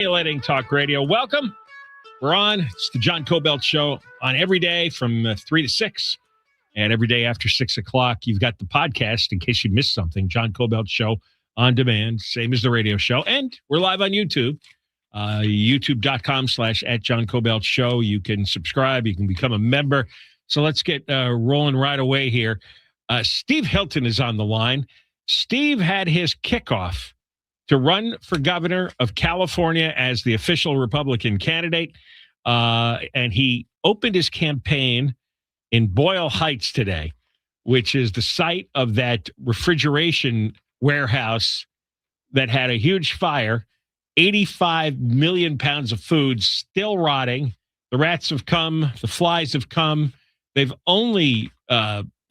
Stimulating talk radio. Welcome. We're on. It's the John Kobylt Show on every day from 3 to 6. And every day after 6 o'clock, you've got the podcast in case you missed something. John Kobylt Show on demand, same as the radio show. And we're live on YouTube. YouTube.com/@JohnKobylt Show. You can subscribe. You can become a member. So let's get rolling right away here. Steve Hilton is on the line. Steve had his kickoff to run for governor of California as the official Republican candidate. And he opened his campaign in Boyle Heights today, which is the site of that refrigeration warehouse that had a huge fire. 85 million pounds of food still rotting. The rats have come. The flies have come. They've only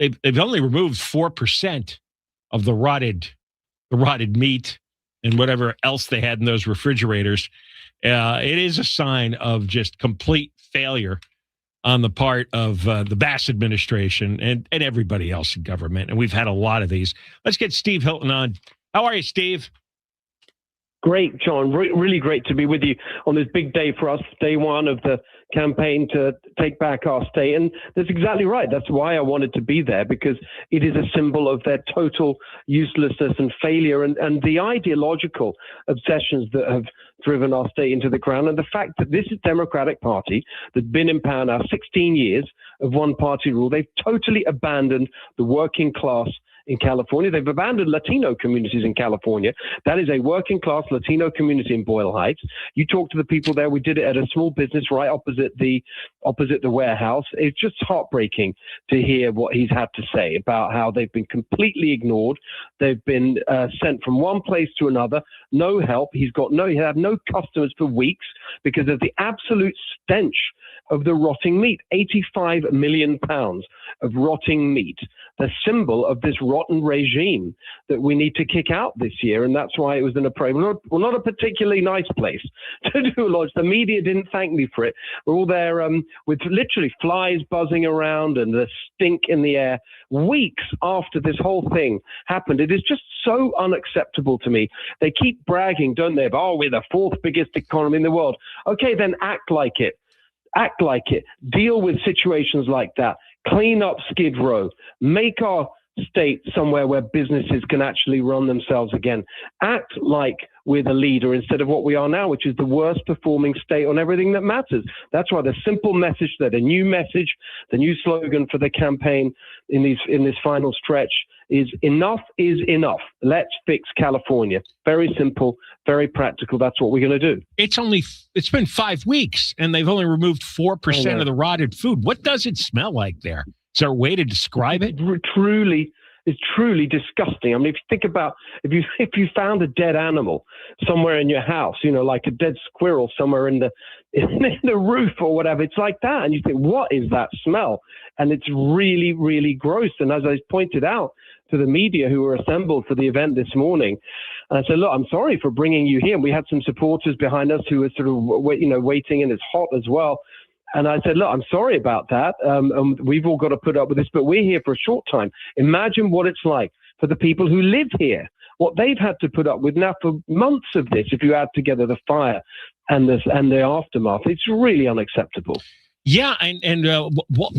removed 4% of the rotted meat and whatever else they had in those refrigerators. It is a sign of just complete failure on the part of the Bass administration and everybody else in government. And we've had a lot of these. Let's get Steve Hilton on. How are you, Steve? Great, John. Really great to be with you on this big day for us, day one of the campaign to take back our state. And that's exactly right. That's why I wanted to be there, because it is a symbol of their total uselessness and failure and the ideological obsessions that have driven our state into the ground. And the fact that this is Democratic Party that's been in power now 16 years of one-party rule, they've totally abandoned the working class in California. They've abandoned Latino communities in California. That is a working class Latino community in Boyle Heights. You talk to the people there. We did it at a small business right opposite the warehouse. It's just heartbreaking to hear what he's had to say about how they've been completely ignored. They've been sent from one place to another. No help. He had no customers for weeks because of the absolute stench of the rotting meat. 85 million pounds of rotting meat, the symbol of this rotten regime that we need to kick out this year. And that's why it was not a particularly nice place to do a launch. The media didn't thank me for it. We're all there with literally flies buzzing around and the stink in the air weeks after this whole thing happened. It is just so unacceptable to me. They keep bragging, don't they? About, we're the fourth biggest economy in the world. Okay, then act like it. Act like it. Deal with situations like that. Clean up Skid Row. Make our state somewhere where businesses can actually run themselves again. Act like we're the leader instead of what we are now, which is the worst performing state on everything that matters. That's why the simple message, the new slogan for the campaign in this final stretch is enough is enough. Let's fix California. Very simple, very practical. That's what we're going to do. It's been 5 weeks and they've only removed 4% of the rotted food. What does it smell like there? Is there a way to describe it? It's truly disgusting. I mean, if you think about if you found a dead animal somewhere in your house, like a dead squirrel somewhere in the roof or whatever, it's like that. And you think, what is that smell? And it's really, really gross. And as I pointed out to the media who were assembled for the event this morning, and I said, look, I'm sorry for bringing you here. And we had some supporters behind us who were sort of, waiting, and it's hot as well. And I said, look, I'm sorry about that. We've all got to put up with this, but we're here for a short time. Imagine what it's like for the people who live here, what they've had to put up with now for months of this, if you add together the fire and the aftermath. It's really unacceptable. Yeah, and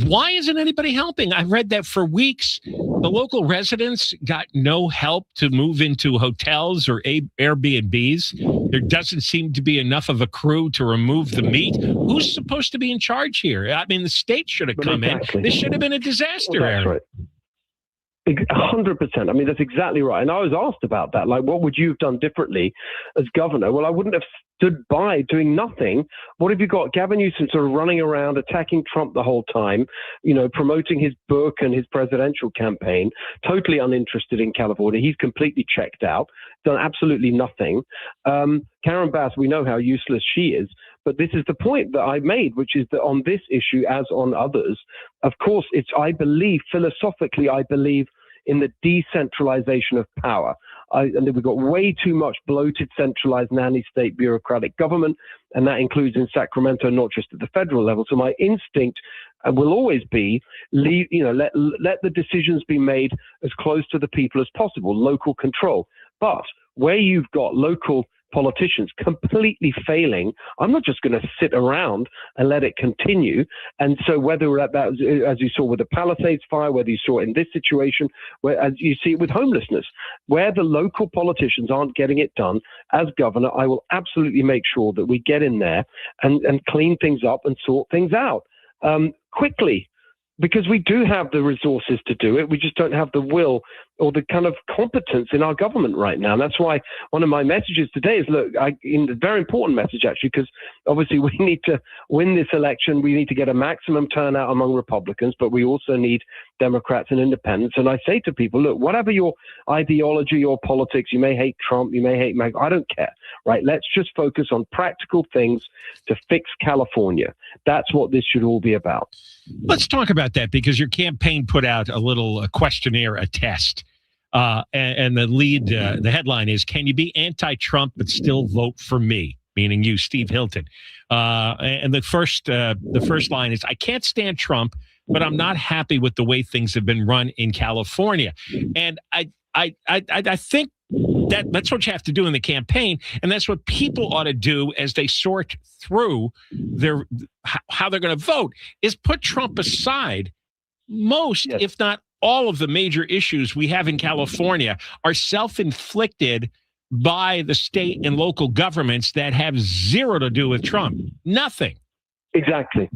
why isn't anybody helping? I've read that for weeks, the local residents got no help to move into hotels or Airbnbs. There doesn't seem to be enough of a crew to remove the meat. Who's supposed to be in charge here? I mean, the state should have come in. This should have been a disaster area. Right. 100%. I mean, that's exactly right. And I was asked about that. Like, what would you have done differently as governor? Well, I wouldn't have stood by doing nothing. What have you got? Gavin Newsom sort of running around attacking Trump the whole time, promoting his book and his presidential campaign, totally uninterested in California. He's completely checked out, done absolutely nothing. Karen Bass, we know how useless she is. But this is the point that I made, which is that on this issue, as on others, of course, philosophically, I believe in the decentralization of power. And we've got way too much bloated, centralized nanny state bureaucratic government, and that includes in Sacramento, not just at the federal level. So my instinct will always be, let the decisions be made as close to the people as possible, local control. But where you've got local politicians completely failing. I'm not just going to sit around and let it continue. And so whether that, as you saw with the Palisades fire, whether you saw it in this situation, where as you see it with homelessness, where the local politicians aren't getting it done, as governor, I will absolutely make sure that we get in there and clean things up and sort things out quickly. Because we do have the resources to do it. We just don't have the will or the kind of competence in our government right now. And that's why one of my messages today is, look, a very important message, actually, because obviously we need to win this election. We need to get a maximum turnout among Republicans, but we also need Democrats and independents. And I say to people, look, whatever your ideology or politics, you may hate Trump, you may hate Meg, I don't care, right? Let's just focus on practical things to fix California. That's what this should all be about. Let's talk about that, because your campaign put out a little questionnaire, a test. And the headline is, can you be anti-Trump but still vote for me? Meaning you, Steve Hilton. And the first line is, I can't stand Trump, but I'm not happy with the way things have been run in California. And I think that's what you have to do in the campaign, and that's what people ought to do as they sort through how they're going to vote, is put Trump aside. Most, yes, if not all of the major issues we have in California are self-inflicted by the state and local governments that have zero to do with Trump. Nothing. Exactly.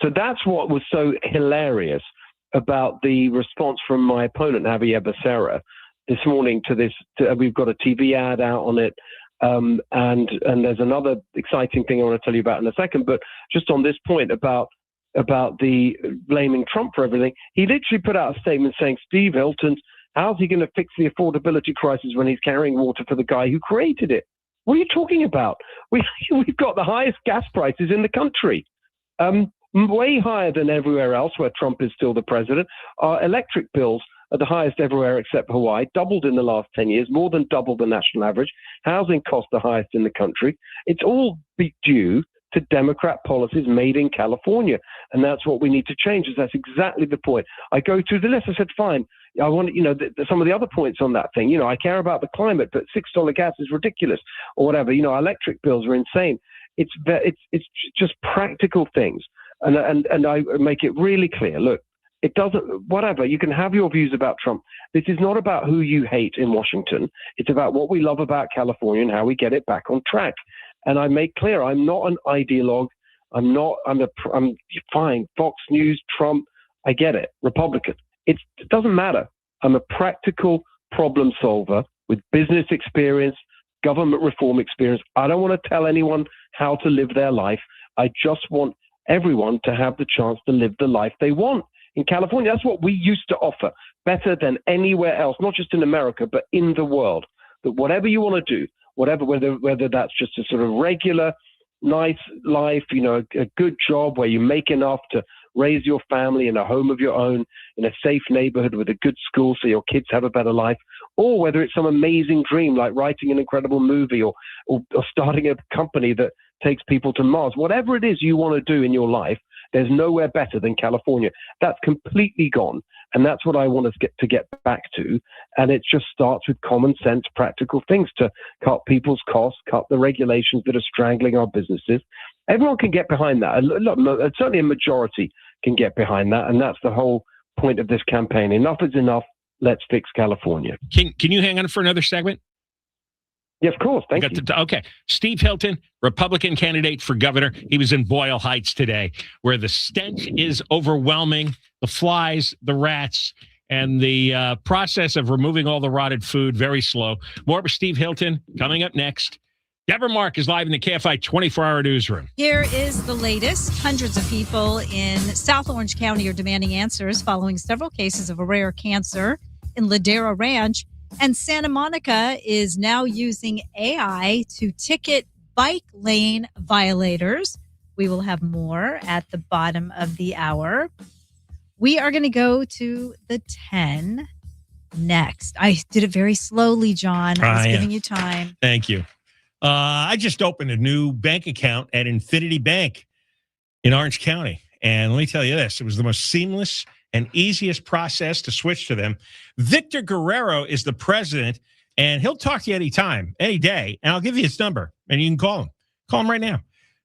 So that's what was so hilarious about the response from my opponent, Xavier Beccerra, this morning to this. We've got a TV ad out on it. And there's another exciting thing I want to tell you about in a second. But just on this point about the blaming Trump for everything, he literally put out a statement saying, Steve Hilton, how's he going to fix the affordability crisis when he's carrying water for the guy who created it? What are you talking about? We've got the highest gas prices in the country, way higher than everywhere else where Trump is still the president. Our electric bills are the highest everywhere except Hawaii, doubled in the last 10 years, more than double the national average. Housing costs the highest in the country. It's all due to Democrat policies made in California. And that's what we need to change. That's exactly the point. I go through the list. I said, fine, I want, some of the other points on that thing. I care about the climate, but $6 gas is ridiculous or whatever. Our electric bills are insane. It's just practical things. And I make it really clear. Look, it doesn't, whatever, you can have your views about Trump. This is not about who you hate in Washington. It's about what we love about California and how we get it back on track. And I make clear, I'm not an ideologue. I'm fine. Fox News, Trump, I get it. Republican. It doesn't matter. I'm a practical problem solver with business experience, government reform experience. I don't want to tell anyone how to live their life. I just want everyone to have the chance to live the life they want. In California, that's what we used to offer, better than anywhere else, not just in America, but in the world. That whatever you want to do, whether that's just a sort of regular, nice life, a good job where you make enough to raise your family in a home of your own, in a safe neighborhood with a good school so your kids have a better life, or whether it's some amazing dream like writing an incredible movie or starting a company that takes people to Mars. Whatever it is you want to do in your life, there's nowhere better than California. That's completely gone. And that's what I want us to get back to. And it just starts with common sense, practical things to cut people's costs, cut the regulations that are strangling our businesses. Everyone can get behind that. Certainly a majority can get behind that. And that's the whole point of this campaign. Enough is enough. Let's fix California. Can you hang on for another segment? Yeah, of course. Thank you. Okay. Steve Hilton, Republican candidate for governor. He was in Boyle Heights today, where the stench is overwhelming, the flies, the rats, and the process of removing all the rotted food, very slow. More with Steve Hilton coming up next. Deborah Mark is live in the KFI 24-hour newsroom. Here is the latest. Hundreds of people in South Orange County are demanding answers following several cases of a rare cancer in Ladera Ranch. And Santa Monica is now using AI to ticket bike lane violators. We will have more at the bottom of the hour. We are going to go to the 10 next. I did it very slowly, John. I was giving you time. Thank you. I just opened a new bank account at Infinity Bank in Orange County. And let me tell you this, it was the most seamless and easiest process to switch to them. Victor Guerrero is the president, And he'll talk to you anytime, any day, and I'll give you his number, and you can call him. Call him right now.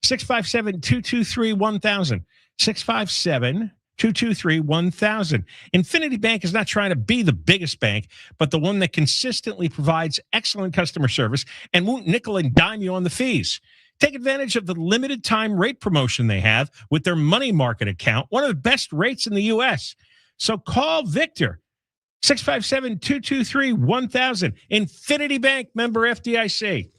657-223-1000. 657-223-1000. Infinity Bank is not trying to be the biggest bank, but the one that consistently provides excellent customer service and won't nickel and dime you on the fees. Take advantage of the limited time rate promotion they have with their money market account, one of the best rates in the U.S. So call Victor. 657-223-1000. Infinity Bank, member FDIC.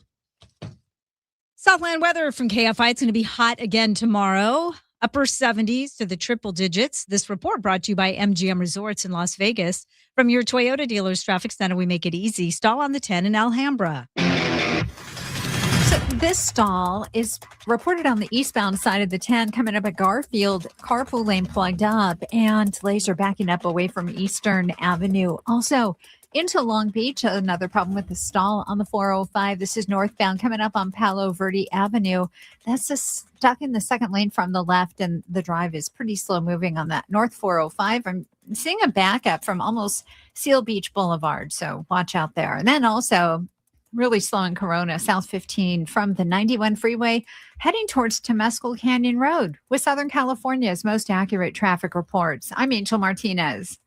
Southland weather from KFI. It's going to be hot again tomorrow. Upper 70s to the triple digits. This report brought to you by MGM Resorts in Las Vegas. From your Toyota dealers traffic center, we make it easy. Stall on the 10 in Alhambra. So this stall is reported on the eastbound side of the 10 coming up at Garfield. Carpool lane plugged up and delays are backing up away from Eastern Avenue. Also into Long Beach, another problem with the stall on the 405. This is northbound coming up on Palo Verde Avenue. That's just stuck in the second lane from the left, and the drive is pretty slow moving on that North 405. I'm seeing a backup from almost Seal Beach Boulevard, so watch out there. And then also really slow in Corona, South 15 from the 91 freeway heading towards Temescal Canyon Road with Southern California's most accurate traffic reports. I'm Angel Martinez.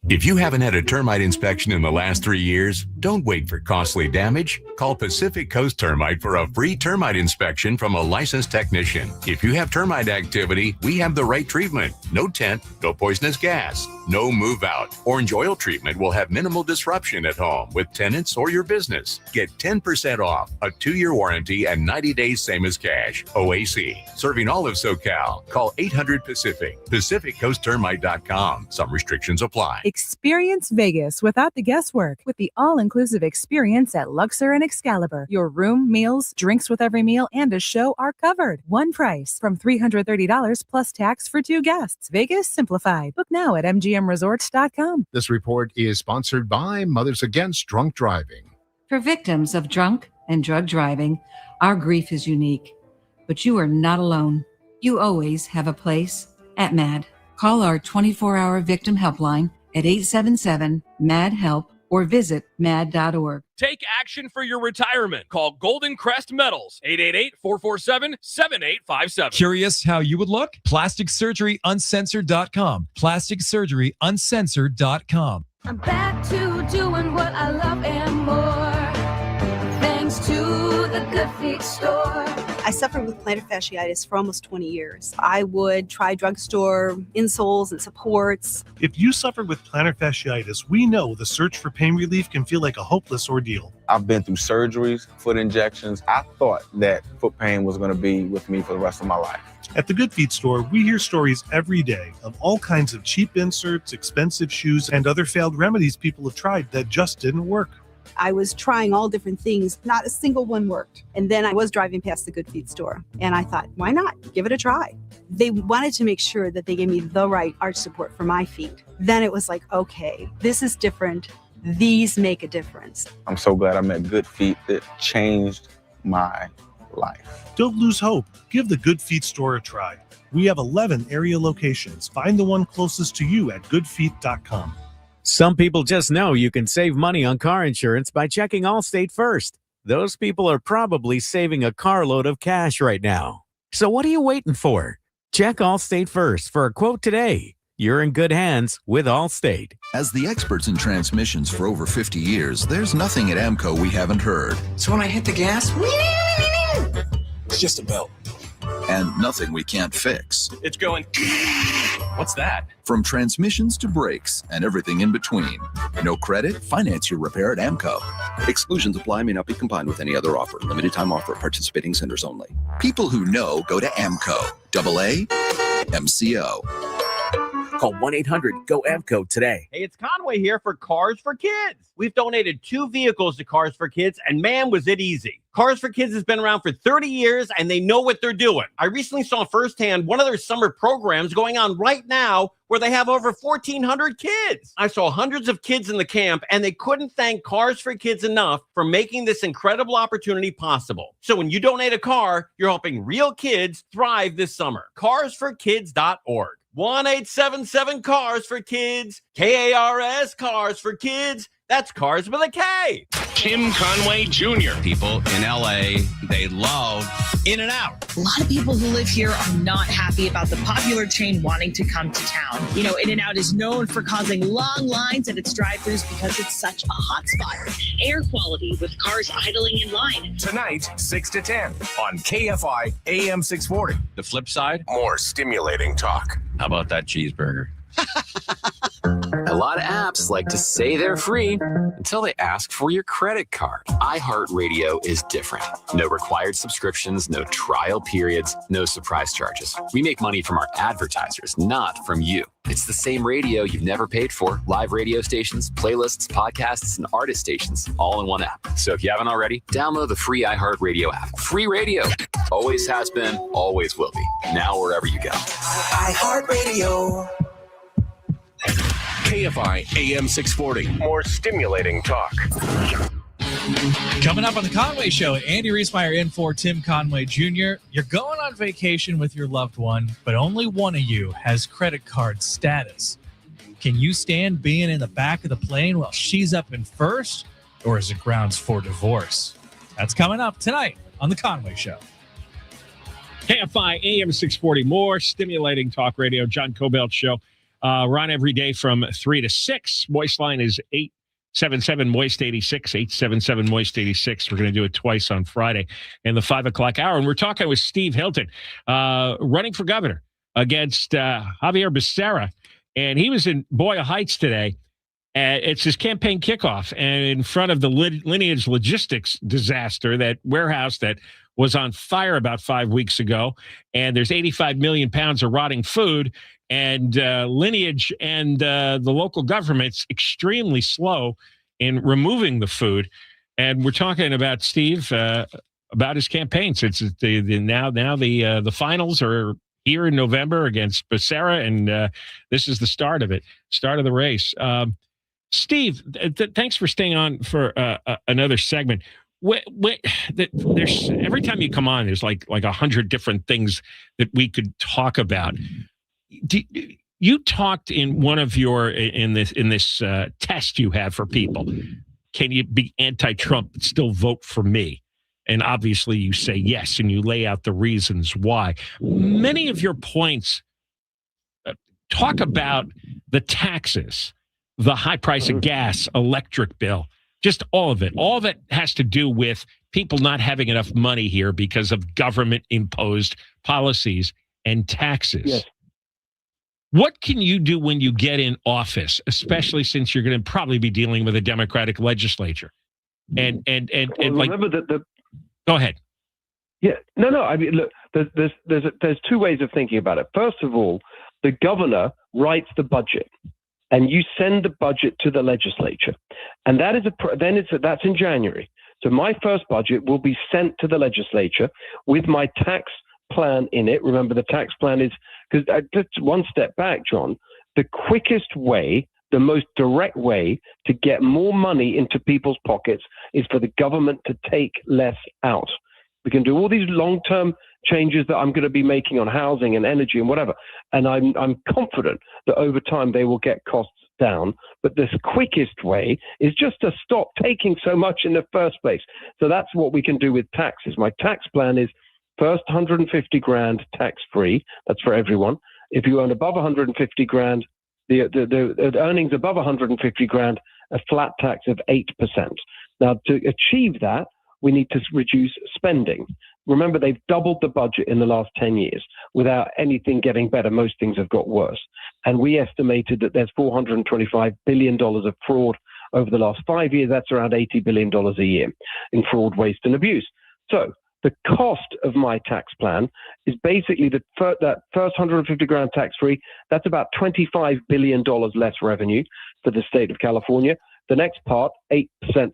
If you haven't had a termite inspection in the last 3 years, don't wait for costly damage. Call Pacific Coast Termite for a free termite inspection from a licensed technician. If you have termite activity, we have the right treatment. No tent, no poisonous gas, no move out. Orange oil treatment will have minimal disruption at home with tenants or your business. Get 10% off, a 2-year warranty, and 90 days same as cash. OAC, serving all of SoCal. Call 800-PACIFIC, PacificCoastTermite.com. Some restrictions apply. Experience Vegas without the guesswork with the all-inclusive experience at Luxor and Excalibur. Your room, meals, drinks with every meal, and a show are covered. One price from $330 plus tax for 2 guests. Vegas simplified. Book now at mgmresorts.com. This report is sponsored by Mothers Against Drunk Driving. For victims of drunk and drug driving, our grief is unique, but you are not alone. You always have a place at MAD. Call our 24-hour victim helpline at 877-MAD-HELP or visit mad.org. Take action for your retirement. Call Golden Crest Metals, 888-447-7857. Curious how you would look? PlasticSurgeryUncensored.com. PlasticSurgeryUncensored.com. I'm back to doing what I love and more, thanks to the Good Feet store. I suffered with plantar fasciitis for almost 20 years. I would try drugstore insoles and supports. If you suffered with plantar fasciitis, we know the search for pain relief can feel like a hopeless ordeal. I've been through surgeries, foot injections. I thought that foot pain was going to be with me for the rest of my life. At the Good Feet store, we hear stories every day of all kinds of cheap inserts, expensive shoes, and other failed remedies people have tried that just didn't work. I was trying all different things. Not a single one worked. And then I was driving past the Good Feet store, and I thought, why not? Give it a try. They wanted to make sure that they gave me the right arch support for my feet. Then it was like, okay, this is different. These make a difference. I'm so glad I met Good Feet. That changed my life. Don't lose hope. Give the Good Feet store a try. We have 11 area locations. Find the one closest to you at goodfeet.com. Some people just know you can save money on car insurance by checking Allstate first. Those people are probably saving a carload of cash right now. So what are you waiting for? Check Allstate first for a quote today. You're in good hands with Allstate. As the experts in transmissions for over 50 years, there's nothing at AMCO we haven't heard. So when I hit the gas, it's just a belt. And nothing we can't fix. It's going... What's that? From transmissions to brakes and everything in between. No credit? Finance your repair at AMCO. Exclusions apply, may not be combined with any other offer. Limited time offer. Participating centers only. People who know go to AMCO. AAMCO. Call 1-800-GO-AMCO today. Hey, it's Conway here for Cars for Kids. We've donated 2 vehicles to Cars for Kids, and man, was it easy. Cars for Kids has been around for 30 years, and they know what they're doing. I recently saw firsthand one of their summer programs going on right now where they have over 1,400 kids. I saw hundreds of kids in the camp, and they couldn't thank Cars for Kids enough for making this incredible opportunity possible. So when you donate a car, you're helping real kids thrive this summer. CarsForKids.org. 1-877-CARS for Kids, KARS Cars for Kids. That's Cars with a K. Tim Conway Jr. People in LA, they love In-N-Out. A lot of people who live here are not happy about the popular chain wanting to come to town. You know, In-N-Out is known for causing long lines at its drive-thrus because it's such a hot spot. Air quality with cars idling in line. Tonight, 6 to 10 on KFI AM 640. The flip side, More stimulating talk. how about that cheeseburger? A lot of apps like to say they're free until they ask for your credit card. iHeartRadio is different. No required subscriptions, no trial periods, no surprise charges. We make money from our advertisers, not from you. It's the same radio you've never paid for. Live radio stations, playlists, podcasts, and artist stations all in one app. So if you haven't already, download the free iHeartRadio app. Free radio. Always has been, always will be. Now wherever you go. iHeartRadio. KFI AM 640. More stimulating talk. Coming up on the Conway Show, Andy Riesmeyer in for Tim Conway Jr. You're going on vacation with your loved one, but only one of you has credit card status. Can you stand being in the back of the plane while she's up in first, or is it grounds for divorce? That's coming up tonight on the Conway Show. KFI AM 640, more stimulating talk radio. John Kobylt Show. We're on every day from 3 to 6. Moist line is 877-MOIST-86, 877-MOIST-86. We're going to do it twice on Friday in the 5 o'clock hour. And we're talking with Steve Hilton, running for governor against Xavier Beccerra. And he was in Boyle Heights today. It's his campaign kickoff. And in front of the Lineage Logistics disaster, that warehouse that was on fire about 5 weeks ago. And there's 85 million pounds of rotting food. And Lineage and the local government's extremely slow in removing the food. And we're talking about Steve about his campaign since now the finals are here in November against Beccerra, and this is the start of it, start of the race. Steve, thanks for staying on for another segment. There's every time you come on, there's like 100 different things that we could talk about. You talked in one of your in this test you have for people. Can you be anti-Trump but still vote for me? And obviously you say yes, and you lay out the reasons why. Many of your points talk about the taxes, the high price of gas, electric bill, just all of it. All of it has to do with people not having enough money here because of government-imposed policies and taxes. Yes. What can you do when you get in office, especially since you're going to probably be dealing with a Democratic legislature? And remember that go ahead. Yeah, no. I mean, look, there's two ways of thinking about it. First of all, the governor writes the budget, and you send the budget to the legislature, and that's in January. So my first budget will be sent to the legislature with my tax plan in it. Remember, the tax plan is, because just one step back, John, the quickest way, the most direct way to get more money into people's pockets is for the government to take less out. We can do all these long-term changes that I'm going to be making on housing and energy and whatever, and I'm confident that over time they will get costs down. But this quickest way is just to stop taking so much in the first place. So that's what we can do with taxes. My tax plan is first 150 grand tax-free. That's for everyone. If you earn above 150 grand, the earnings above 150 grand, a flat tax of 8%. Now, to achieve that, we need to reduce spending. Remember, they've doubled the budget in the last 10 years without anything getting better. Most things have got worse. And we estimated that there's $425 billion of fraud over the last 5 years. That's around $80 billion a year in fraud, waste, and abuse. So the cost of my tax plan is basically that first 150 grand tax-free. That's about $25 billion less revenue for the state of California. The next part, 8%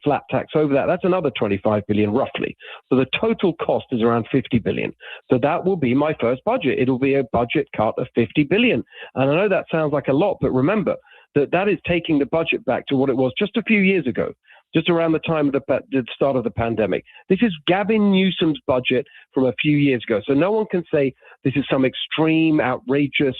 flat tax over that, that's another $25 billion roughly. So the total cost is around $50 billion. So that will be my first budget. It'll be a budget cut of $50 billion. And I know that sounds like a lot, but remember that is taking the budget back to what it was just a few years ago, just around the time of the start of the pandemic. This is Gavin Newsom's budget from a few years ago. So no one can say this is some extreme, outrageous,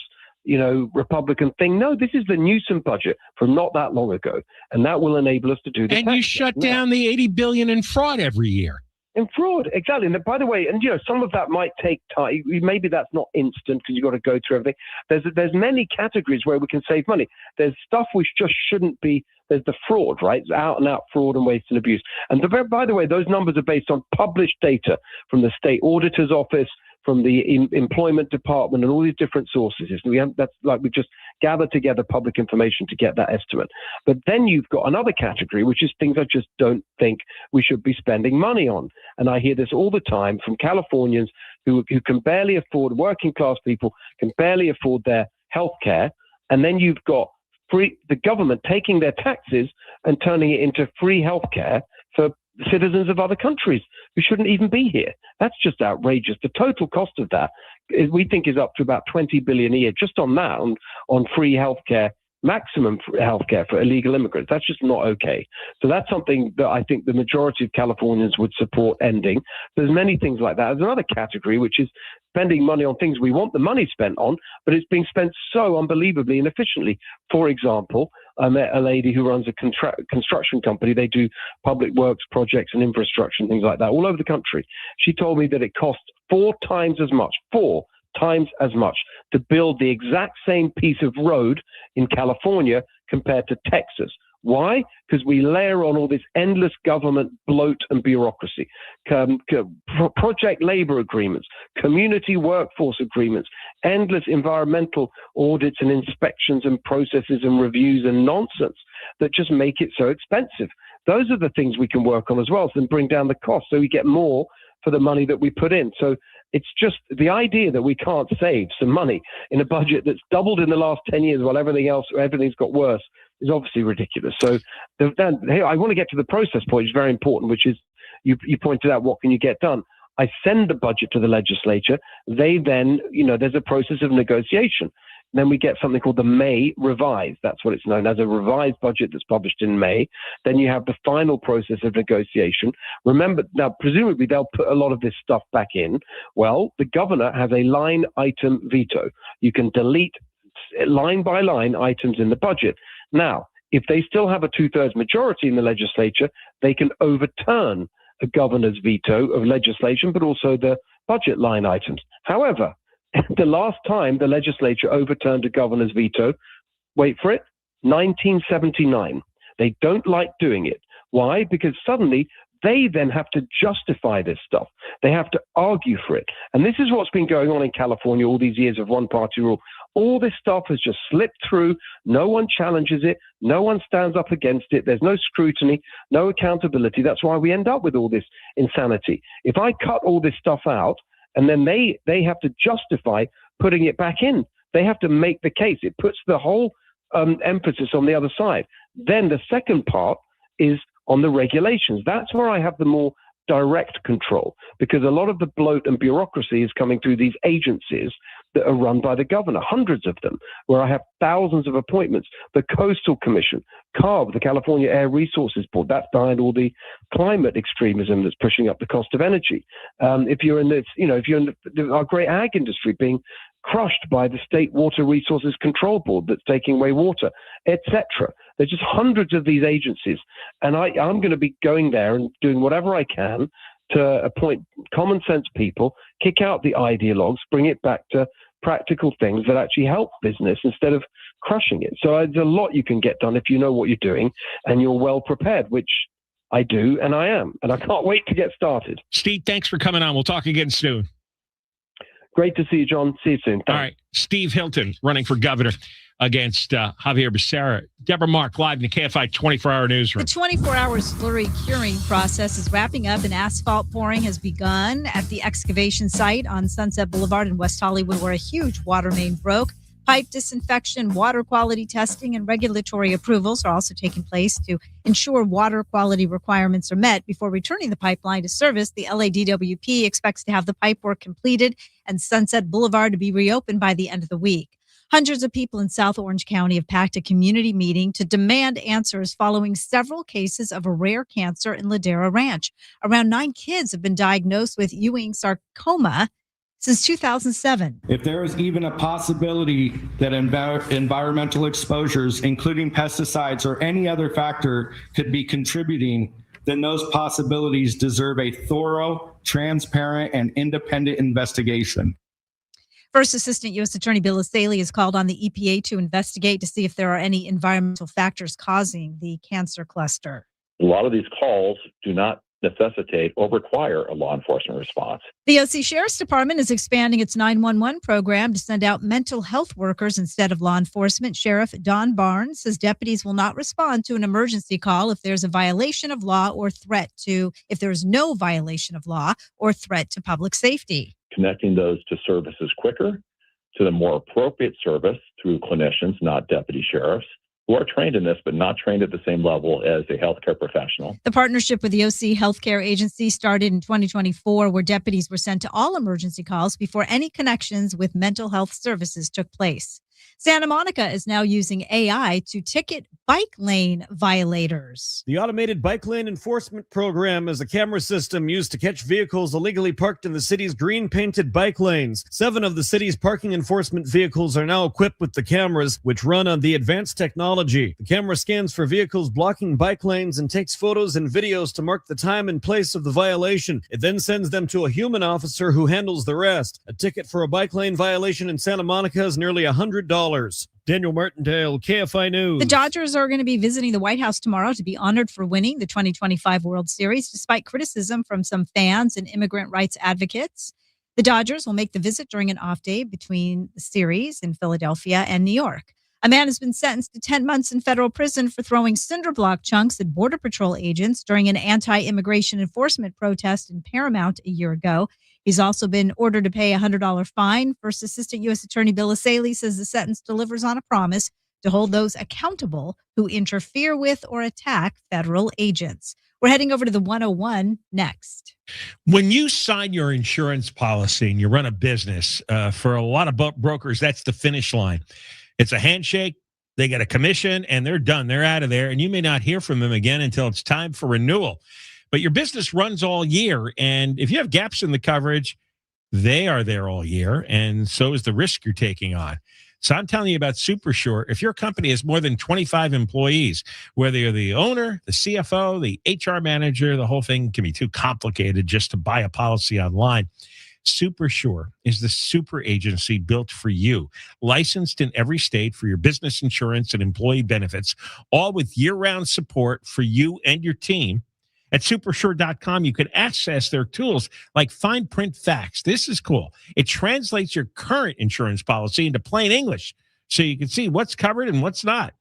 Republican thing. No, this is the Newsom budget from not that long ago, and that will enable us to do this. And you shut down the $80 billion in fraud every year. In fraud, exactly. And by the way, and some of that might take time. Maybe that's not instant because you've got to go through everything. There's many categories where we can save money. There's stuff which just shouldn't be. There's the fraud, right? It's out and out fraud and waste and abuse. And by the way, those numbers are based on published data from the state auditor's office, from the employment department, and all these different sources. We just gathered together public information to get that estimate. But then you've got another category, which is things I just don't think we should be spending money on. And I hear this all the time from Californians who can barely afford, working class people can barely afford their health care. And then you've got the government taking their taxes and turning it into free health care for citizens of other countries who shouldn't even be here. That's just outrageous. The total cost of that, we think, is up to about $20 billion a year just on that, on free healthcare, maximum healthcare for illegal immigrants. That's just not okay. So that's something that I think the majority of Californians would support ending. There's many things like that. There's another category, which is spending money on things we want the money spent on, but it's being spent so unbelievably inefficiently. For example, I met a lady who runs a construction company. They do public works projects and infrastructure and things like that all over the country. She told me that it costs 4 times as much to build the exact same piece of road in California compared to Texas. Why? Because we layer on all this endless government bloat and bureaucracy, project labor agreements, community workforce agreements, endless environmental audits and inspections and processes and reviews and nonsense that just make it so expensive. Those are the things we can work on as well, so bring down the cost so we get more for the money that we put in. So it's just the idea that we can't save some money in a budget that's doubled in the last 10 years while everything's got worse is obviously ridiculous. So I want to get to the process point, which is very important, which is you pointed out, what can you get done? I send the budget to the legislature. They then, there's a process of negotiation. Then we get something called the May revised. That's what it's known as, a revised budget that's published in May. Then you have the final process of negotiation. Remember, now, presumably they'll put a lot of this stuff back in. Well, the governor has a line item veto. You can delete line by line items in the budget. Now, if they still have a 2/3 majority in the legislature, they can overturn a governor's veto of legislation, but also the budget line items. However, the last time the legislature overturned a governor's veto, wait for it, 1979. They don't like doing it. Why? Because suddenly they then have to justify this stuff. They have to argue for it. And this is what's been going on in California all these years of one-party rule. All this stuff has just slipped through. No one challenges it. No one stands up against it. There's no scrutiny, no accountability. That's why we end up with all this insanity. If I cut all this stuff out, and then they have to justify putting it back in. They have to make the case. It puts the whole emphasis on the other side. Then the second part is on the regulations. That's where I have the more direct control, because a lot of the bloat and bureaucracy is coming through these agencies that are run by the governor, hundreds of them, where I have thousands of appointments. The Coastal Commission, CARB, the California Air Resources Board, that's behind all the climate extremism that's pushing up the cost of energy. If you're in this, our great ag industry being crushed by the State Water Resources Control Board that's taking away water, etc. There's just hundreds of these agencies, and I'm going to be going there and doing whatever I can to appoint common sense people, kick out the ideologues, bring it back to practical things that actually help business instead of crushing it. So there's a lot you can get done if you know what you're doing and you're well prepared, which I do, and I am, and I can't wait to get started. Steve, thanks for coming on. We'll talk again soon. Great to see you, John. See you soon. Thanks. All right. Steve Hilton running for governor against Xavier Beccerra. Deborah Mark, live in the KFI 24-hour newsroom. The 24-hour slurry curing process is wrapping up, and asphalt pouring has begun at the excavation site on Sunset Boulevard in West Hollywood, where a huge water main broke. Pipe disinfection, water quality testing, and regulatory approvals are also taking place to ensure water quality requirements are met before returning the pipeline to service. The LADWP expects to have the pipe work completed and Sunset Boulevard to be reopened by the end of the week. Hundreds of people in South Orange County have packed a community meeting to demand answers following several cases of a rare cancer in Ladera Ranch. Around 9 kids have been diagnosed with Ewing sarcoma. since 2007. If there is even a possibility that environmental exposures, including pesticides or any other factor, could be contributing, then those possibilities deserve a thorough, transparent, and independent investigation. First Assistant U.S. Attorney Bill Asaley has called on the EPA to investigate to see if there are any environmental factors causing the cancer cluster. A lot of these calls do not necessitate or require a law enforcement response. The OC Sheriff's Department is expanding its 911 program to send out mental health workers instead of law enforcement. Sheriff Don Barnes says deputies will not respond to an emergency call if there's a violation of law or if there's no violation of law or threat to public safety. Connecting those to services quicker, to the more appropriate service through clinicians, not deputy sheriffs, who are trained in this, but not trained at the same level as a healthcare professional. The partnership with the OC Healthcare Agency started in 2024, where deputies were sent to all emergency calls before any connections with mental health services took place. Santa Monica is now using AI to ticket bike lane violators. The automated bike lane enforcement program is a camera system used to catch vehicles illegally parked in the city's green painted bike lanes. 7 of the city's parking enforcement vehicles are now equipped with the cameras, which run on the advanced technology. The camera scans for vehicles blocking bike lanes and takes photos and videos to mark the time and place of the violation. It then sends them to a human officer who handles the rest. A ticket for a bike lane violation in Santa Monica is nearly $100. Daniel Martindale, KFI News. The Dodgers are going to be visiting the White House tomorrow to be honored for winning the 2025 World Series, despite criticism from some fans and immigrant rights advocates. The Dodgers will make the visit during an off day between the series in Philadelphia and New York. A man has been sentenced to 10 months in federal prison for throwing cinderblock chunks at Border Patrol agents during an anti-immigration enforcement protest in Paramount a year ago. He's also been ordered to pay a $100 fine. First Assistant U.S. Attorney Bill Asaley says the sentence delivers on a promise to hold those accountable who interfere with or attack federal agents. We're heading over to the 101 next. When you sign your insurance policy and you run a business, for a lot of brokers, that's the finish line. It's a handshake. They get a commission and they're done. They're out of there. And you may not hear from them again until it's time for renewal. But your business runs all year. And if you have gaps in the coverage, they are there all year. And so is the risk you're taking on. So I'm telling you about SuperSure. If your company has more than 25 employees, whether you're the owner, the CFO, the HR manager, the whole thing can be too complicated just to buy a policy online. SuperSure is the super agency built for you, licensed in every state for your business insurance and employee benefits, all with year-round support for you and your team. At supersure.com, you can access their tools like fine print facts. This is cool. It translates your current insurance policy into plain English so you can see what's covered and what's not.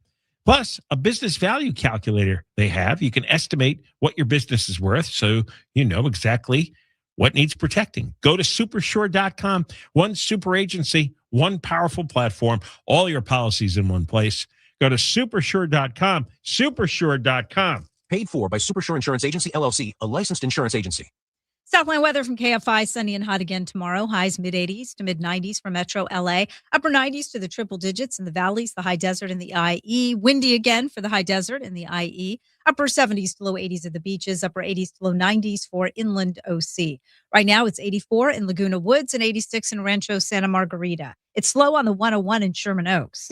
Plus, a business value calculator they have. You can estimate what your business is worth so you know exactly what needs protecting. Go to supersure.com. One super agency, one powerful platform, all your policies in one place. Go to supersure.com, supersure.com. Paid for by Supersure Insurance Agency, LLC, a licensed insurance agency. Southland weather from KFI, sunny and hot again tomorrow. Highs mid-80s to mid-90s for Metro LA. Upper 90s to the triple digits in the valleys, the high desert, and the IE. Windy again for the high desert and the IE. Upper 70s to low 80s at the beaches. Upper 80s to low 90s for inland OC. Right now it's 84 in Laguna Woods and 86 in Rancho Santa Margarita. It's slow on the 101 in Sherman Oaks.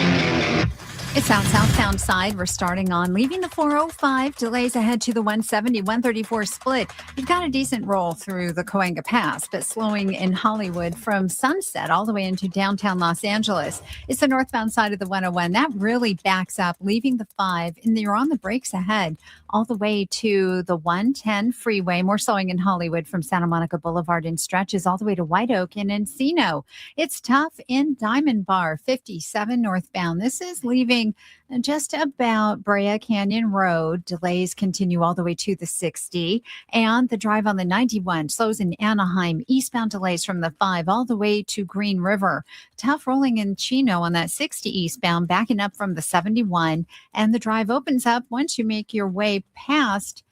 It's out southbound side. We're starting on leaving the 405. Delays ahead to the 170, 134 split. You've got a decent roll through the Cahuenga Pass, but slowing in Hollywood from Sunset all the way into downtown Los Angeles. It's the northbound side of the 101. That really backs up, leaving the 5, and you're on the brakes ahead all the way to the 110 freeway. More slowing in Hollywood from Santa Monica Boulevard and stretches all the way to White Oak and Encino. It's tough in Diamond Bar, 57 northbound. This is leaving just about Brea Canyon Road. Delays continue all the way to the 60. And the drive on the 91 slows in Anaheim. Eastbound delays from the 5 all the way to Green River. Tough rolling in Chino on that 60 eastbound, backing up from the 71. And the drive opens up once you make your way past,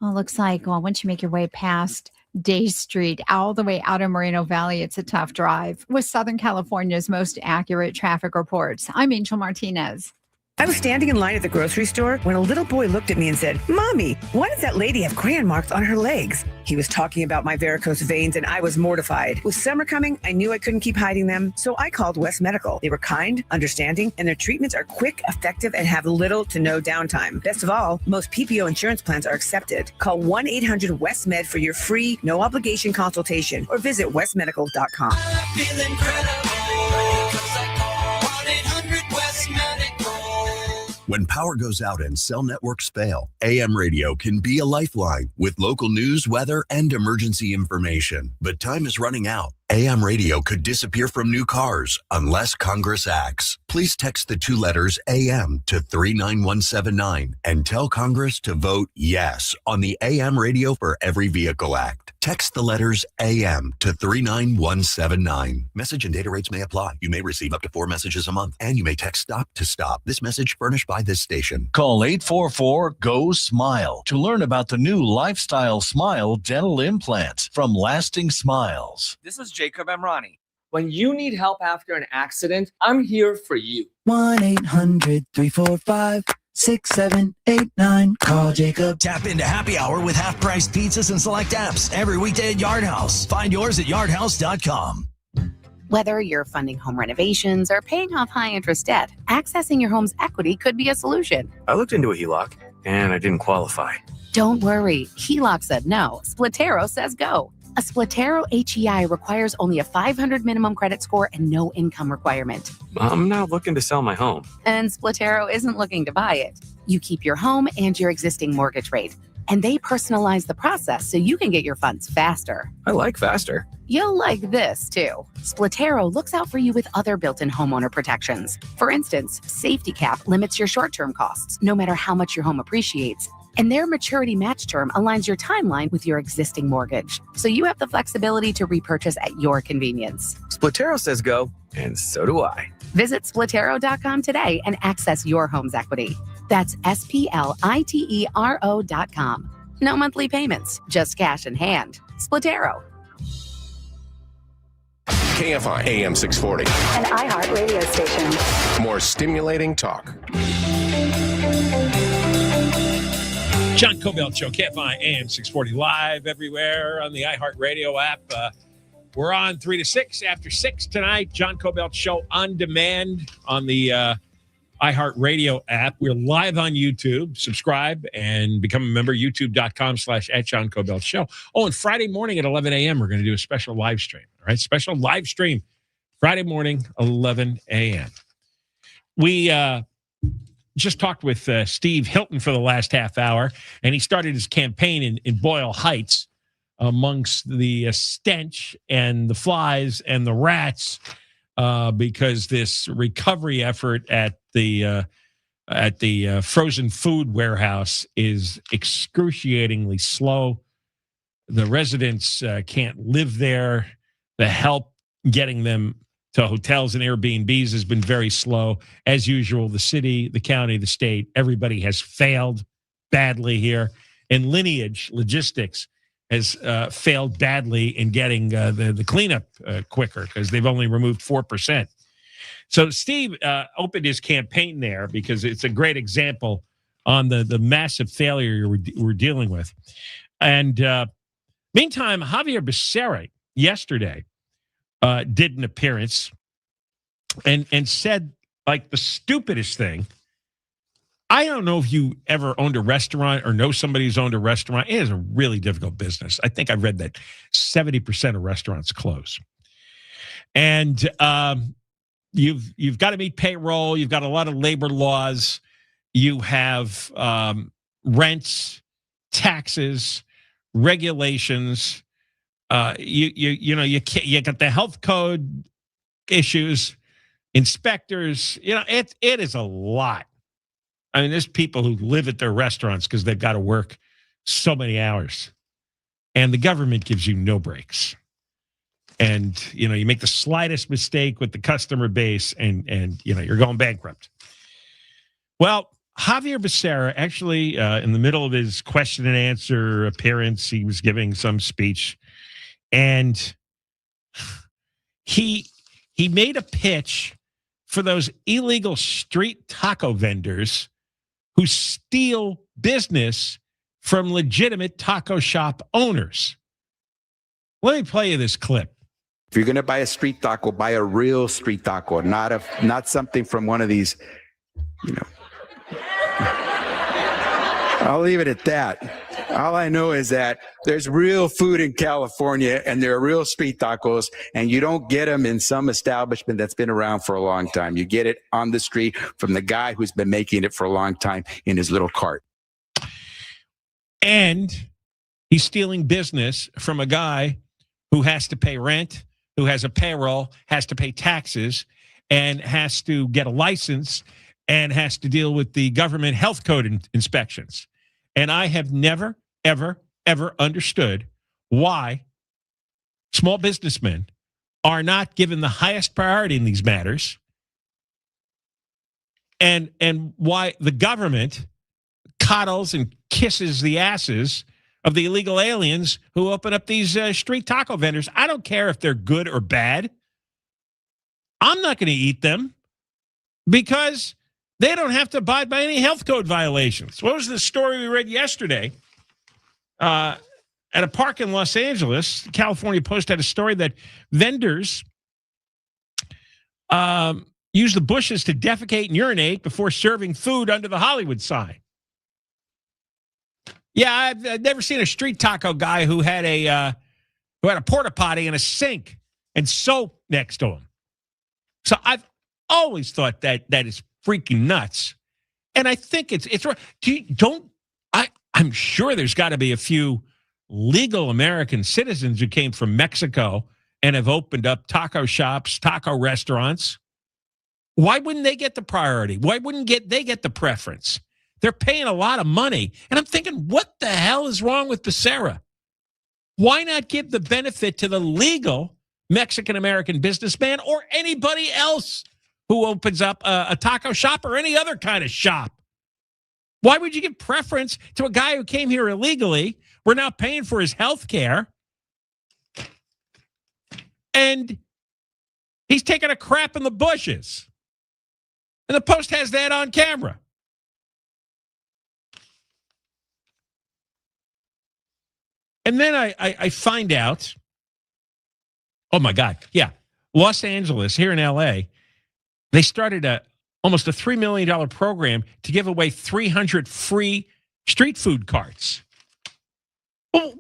once you make your way past Day Street all the way out of Moreno Valley. It's a tough drive. With Southern California's most accurate traffic reports, I'm Angel Martinez. I was standing in line at the grocery store when a little boy looked at me and said, "Mommy, why does that lady have crayon marks on her legs?" He was talking about my varicose veins and I was mortified. With summer coming, I knew I couldn't keep hiding them, so I called West Medical. They were kind, understanding, and their treatments are quick, effective, and have little to no downtime. Best of all, most PPO insurance plans are accepted. Call 1-800-WEST-MED for your free, no-obligation consultation or visit westmedical.com. When power goes out and cell networks fail, AM radio can be a lifeline with local news, weather, and emergency information. But time is running out. AM radio could disappear from new cars unless Congress acts. Please text the 2 letters AM to 39179 and tell Congress to vote yes on the AM Radio for Every Vehicle Act. Text the letters AM to 39179. Message and data rates may apply. You may receive up to 4 messages a month, and you may text STOP to STOP. This message furnished by this station. Call 844-GO-SMILE to learn about the new Lifestyle Smile dental implants from Lasting Smiles. This is Jacob Emrani. When you need help after an accident, I'm here for you. 1-800-345-6789. Call Jacob. Tap into happy hour with half-price pizzas and select apps every weekday at Yard House. Find yours at yardhouse.com. Whether you're funding home renovations or paying off high-interest debt, accessing your home's equity could be a solution. I looked into a HELOC, and I didn't qualify. Don't worry. HELOC said no. Splitero says go. A Splitero HEI requires only a 500 minimum credit score and no income requirement. I'm not looking to sell my home. And Splitero isn't looking to buy it. You keep your home and your existing mortgage rate. And they personalize the process so you can get your funds faster. I like faster. You'll like this, too. Splitero looks out for you with other built-in homeowner protections. For instance, Safety Cap limits your short-term costs, no matter how much your home appreciates. And their maturity match term aligns your timeline with your existing mortgage. So you have the flexibility to repurchase at your convenience. Splitero says go, and so do I. Visit Splitero.com today and access your home's equity. That's SPLITERO.com. No monthly payments, just cash in hand. Splitero. KFI AM 640. An iHeart radio station. More stimulating talk. John Kobylt Show, KFI AM 640, live everywhere on the iHeartRadio app. We're on 3 to 6 after 6 tonight. John Kobylt Show on demand on the iHeartRadio app. We're live on YouTube. Subscribe and become a member, youtube.com/@John Kobylt Show. Oh, and Friday morning at 11 a.m., we're going to do a special live stream. All right, special live stream Friday morning, 11 a.m. We just talked with Steve Hilton for the last half hour, and he started his campaign in Boyle Heights amongst the stench and the flies and the rats because this recovery effort at the frozen food warehouse is excruciatingly slow. The residents can't live there. The help getting them to hotels and Airbnbs has been very slow. As usual, the city, the county, the state, everybody has failed badly here. And Lineage Logistics has failed badly in getting the cleanup quicker because they've only removed 4%. So Steve opened his campaign there because it's a great example on the massive failure we're dealing with. And meantime, Xavier Beccerra yesterday did an appearance and said like the stupidest thing. I don't know if you ever owned a restaurant or know somebody who's owned a restaurant. It is a really difficult business. I think I read that 70% of restaurants close. And you've got to meet payroll. You've got a lot of labor laws. You have rents, taxes, regulations. You got the health code issues, inspectors. It is a lot. I mean, there's people who live at their restaurants because they've got to work so many hours, and the government gives you no breaks. And you make the slightest mistake with the customer base, and you're going bankrupt. Well, Xavier Beccerra actually, in the middle of his question and answer appearance, he was giving some speech. And he made a pitch for those illegal street taco vendors who steal business from legitimate taco shop owners. Let me play you this clip. If you're going to buy a street taco, buy a real street taco, not something from one of these, I'll leave it at that. All I know is that there's real food in California and there are real street tacos, and you don't get them in some establishment that's been around for a long time. You get it on the street from the guy who's been making it for a long time in his little cart. And he's stealing business from a guy who has to pay rent, who has a payroll, has to pay taxes, and has to get a license, and has to deal with the government health code inspections. And I have never, ever, ever understood why small businessmen are not given the highest priority in these matters, and why the government coddles and kisses the asses of the illegal aliens who open up these street taco vendors. I don't care if they're good or bad. I'm not going to eat them because they don't have to abide by any health code violations. What was the story we read yesterday? At a park in Los Angeles, the California Post had a story that vendors use the bushes to defecate and urinate before serving food under the Hollywood sign. Yeah, I've never seen a street taco guy who had a porta potty and a sink and soap next to him. So I've always thought that is freaking nuts, and I think it's right. I'm sure there's got to be a few legal American citizens who came from Mexico and have opened up taco shops, taco restaurants. Why wouldn't they get the priority? Why wouldn't they get the preference? They're paying a lot of money. And I'm thinking, what the hell is wrong with Beccerra? Why not give the benefit to the legal Mexican-American businessman or anybody else who opens up a taco shop or any other kind of shop? Why would you give preference to a guy who came here illegally? We're now paying for his health care. And he's taking a crap in the bushes. And the Post has that on camera. And then I find out, oh my God, yeah, Los Angeles, here in LA, they started almost a $3 million program to give away 300 free street food carts. Well,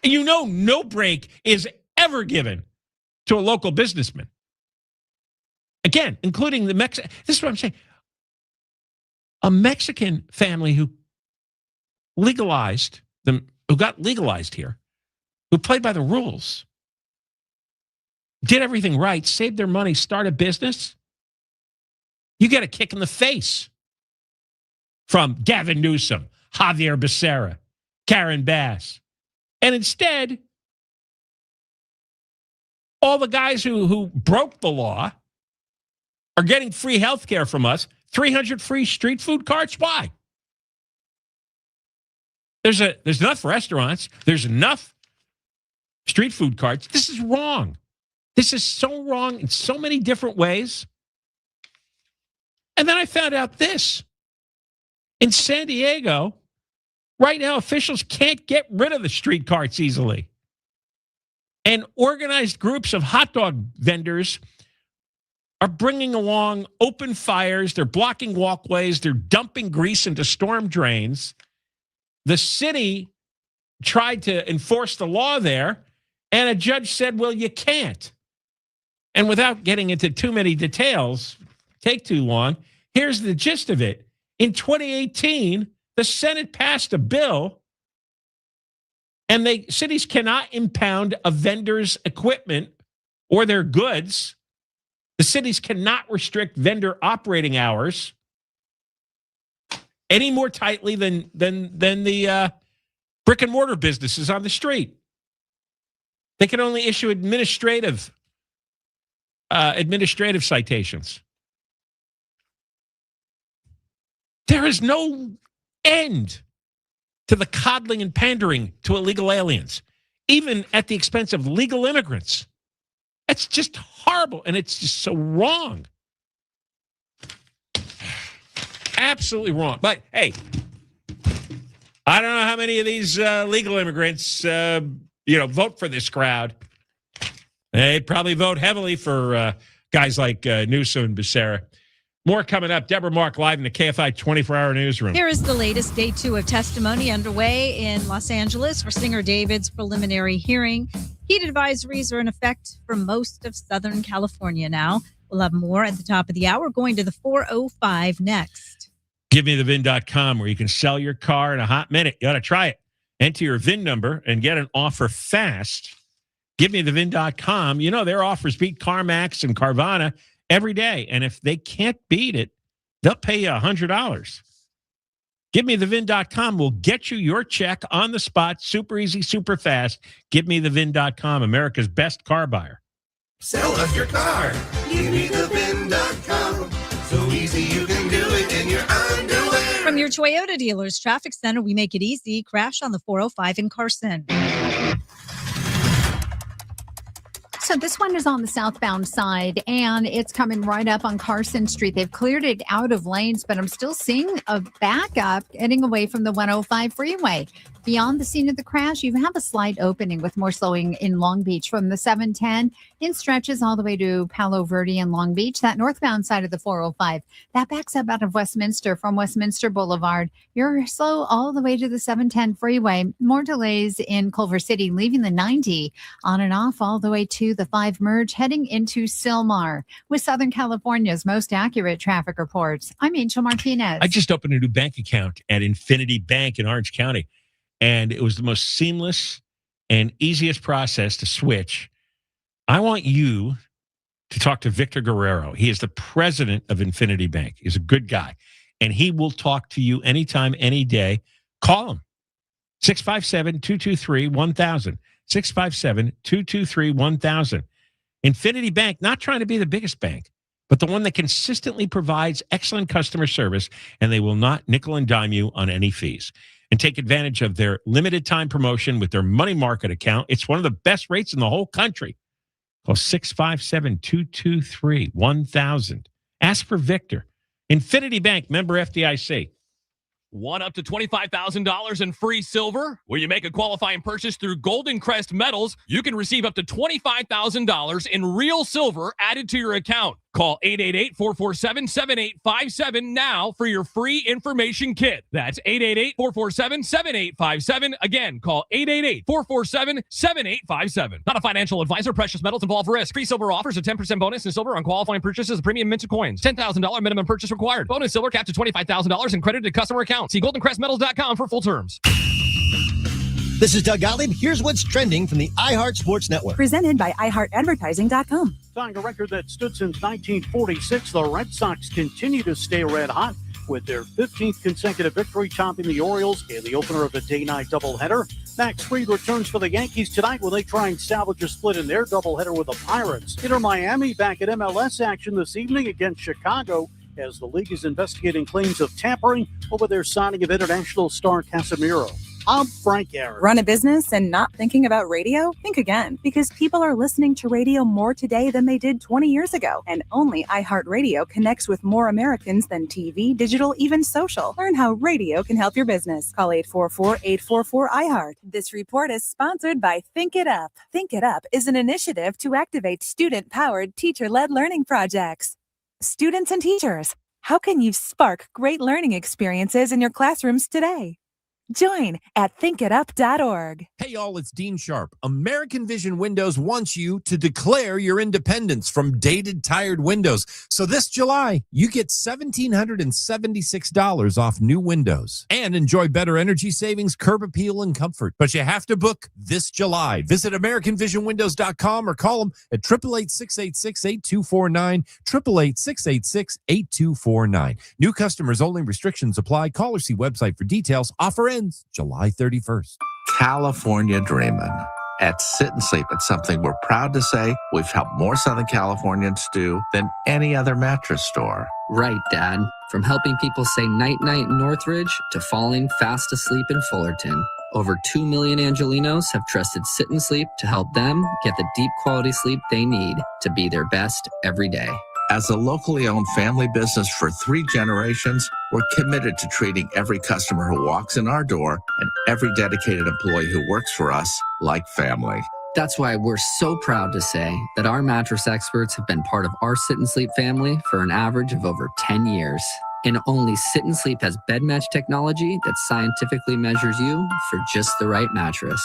no break is ever given to a local businessman. Again, including the Mexican. This is what I'm saying. A Mexican family who got legalized here, who played by the rules, did everything right, saved their money, started a business. You get a kick in the face from Gavin Newsom, Xavier Beccerra, Karen Bass. And instead, all the guys who broke the law are getting free health care from us, 300 free street food carts. Why? There's enough restaurants. There's enough street food carts. This is wrong. This is so wrong in so many different ways. And then I found out this. In San Diego, right now, officials can't get rid of the street carts easily. And organized groups of hot dog vendors are bringing along open fires. They're blocking walkways. They're dumping grease into storm drains. The city tried to enforce the law there, and a judge said, well, you can't. And without getting into too many details, take too long, here's the gist of it. In 2018, the Senate passed a bill, and cities cannot impound a vendor's equipment or their goods. The cities cannot restrict vendor operating hours any more tightly than the brick and mortar businesses on the street. They can only issue administrative citations. There is no end to the coddling and pandering to illegal aliens, even at the expense of legal immigrants. It's just horrible, and it's just so wrong. Absolutely wrong. But, hey, I don't know how many of these legal immigrants, vote for this crowd. They'd probably vote heavily for guys like Newsom and Beccerra. More coming up. Deborah Mark live in the KFI 24-hour newsroom. Here is the latest. Day 2 of testimony underway in Los Angeles for Singer David's preliminary hearing. Heat advisories are in effect for most of Southern California now. We'll have more at the top of the hour. Going to the 4:05 next. GiveMeTheVin.com, where you can sell your car in a hot minute. You ought to try it. Enter your VIN number and get an offer fast. GiveMeTheVin.com. You know, their offers beat CarMax and Carvana every day. And if they can't beat it, they'll pay you $100. GiveMeTheVin.com will get you your check on the spot. Super easy, super fast. GiveMeTheVin.com, America's best car buyer. Sell us your car. GiveMeTheVin.com. So easy you can do it in your underwear. From your Toyota dealer's traffic center, we make it easy. Crash on the 405 in Carson. So this one is on the southbound side, and it's coming right up on Carson Street. They've cleared it out of lanes, but I'm still seeing a backup heading away from the 105 freeway. Beyond the scene of the crash, you have a slight opening with more slowing in Long Beach from the 710 in stretches all the way to Palo Verde and Long Beach. That northbound side of the 405, that backs up out of Westminster from Westminster Boulevard. You're slow all the way to the 710 freeway. More delays in Culver City, leaving the 90 on and off all the way to the 5 merge, heading into Sylmar. With Southern California's most accurate traffic reports, I'm Angel Martinez. I just opened a new bank account at Infinity Bank in Orange County. And it was the most seamless and easiest process to switch. I want you to talk to Victor Guerrero. He is the president of Infinity Bank. He's a good guy. And he will talk to you anytime, any day. Call him. 657-223-1000. 657-223-1000. Infinity Bank, not trying to be the biggest bank, but the one that consistently provides excellent customer service, and they will not nickel and dime you on any fees. And take advantage of their limited time promotion with their money market account. It's one of the best rates in the whole country. Call 657-223-1000. Ask for Victor. Infinity Bank, member FDIC. Want up to $25,000 in free silver? When you make a qualifying purchase through Golden Crest Metals, you can receive up to $25,000 in real silver added to your account. Call 888-447-7857 now for your free information kit. That's 888-447-7857. Again, call 888-447-7857. Not a financial advisor. Precious metals involve risk. Free silver offers a 10% bonus in silver on qualifying purchases of premium minted coins. $10,000 minimum purchase required. Bonus silver capped to $25,000 and credited to customer account. See goldencrestmetals.com for full terms. This is Doug Gottlieb. Here's what's trending from the iHeart Sports Network. Presented by iHeartAdvertising.com. Tying a record that stood since 1946, the Red Sox continue to stay red hot with their 15th consecutive victory, topping the Orioles in the opener of the day-night doubleheader. Max Fried returns for the Yankees tonight when they try and salvage a split in their doubleheader with the Pirates. Inter Miami back at MLS action this evening against Chicago, as the league is investigating claims of tampering over their signing of international star Casemiro. I'm Frank Aaron. Run a business and not thinking about radio? Think again, because people are listening to radio more today than they did 20 years ago. And only iHeartRadio connects with more Americans than TV, digital, even social. Learn how radio can help your business. Call 844-844-iHeart. This report is sponsored by Think It Up. Think It Up is an initiative to activate student-powered, teacher-led learning projects. Students and teachers, how can you spark great learning experiences in your classrooms today? Join at thinkitup.org. Hey, y'all, it's Dean Sharp. American Vision Windows wants you to declare your independence from dated, tired windows. So this July, you get $1,776 off new windows and enjoy better energy savings, curb appeal, and comfort. But you have to book this July. Visit AmericanVisionWindows.com or call them at 888-686-8249, 888-686-8249. New customers only. Restrictions apply. Call or see website for details. Offer ends July 31st. California Dreamin'. At Sit and Sleep, it's something we're proud to say we've helped more Southern Californians do than any other mattress store. Right, Dad. From helping people say night-night in Northridge to falling fast asleep in Fullerton. Over 2 million Angelinos have trusted Sit and Sleep to help them get the deep quality sleep they need to be their best every day. As a locally owned family business for 3 generations, we're committed to treating every customer who walks in our door and every dedicated employee who works for us like family. That's why we're so proud to say that our mattress experts have been part of our Sit and Sleep family for an average of over 10 years. And only Sit and Sleep has bed match technology that scientifically measures you for just the right mattress.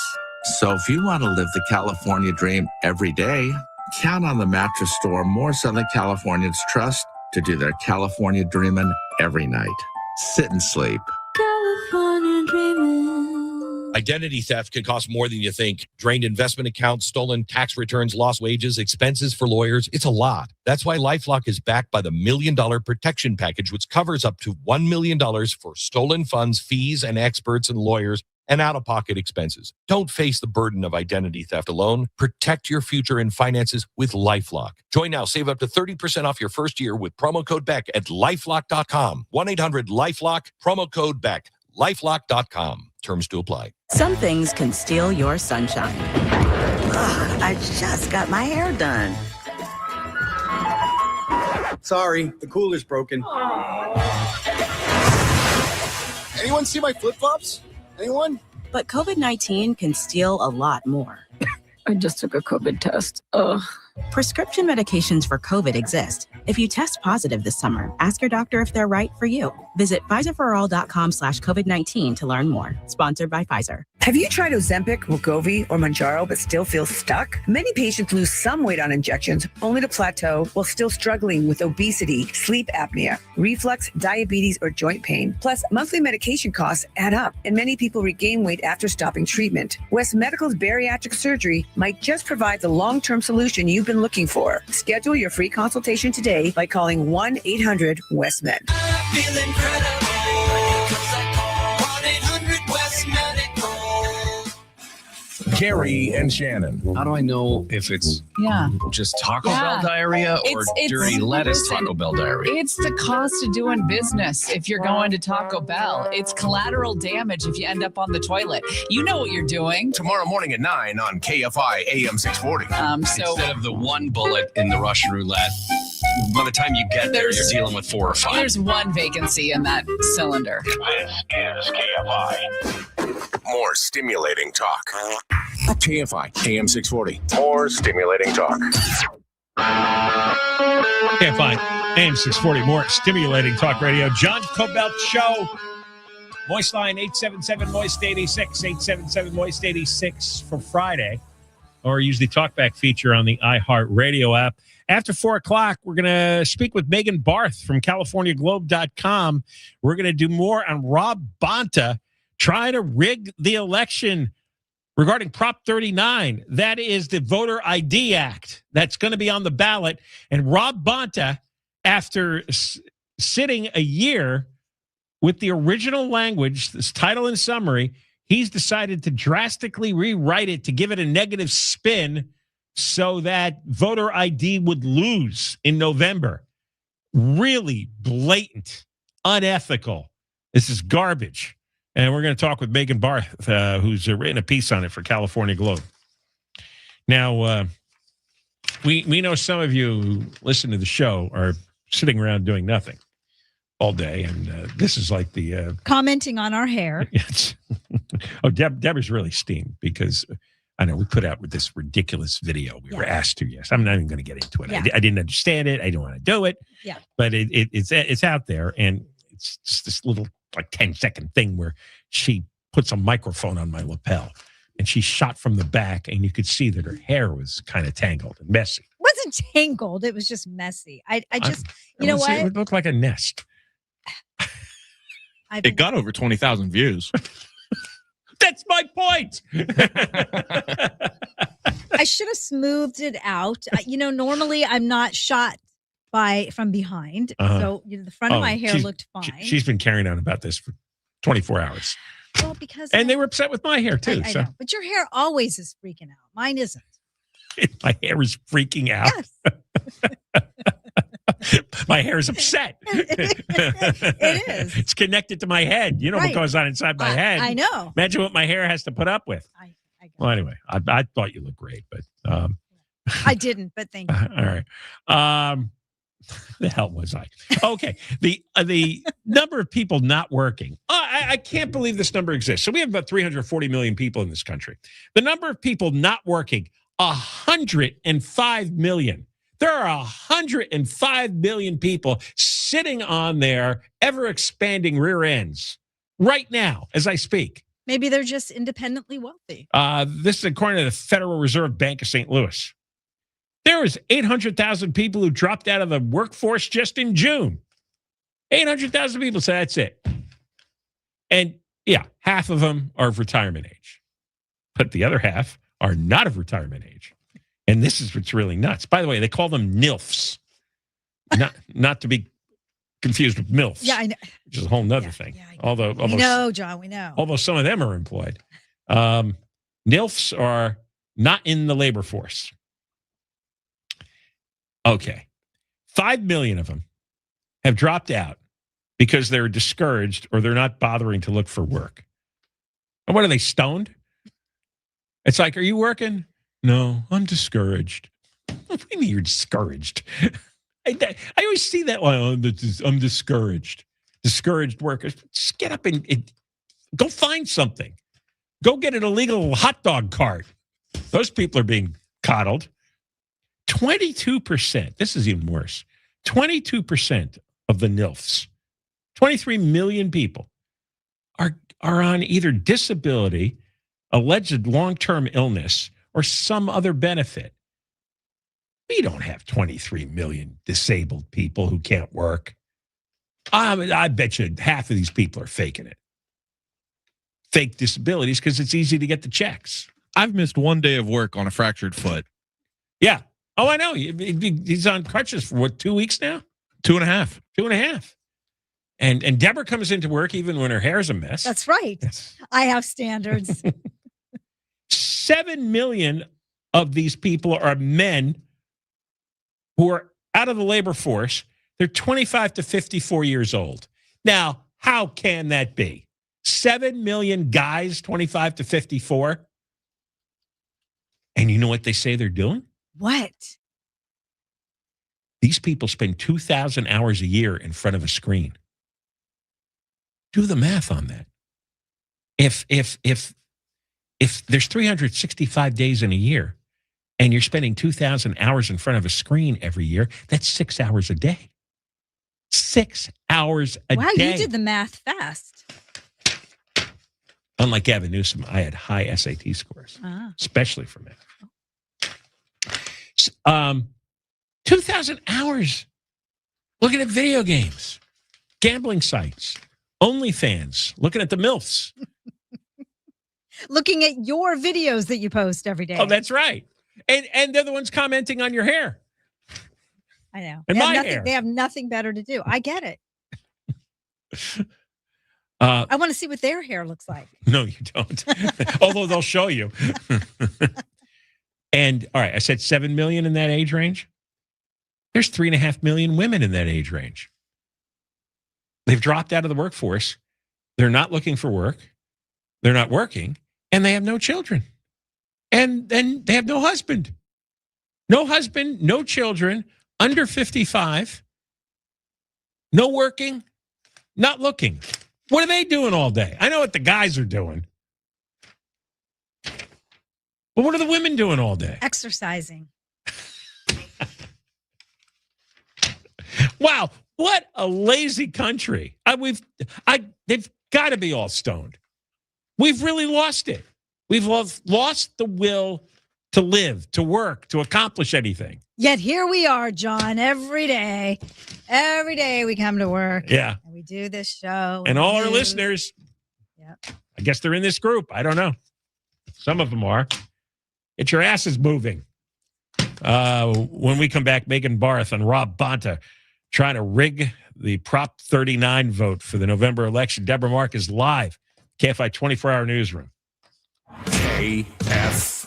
So if you want to live the California dream every day, count on the mattress store more Southern Californians trust to do their California dreaming every night. Sit and Sleep. California dreaming. Identity theft can cost more than you think. Drained investment accounts, stolen tax returns, lost wages, expenses for lawyers. It's a lot. That's why LifeLock is backed by the $1 Million Protection Package, which covers up to $1 million for stolen funds, fees, and experts and lawyers and out-of-pocket expenses. Don't face the burden of identity theft alone. Protect your future and finances with LifeLock. Join now. Save up to 30% off your first year with promo code BECK at LifeLock.com. 1-800-LifeLock, promo code BECK. LifeLock.com. Terms to apply. Some things can steal your sunshine. Ugh, I just got my hair done. Sorry, the cooler's broken. Anyone see my flip-flops? Anyone? But COVID-19 can steal a lot more. I just took a COVID test. Ugh. Prescription medications for COVID exist. If you test positive this summer, ask your doctor if they're right for you. Visit PfizerForAll.com/COVID-19 to learn more. Sponsored by Pfizer. Have you tried Ozempic, Wegovy, or Mounjaro but still feel stuck? Many patients lose some weight on injections only to plateau while still struggling with obesity, sleep apnea, reflux, diabetes, or joint pain. Plus, monthly medication costs add up, and many people regain weight after stopping treatment. West Medical's bariatric surgery might just provide the long-term solution you've been looking for. Schedule your free consultation today by calling 1-800-WEST-MED. I feel incredible. 'Cause I call 1-800-WEST-MEDICAL. Carrie and Shannon. How do I know if it's just Taco Bell diarrhea or dirty lettuce Taco Bell diarrhea? It's the cost of doing business if you're going to Taco Bell. It's collateral damage if you end up on the toilet. You know what you're doing. Tomorrow morning at 9 on KFI AM 640. Instead of the one bullet in the Russian roulette, by the time you get there, you're dealing with 4 or 5. There's one vacancy in that cylinder. This is KFI. More stimulating talk. KFI AM 640. More stimulating talk. KFI AM 640. More stimulating talk radio. John Kobylt Show. Voice line 877-MOIST-86. 877-MOIST-86 for Friday. Or use the TalkBack feature on the iHeartRadio app. After 4 o'clock, we're going to speak with Megan Barth from CaliforniaGlobe.com. We're going to do more on Rob Bonta trying to rig the election regarding Prop 39. That is the Voter ID Act that's going to be on the ballot. And Rob Bonta, after sitting a year with the original language, this title and summary, he's decided to drastically rewrite it to give it a negative spin so that voter ID would lose in November. Really blatant, unethical. This is garbage. And we're going to talk with Megan Barth, who's written a piece on it for California Globe. Now, we know some of you who listen to the show are sitting around doing nothing all day, and this is like the... commenting on our hair. Oh, Deborah's really steamed because... I know we put out with this ridiculous video. We were asked to, yes. I'm not even going to get into it. Yeah. I didn't understand it. I didn't want to do it. Yeah. But it's out there, and it's just this little like 10-second thing where she puts a microphone on my lapel, and she shot from the back, and you could see that her hair was kind of tangled and messy. It wasn't tangled. It was just messy. I just, you know what? It looked like a nest. It got over 20,000 views. That's my point. I should have smoothed it out. Normally I'm not shot from behind. So the front of my hair looked fine. She's been carrying on about this for 24 hours. Well, because they were upset with my hair too. I know. But your hair always is freaking out. Mine isn't. My hair is freaking out. Yes. My hair is upset. It is. It's connected to my head. You know what goes on inside my head. I know. Imagine what my hair has to put up with. Well, anyway, I thought you looked great, but I didn't. But thank you. All right. The hell was I? Okay. The number of people not working. I can't believe this number exists. So we have about 340 million people in this country. The number of people not working, 105 million. There are 105 million people sitting on their ever-expanding rear ends right now as I speak. Maybe they're just independently wealthy. This is according to the Federal Reserve Bank of St. Louis. There was 800,000 people who dropped out of the workforce just in June. 800,000 people said that's it. And yeah, half of them are of retirement age. But the other half are not of retirement age. And this is what's really nuts. By the way, they call them NILFs. Not to be confused with MILFs. Yeah, I know. Which is a whole nother thing. Yeah, We know, John, we know. Although some of them are employed. NILFs are not in the labor force. Okay. 5 million of them have dropped out because they're discouraged or they're not bothering to look for work. And what are they, stoned? It's like, are you working? No, I'm discouraged. What do you mean you're discouraged? I always see that one. I'm discouraged. Discouraged workers. Just get up and go find something. Go get an illegal hot dog cart. Those people are being coddled. 22%, this is even worse, 22% of the NILFs, 23 million people, are on either disability, alleged long-term illness, or some other benefit. We don't have 23 million disabled people who can't work. I bet you half of these people are faking it. Fake disabilities because it's easy to get the checks. I've missed one day of work on a fractured foot. Yeah. Oh, I know. He's on crutches for what, 2 weeks now? 2.5. 2.5. And Deborah comes into work even when her hair's a mess. That's right. Yes. I have standards. 7 million of these people are men who are out of the labor force. They're 25 to 54 years old. Now, how can that be? 7 million guys, 25 to 54. And you know what they say they're doing? What? These people spend 2,000 hours a year in front of a screen. Do the math on that. If there's 365 days in a year and you're spending 2,000 hours in front of a screen every year, that's 6 hours a day. 6 hours a day. Wow, you did the math fast. Unlike Gavin Newsom, I had high SAT scores, especially for math. 2,000 hours looking at video games, gambling sites, OnlyFans, looking at the MILFs. Looking at your videos that you post every day. Oh, that's right. And they're the ones commenting on your hair. I know. And my hair. They have nothing better to do. I get it. I want to see what their hair looks like. No, you don't. Although they'll show you. And all right, I said 7 million in that age range. There's 3.5 million women in that age range. They've dropped out of the workforce. They're not looking for work. They're not working, and they have no children. And then they have no husband. No husband, no children, under 55, no working, not looking. What are they doing all day? I know what the guys are doing. But what are the women doing all day? Exercising. Wow, what a lazy country. They've got to be all stoned. We've really lost it. We've lost the will to live, to work, to accomplish anything. Yet here we are, John, every day. Every day we come to work. Yeah. And we do this show. And all our listeners, I guess they're in this group. I don't know. Some of them are. Get your asses moving. When we come back, Megan Barth and Rob Bonta trying to rig the Prop 39 vote for the November election. Deborah Mark is live. KFI 24-hour newsroom. KFI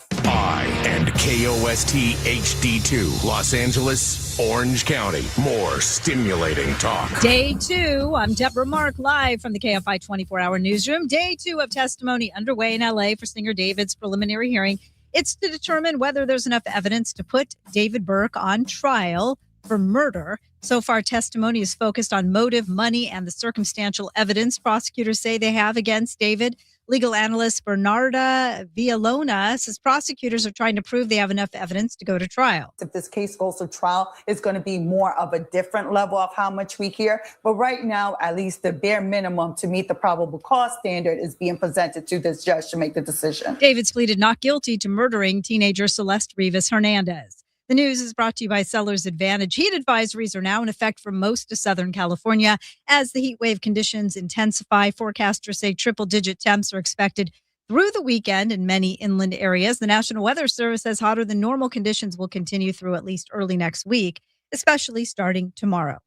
and KOST HD2, Los Angeles, Orange County. More stimulating talk. Day 2. I'm Deborah Mark, live from the KFI 24-hour newsroom. Day 2 of testimony underway in LA for singer David's preliminary hearing. It's to determine whether there's enough evidence to put David Burke on trial for murder. So far, testimony is focused on motive, money, and the circumstantial evidence prosecutors say they have against David. Legal analyst Bernarda Villalona says prosecutors are trying to prove they have enough evidence to go to trial. If this case goes to trial, it's going to be more of a different level of how much we hear. But right now, at least the bare minimum to meet the probable cause standard is being presented to this judge to make the decision. David's pleaded not guilty to murdering teenager Celeste Rivas Hernandez. The news is brought to you by Seller's Advantage. Heat advisories are now in effect for most of Southern California. As the heat wave conditions intensify, forecasters say triple-digit temps are expected through the weekend in many inland areas. The National Weather Service says hotter than normal conditions will continue through at least early next week, especially starting tomorrow.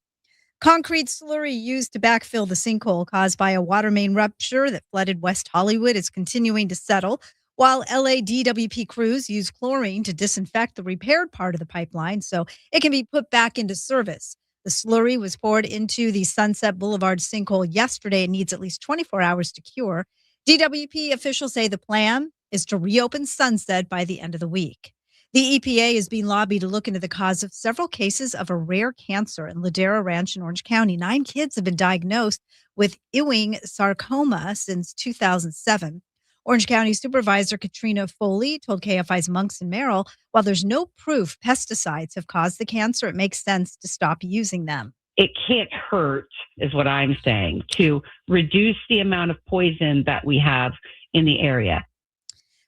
Concrete slurry used to backfill the sinkhole caused by a water main rupture that flooded West Hollywood is continuing to settle, while LA DWP crews use chlorine to disinfect the repaired part of the pipeline so it can be put back into service. The slurry was poured into the Sunset Boulevard sinkhole yesterday and needs at least 24 hours to cure. DWP officials say the plan is to reopen Sunset by the end of the week. The EPA is being lobbied to look into the cause of several cases of a rare cancer in Ladera Ranch in Orange County. 9 kids have been diagnosed with Ewing sarcoma since 2007. Orange County Supervisor Katrina Foley told KFI's Monks and Merrill, while there's no proof pesticides have caused the cancer, it makes sense to stop using them. It can't hurt, is what I'm saying, to reduce the amount of poison that we have in the area.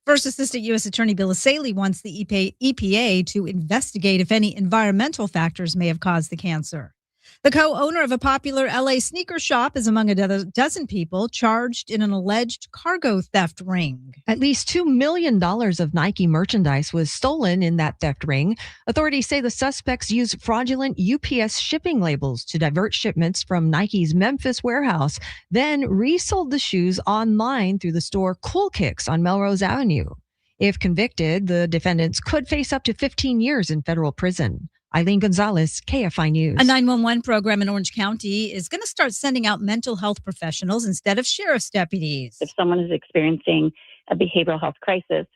First Assistant U.S. Attorney Bill Asaley wants the EPA to investigate if any environmental factors may have caused the cancer. The co-owner of a popular L.A. sneaker shop is among a dozen people charged in an alleged cargo theft ring. At least $2 million of Nike merchandise was stolen in that theft ring. Authorities say the suspects used fraudulent UPS shipping labels to divert shipments from Nike's Memphis warehouse, then resold the shoes online through the store Cool Kicks on Melrose Avenue. If convicted, the defendants could face up to 15 years in federal prison. Eileen Gonzalez, KFI News. A 911 program in Orange County is going to start sending out mental health professionals instead of sheriff's deputies. If someone is experiencing a behavioral health crisis,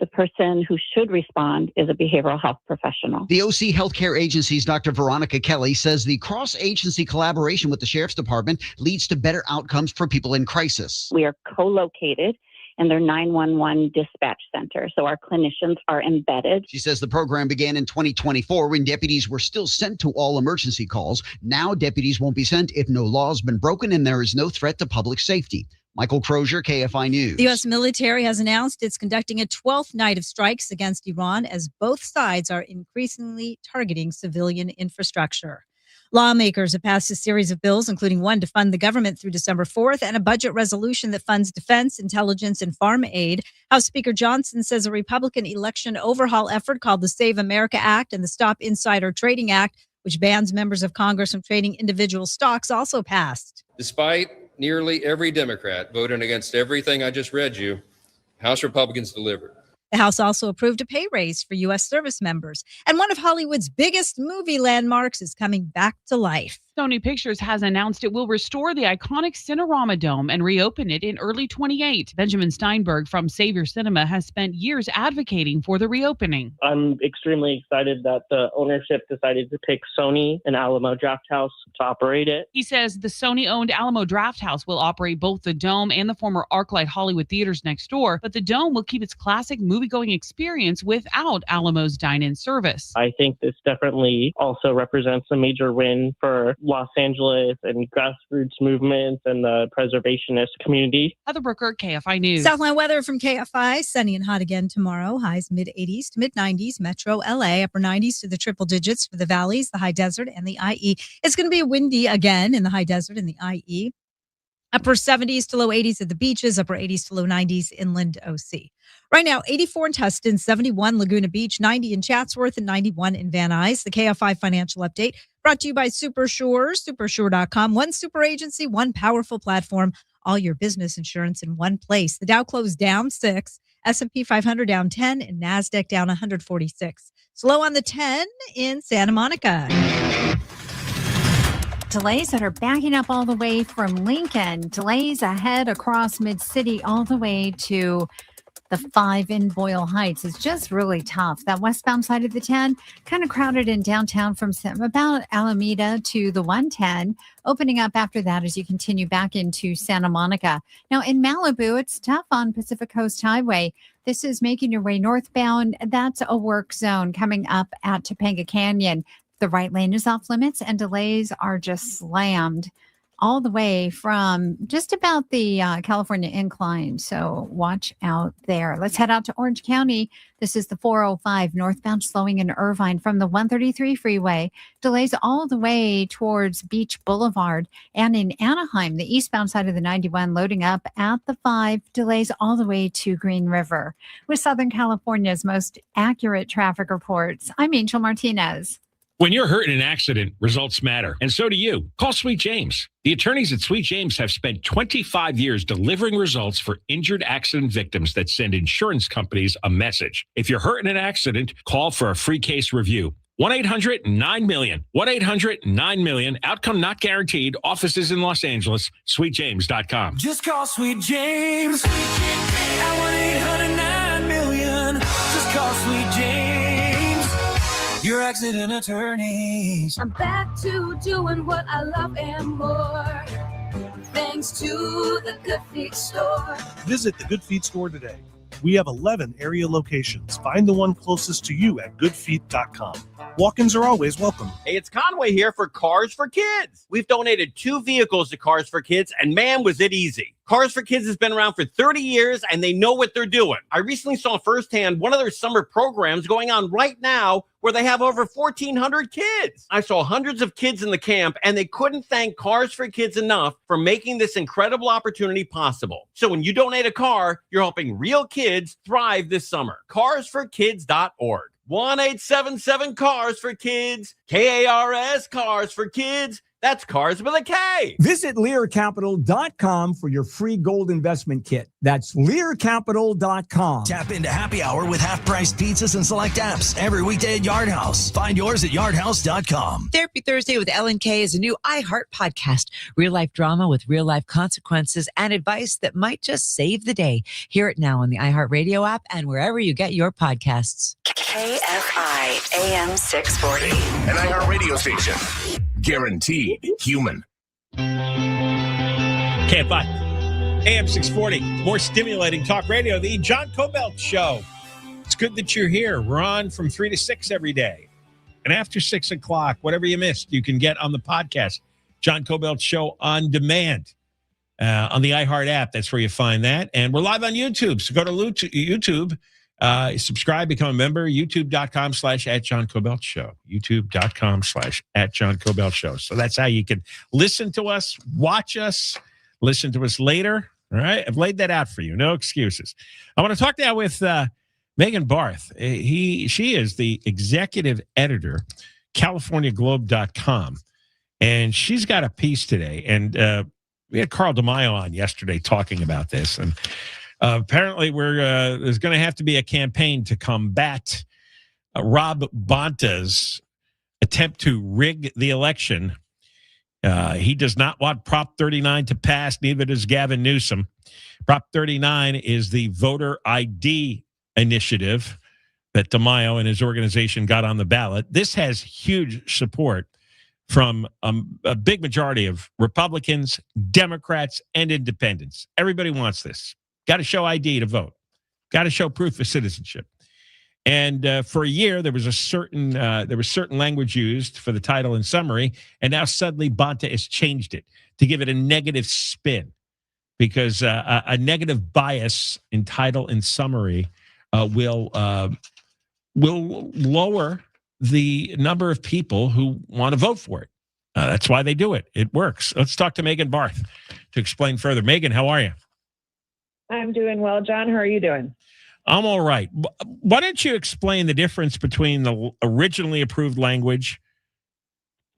the person who should respond is a behavioral health professional. The OC Healthcare Agency's Dr. Veronica Kelly says the cross-agency collaboration with the Sheriff's Department leads to better outcomes for people in crisis. We are co-located in their 911 dispatch center, so our clinicians are embedded. She says the program began in 2024 when deputies were still sent to all emergency calls. Now deputies won't be sent if no law has been broken and there is no threat to public safety. Michael Crozier, KFI News. The U.S. military has announced it's conducting a 12th night of strikes against Iran as both sides are increasingly targeting civilian infrastructure. Lawmakers have passed a series of bills, including one to fund the government through December 4th and a budget resolution that funds defense, intelligence, and farm aid. House Speaker Johnson says a Republican election overhaul effort called the Save America Act and the Stop Insider Trading Act, which bans members of Congress from trading individual stocks, also passed. Despite nearly every Democrat voting against everything I just read you, House Republicans delivered. The House also approved a pay raise for U.S. service members. And one of Hollywood's biggest movie landmarks is coming back to life. Sony Pictures has announced it will restore the iconic Cinerama Dome and reopen it in early 2028. Benjamin Steinberg from Xavier Cinema has spent years advocating for the reopening. I'm extremely excited that the ownership decided to pick Sony and Alamo Drafthouse to operate it. He says the Sony-owned Alamo Drafthouse will operate both the Dome and the former ArcLight Hollywood theaters next door, but the Dome will keep its classic movie-going experience without Alamo's dine-in service. I think this definitely also represents a major win for Los Angeles and grassroots movements and the preservationist community. Heather Brooker, KFI News. Southline weather from KFI. Sunny and hot again tomorrow. Highs mid-80s to mid-90s. Metro LA, upper 90s to the triple digits for the valleys, the high desert, and the IE. It's going to be windy again in the high desert and the IE. Upper 70s to low 80s at the beaches, upper 80s to low 90s inland OC. Right now, 84 in Tustin, 71 Laguna Beach, 90 in Chatsworth, and 91 in Van Nuys. The KFI financial update brought to you by SuperSure, supersure.com. One super agency, one powerful platform, all your business insurance in one place. The Dow closed down 6, S&P 500 down 10, and NASDAQ down 146. Slow on the 10 in Santa Monica. Delays that are backing up all the way from Lincoln. Delays ahead across Mid-City all the way to The 5 in Boyle Heights is just really tough. That westbound side of the 10, kind of crowded in downtown from about Alameda to the 110, opening up after that as you continue back into Santa Monica. Now in Malibu, it's tough on Pacific Coast Highway. This is making your way northbound. That's a work zone coming up at Topanga Canyon. The right lane is off limits and delays are just slammed all the way from just about the California incline. So watch out there. Let's head out to Orange County. This is the 405 northbound slowing in Irvine from the 133 freeway. Delays all the way towards Beach Boulevard. And in Anaheim, the eastbound side of the 91 loading up at the 5. Delays all the way to Green River. With Southern California's most accurate traffic reports, I'm Angel Martinez. When you're hurt in an accident, results matter, and so do you. Call Sweet James. The attorneys at Sweet James have spent 25 years delivering results for injured accident victims that send insurance companies a message. If you're hurt in an accident, call for a free case review. 1-800-9-MILLION. 1-800-9-MILLION. Outcome not guaranteed. Offices in Los Angeles. SweetJames.com. Just call Sweet James. At 1-800-9-MILLION. Just call Sweet James. Your accident attorneys. I'm back to doing what I love and more. Thanks to the Good Feet store. Visit the Good Feet store today. We have 11 area locations. Find the one closest to you at goodfeet.com. Walk-ins are always welcome. Hey, it's Conway here for Cars for Kids. We've donated 2 vehicles to Cars for Kids, and man, was it easy. Cars for Kids has been around for 30 years, and they know what they're doing. I recently saw firsthand one of their summer programs going on right now where they have over 1,400 kids. I saw hundreds of kids in the camp, and they couldn't thank Cars for Kids enough for making this incredible opportunity possible. So when you donate a car, you're helping real kids thrive this summer. CarsForKids.org. 1-877-CARS-FOR-KIDS. KARS, Cars for Kids. That's Cars with a K. Visit LearCapital.com for your free gold investment kit. That's LearCapital.com. Tap into Happy Hour with half-priced pizzas and select apps every weekday at Yard House. Find yours at yardhouse.com. Therapy Thursday with Ellen K is a new iHeart podcast. Real-life drama with real-life consequences and advice that might just save the day. Hear it now on the iHeart Radio app and wherever you get your podcasts. KFI AM 640. An iHeart radio station. Guaranteed human. KFI, AM 640, more stimulating talk radio, the John Kobylt Show. It's good that you're here. We're on from 3 to 6 every day. And after 6 o'clock, whatever you missed, you can get on the podcast, John Kobylt Show on demand on the iHeart app. That's where you find that. And we're live on YouTube. So go to YouTube. Subscribe, become a member, youtube.com/@JohnKobyltShow, youtube.com/@JohnKobyltShow. So that's how you can listen to us, watch us, listen to us later. All right. I've laid that out for you. No excuses. I want to talk now with Megan Barth. She is the executive editor, CaliforniaGlobe.com. And she's got a piece today. And we had Carl DeMaio on yesterday talking about this. And apparently, there's going to have to be a campaign to combat Rob Bonta's attempt to rig the election. He does not want Prop 39 to pass. Neither does Gavin Newsom. Prop 39 is the voter ID initiative that DeMaio and his organization got on the ballot. This has huge support from a big majority of Republicans, Democrats, and independents. Everybody wants this. Got to show ID to vote. Got to show proof of citizenship. And for a year, there was certain language used for the title and summary, and now suddenly Bonta has changed it to give it a negative spin, because a negative bias in title and summary will lower the number of people who want to vote for it. That's why they do it. It works. Let's talk to Megan Barth to explain further. Megan, how are you? I'm doing well, John. How are you doing? I'm all right. Why don't you explain the difference between the originally approved language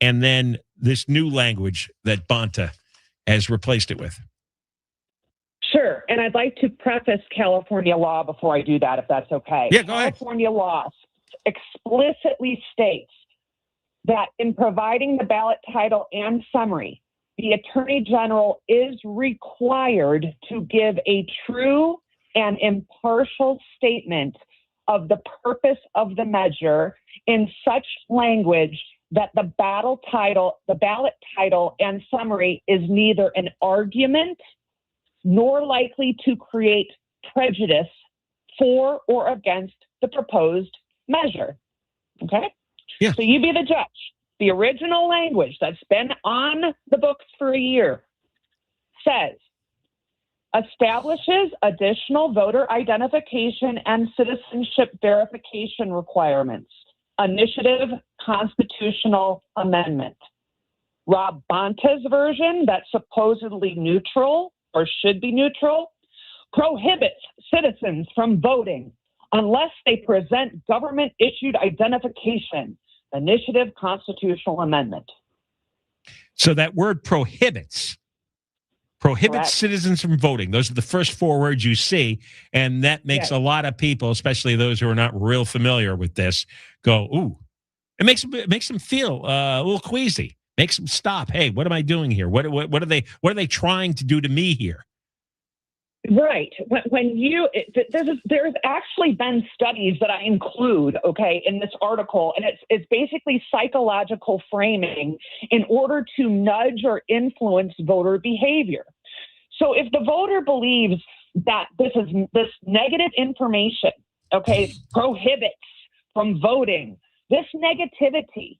and then this new language that Bonta has replaced it with? Sure. And I'd like to preface California law before I do that, if that's okay. Yeah, go ahead. California law explicitly states that in providing the ballot title and summary, the Attorney General is required to give a true an impartial statement of the purpose of the measure in such language that the ballot title and summary is neither an argument nor likely to create prejudice for or against the proposed measure. Okay? Yeah. So you be the judge. The original language that's been on the books for a year says, establishes additional voter identification and citizenship verification requirements. Initiative constitutional amendment. Rob Bonta's version, that's supposedly neutral or should be neutral, prohibits citizens from voting unless they present government-issued identification. Initiative constitutional amendment. So that word prohibits Correct. citizens from voting. Those are the first four words you see, and that makes a lot of people, especially those who are not real familiar with this, go, ooh. It makes them feel a little queasy. Makes them stop. Hey, what am I doing here? What are they trying to do to me here? Right. There's actually been studies that I include, okay, in this article, and it's basically psychological framing in order to nudge or influence voter behavior. So if the voter believes that this negative information, okay, prohibits from voting, this negativity,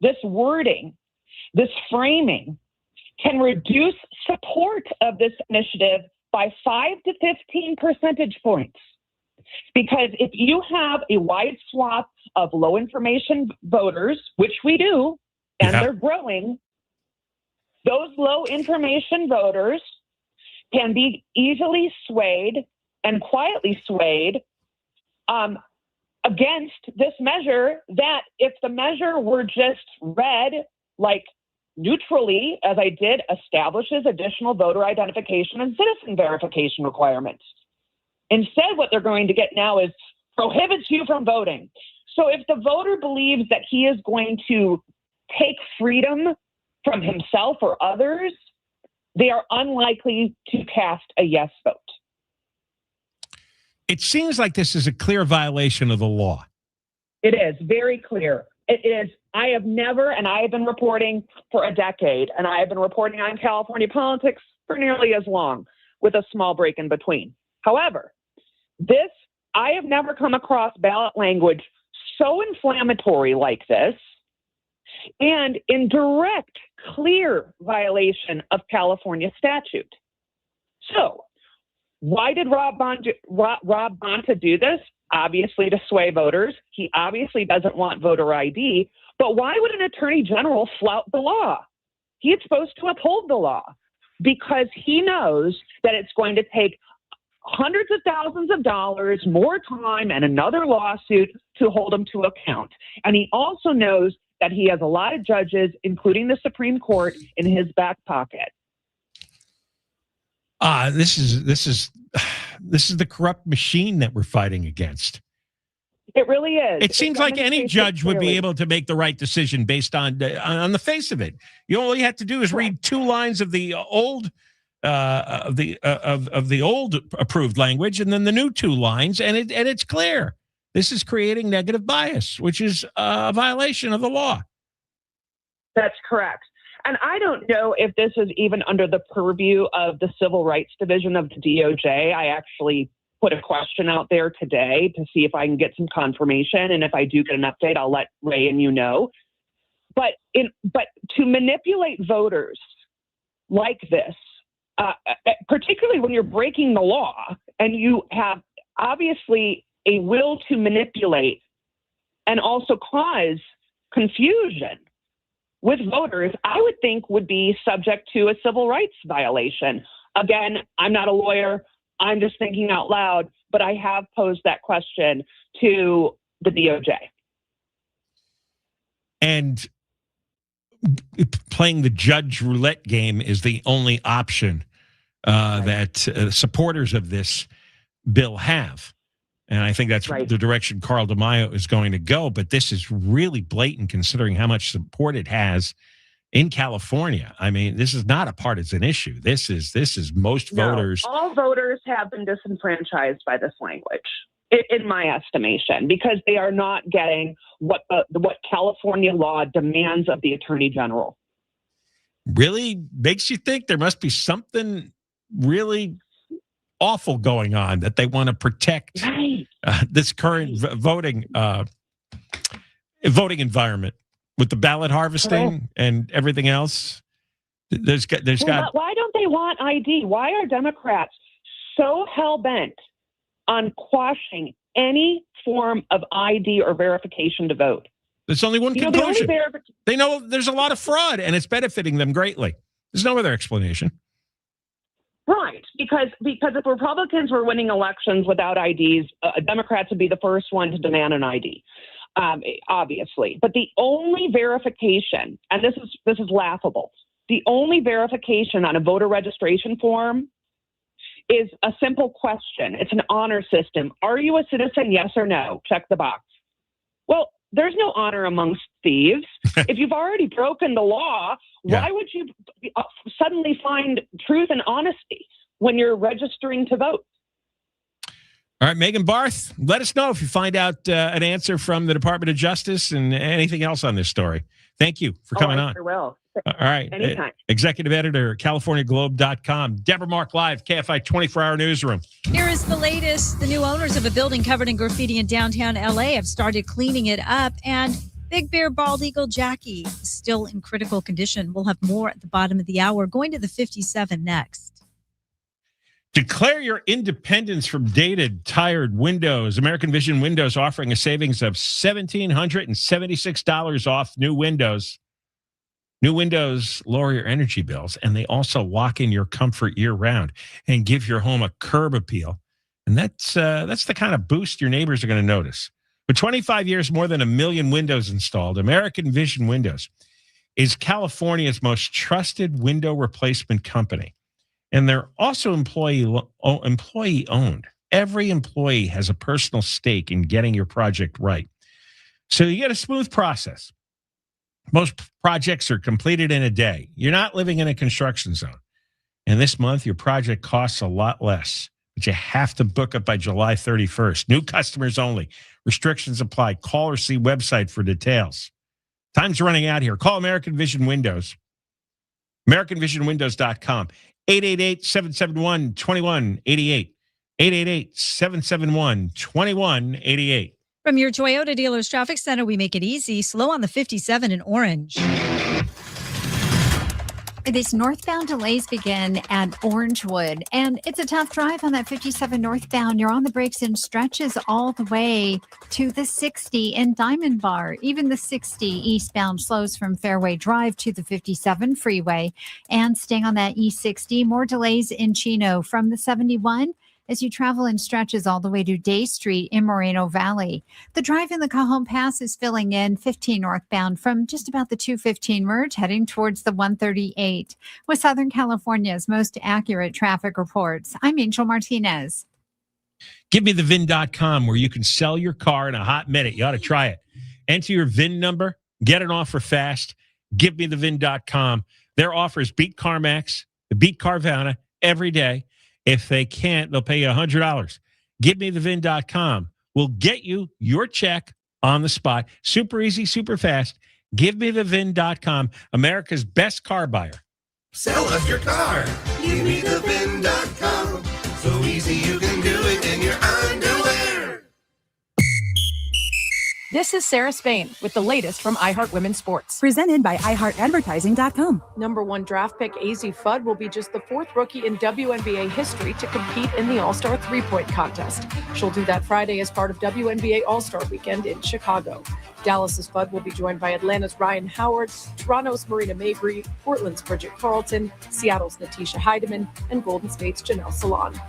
this wording, this framing can reduce support of this initiative by 5 to 15 percentage points. Because if you have a wide swath of low information voters, which we do, and they're growing, those low information voters can be easily swayed and quietly swayed against this measure, that if the measure were just read like neutrally, as I did, establishes additional voter identification and citizen verification requirements. Instead, what they're going to get now is prohibits you from voting. So if the voter believes that he is going to take freedom from himself or others, they are unlikely to cast a yes vote. It seems like this is a clear violation of the law. It is very clear. It is. I have never, and I have been reporting for a decade, and I have been reporting on California politics for nearly as long, with a small break in between. However, I have never come across ballot language so inflammatory like this, and in direct, clear violation of California statute. So, why did Rob Bonta do this? Obviously to sway voters. He obviously doesn't want voter ID. But why would an attorney general flout the law? He is supposed to uphold the law because he knows that it's going to take hundreds of thousands of dollars, more time, and another lawsuit to hold him to account. And he also knows that he has a lot of judges, including the Supreme Court, in his back pocket. This is the corrupt machine that we're fighting against. It really is. It seems like any judge would be able to make the right decision based on the face of it. All you have to do is read 2 lines of the old of the old approved language, and then the new 2 lines, and it's clear. This is creating negative bias, which is a violation of the law. That's correct. And I don't know if this is even under the purview of the Civil Rights Division of the DOJ. I actually put a question out there today to see if I can get some confirmation. And if I do get an update, I'll let Ray and you know. But to manipulate voters like this, particularly when you're breaking the law and you have obviously a will to manipulate and also cause confusion with voters, I would think would be subject to a civil rights violation. Again, I'm not a lawyer. I'm just thinking out loud, but I have posed that question to the DOJ. And playing the judge roulette game is the only option that supporters of this bill have. And I think that's the direction Carl DeMaio is going to go. But this is really blatant considering how much support it has in California. I mean, this is not a partisan issue. This is most voters. All voters have been disenfranchised by this language, in my estimation, because they are not getting what California law demands of the Attorney General. Really makes you think there must be something really awful going on that they want to protect this current voting environment with the ballot harvesting and everything else. Why don't they want ID? Why are Democrats so hell-bent on quashing any form of ID or verification to vote? There's only one conclusion. They know there's a lot of fraud and it's benefiting them greatly. There's no other explanation. Right, because if Republicans were winning elections without IDs, Democrats would be the first one to demand an ID, obviously. But the only verification, and this is laughable, the only verification on a voter registration form is a simple question. It's an honor system. Are you a citizen? Yes or no? Check the box. Well, there's no honor amongst thieves. If you've already broken the law, why would you suddenly find truth and honesty when you're registering to vote? All right, Megan Barth, let us know if you find out an answer from the Department of Justice and anything else on this story. Thank you for coming on. Sure will. All right. Anytime. Executive Editor, CaliforniaGlobe.com. Deborah Mark Live, KFI 24-hour newsroom. Here is the latest. The new owners of a building covered in graffiti in downtown LA have started cleaning it up, and Big Bear Bald Eagle Jackie is still in critical condition. We'll have more at the bottom of the hour. Going to the 57 next. Declare your independence from dated, tired windows. American Vision Windows offering a savings of $1,776 off new windows. New windows lower your energy bills, and they also lock in your comfort year-round and give your home a curb appeal. And that's the kind of boost your neighbors are going to notice. With 25 years, more than 1 million windows installed, American Vision Windows is California's most trusted window replacement company. And they're also employee-owned. Every employee has a personal stake in getting your project right. So you get a smooth process. Most projects are completed in a day. You're not living in a construction zone. And this month, your project costs a lot less. But you have to book it by July 31st. New customers only. Restrictions apply. Call or see website for details. Time's running out here. Call American Vision Windows. AmericanVisionWindows.com. 888-771-2188. 888-771-2188. From your Toyota dealer's traffic center, we make it easy. Slow on the 57 in Orange. These northbound delays begin at Orangewood, and it's a tough drive on that 57 northbound. You're on the brakes in stretches all the way to the 60 in Diamond Bar. Even the 60 eastbound slows from Fairway Drive to the 57 freeway. And staying on that E60, more delays in Chino from the 71 as you travel in stretches all the way to Day Street in Moreno Valley. The drive in the Cajon Pass is filling in 15 northbound from just about the 215 merge heading towards the 138. With Southern California's most accurate traffic reports, I'm Angel Martinez. GiveMeTheVIN.com, where you can sell your car in a hot minute. You ought to try it. Enter your VIN number, get an offer fast. GiveMeTheVIN.com. Their offers beat CarMax, beat Carvana every day. If they can't, they'll pay you $100. GiveMeTheVIN.com will get you your check on the spot. Super easy, super fast. GiveMeTheVIN.com, America's best car buyer. Sell us your car. GiveMeTheVIN.com. So easy you can do it in your underwear. This is Sarah Spain with the latest from iHeart Women's Sports. Presented by iHeartAdvertising.com. Number 1 draft pick AZ Fudd will be just the 4th rookie in WNBA history to compete in the All-Star 3-point contest. She'll do that Friday as part of WNBA All-Star Weekend in Chicago. Dallas's Fudd will be joined by Atlanta's Ryan Howard, Toronto's Marina Mabrey, Portland's Bridget Carlton, Seattle's Natisha Heidemann, and Golden State's Janelle Salon.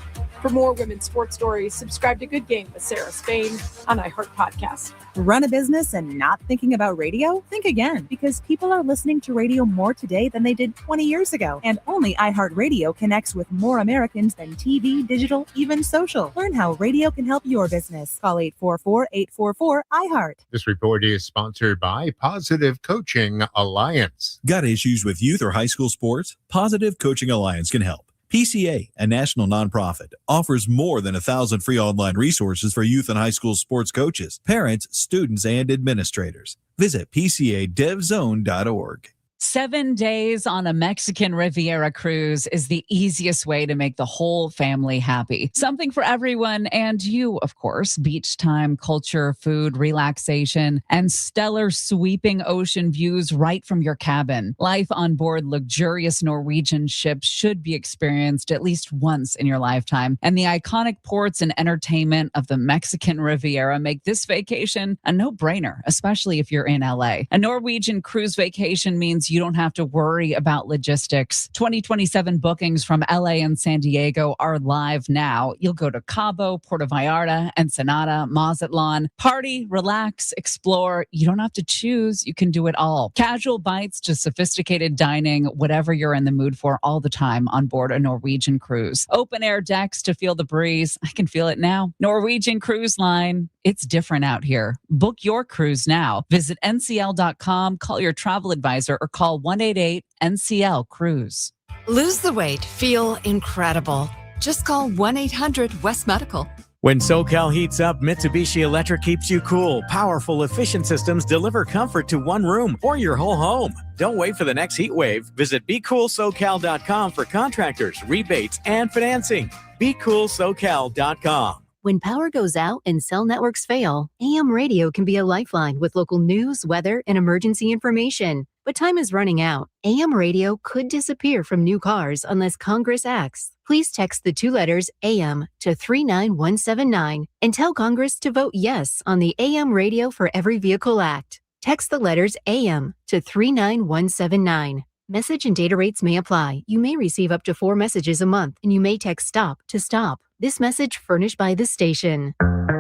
For more women's sports stories, subscribe to Good Game with Sarah Spain on iHeart Podcast. Run a business and not thinking about radio? Think again, because people are listening to radio more today than they did 20 years ago. And only iHeartRadio connects with more Americans than TV, digital, even social. Learn how radio can help your business. Call 844-844-iHeart. This report is sponsored by Positive Coaching Alliance. Got issues with youth or high school sports? Positive Coaching Alliance can help. PCA, a national nonprofit, offers more than 1,000 free online resources for youth and high school sports coaches, parents, students, and administrators. Visit PCADevZone.org. 7 days on a Mexican Riviera cruise is the easiest way to make the whole family happy. Something for everyone and you, of course. Beach time, culture, food, relaxation, and stellar sweeping ocean views right from your cabin. Life on board luxurious Norwegian ships should be experienced at least once in your lifetime. And the iconic ports and entertainment of the Mexican Riviera make this vacation a no-brainer, especially if you're in LA. A Norwegian cruise vacation means you don't have to worry about logistics. 2027 bookings from LA and San Diego are live now. You'll go to Cabo, Puerto Vallarta, Ensenada, Mazatlan. Party, relax, explore. You don't have to choose. You can do it all. Casual bites to sophisticated dining, whatever you're in the mood for all the time on board a Norwegian cruise. Open air decks to feel the breeze. I can feel it now. Norwegian Cruise Line. It's different out here. Book your cruise now. Visit ncl.com, call your travel advisor, or call 188-NCL-CRUISE. Lose the weight. Feel incredible. Just call 1-800-WEST-MEDICAL. When SoCal heats up, Mitsubishi Electric keeps you cool. Powerful, efficient systems deliver comfort to one room or your whole home. Don't wait for the next heat wave. Visit BeCoolSoCal.com for contractors, rebates, and financing. BeCoolSoCal.com. When power goes out and cell networks fail, AM radio can be a lifeline with local news, weather, and emergency information. But time is running out. AM radio could disappear from new cars unless Congress acts. Please text the 2 letters AM to 39179 and tell Congress to vote yes on the AM Radio for Every Vehicle Act. Text the letters AM to 39179. Message and data rates may apply. You may receive up to 4 messages a month, and you may text STOP to stop. This message furnished by the station.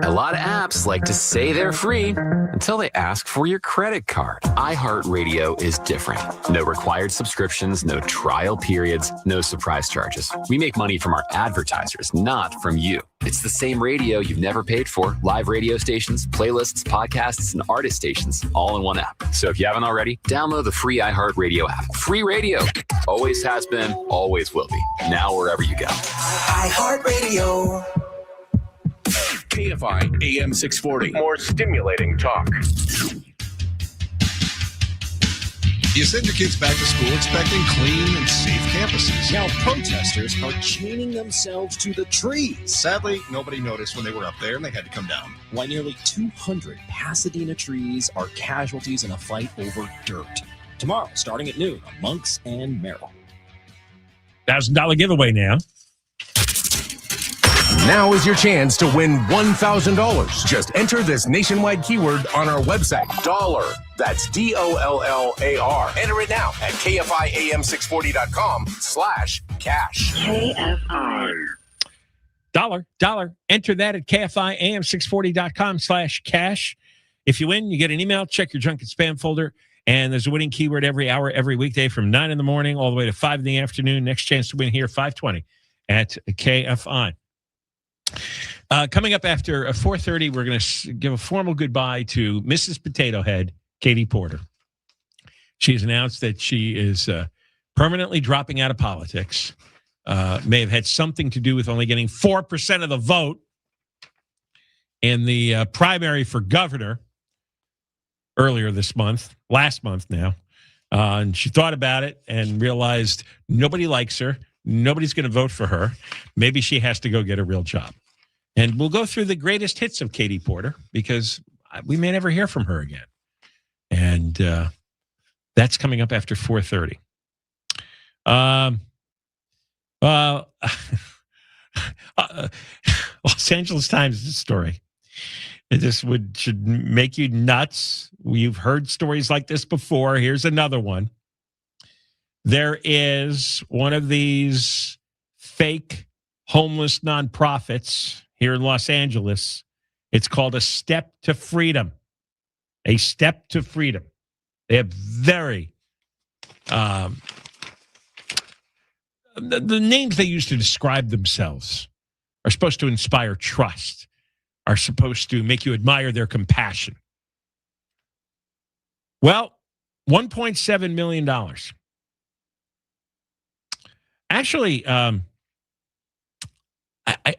A lot of apps like to say they're free until they ask for your credit card. iHeartRadio is different. No required subscriptions, no trial periods, no surprise charges. We make money from our advertisers, not from you. It's the same radio you've never paid for. Live radio stations, playlists, podcasts, and artist stations all in one app. So if you haven't already, download the free iHeartRadio app. Free radio. Always has been, always will be. Now wherever you go. iHeartRadio. KFI AM 640. More stimulating talk. You send your kids back to school expecting clean and safe campuses. Now protesters are chaining themselves to the trees. Sadly, nobody noticed when they were up there and they had to come down. Why nearly 200 Pasadena trees are casualties in a fight over dirt. Tomorrow, starting at noon on Monks and Merrill. $1,000 giveaway now. Now is your chance to win $1,000. Just enter this nationwide keyword on our website. Dollar. That's DOLLAR. Enter it now at KFIAM640.com/cash. KFI. Dollar. Enter that at KFIAM640.com/cash. If you win, you get an email. Check your junk and spam folder. And there's a winning keyword every hour, every weekday from 9 in the morning all the way to 5 in the afternoon. Next chance to win here, 5:20 at KFI. Coming up after 4:30, we're going to give a formal goodbye to Mrs. Potato Head, Katie Porter. She's announced that she is permanently dropping out of politics. May have had something to do with only getting 4% of the vote in the primary for governor earlier this month, last month now. And she thought about it and realized nobody likes her. Nobody's going to vote for her. Maybe she has to go get a real job. And we'll go through the greatest hits of Katie Porter because we may never hear from her again. And that's coming up after 4:30. Los Angeles Times story. This should make you nuts. We've heard stories like this before. Here's another one. There is one of these fake homeless nonprofits here in Los Angeles. It's called A Step to Freedom. A Step to Freedom. They have very, the names they use to describe themselves are supposed to inspire trust, are supposed to make you admire their compassion. Well, $1.7 million. Actually, I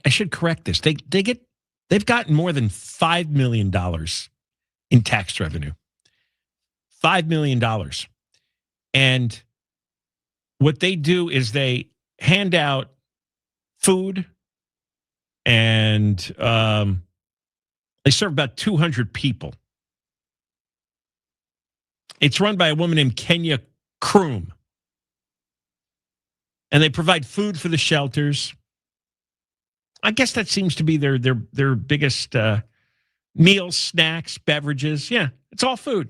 should correct this. They've gotten more than $5 million in tax revenue. $5 million. And what they do is they hand out food and they serve about 200 people. It's run by a woman named Kenya Kroom. And they provide food for the shelters. I guess that seems to be their biggest meals, snacks, beverages. Yeah, it's all food.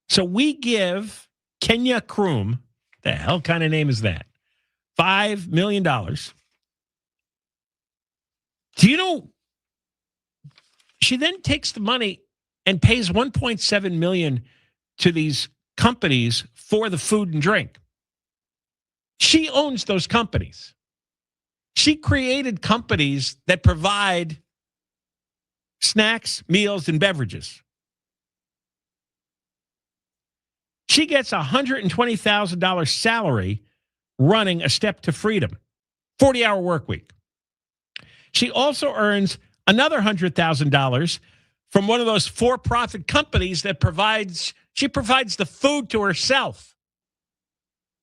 So we give Kenya Kroom, the hell kind of name is that? $5 million. Do you know, she then takes the money and pays $1.7 million to these companies for the food and drink. She owns those companies. She created companies that provide snacks, meals, and beverages. She gets a $120,000 salary running A Step to Freedom, 40-hour work week. She also earns another $100,000 from one of those for-profit companies that provides the food to herself.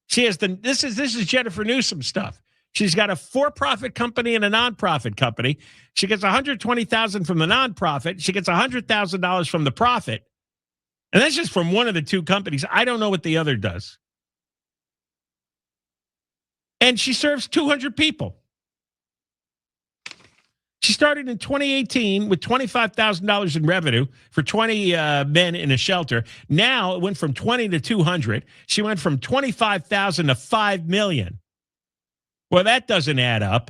She has this is Jennifer Newsom stuff. She's got a for-profit company and a nonprofit company. She gets $120,000 from the nonprofit. She gets $100,000 from the profit. And that's just from one of the two companies. I don't know what the other does. And she serves 200 people. She started in 2018 with $25,000 in revenue for 20 men in a shelter. Now it went from 20 to 200. She went from 25,000 to 5 million. Well, that doesn't add up.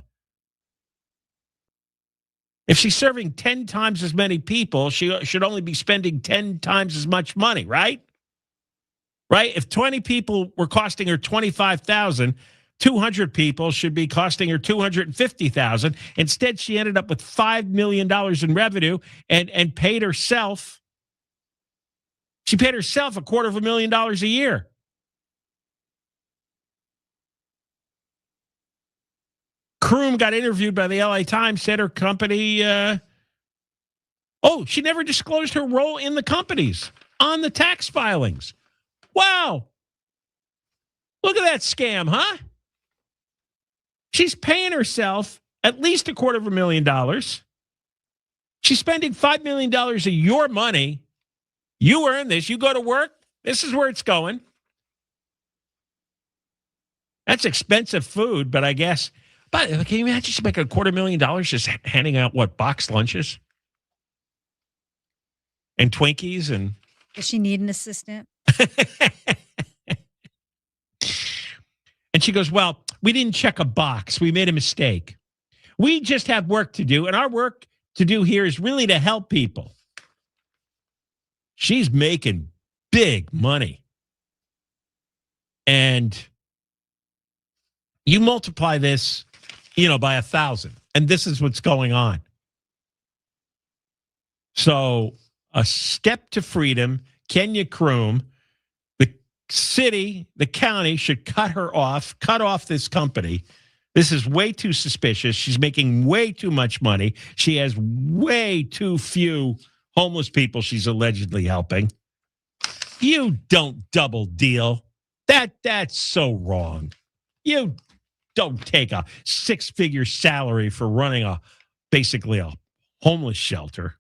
If she's serving 10 times as many people, she should only be spending 10 times as much money, right? Right? If 20 people were costing her $25,000, 200 people should be costing her $250,000. Instead, she ended up with $5 million in revenue and paid herself. She paid herself $250,000 a year. Kroom got interviewed by the LA Times, said her company, she never disclosed her role in the companies on the tax filings. Wow. Look at that scam, huh? She's paying herself at least $250,000. She's spending $5 million of your money. You earn this. You go to work. This is where it's going. That's expensive food, but I guess... But can you imagine she's making $250,000 just handing out, boxed lunches? And Twinkies and... Does she need an assistant? And she goes, well, we didn't check a box. We made a mistake. We just have work to do. And our work to do here is really to help people. She's making big money. And you multiply this, by 1,000. And this is what's going on. So A Step to Freedom, Kenya Kroom, the city, the county should cut off this company. This is way too suspicious. She's making way too much money. She has way too few homeless people she's allegedly helping. You don't double deal. That's so wrong. You don't take a 6-figure salary for running basically a homeless shelter.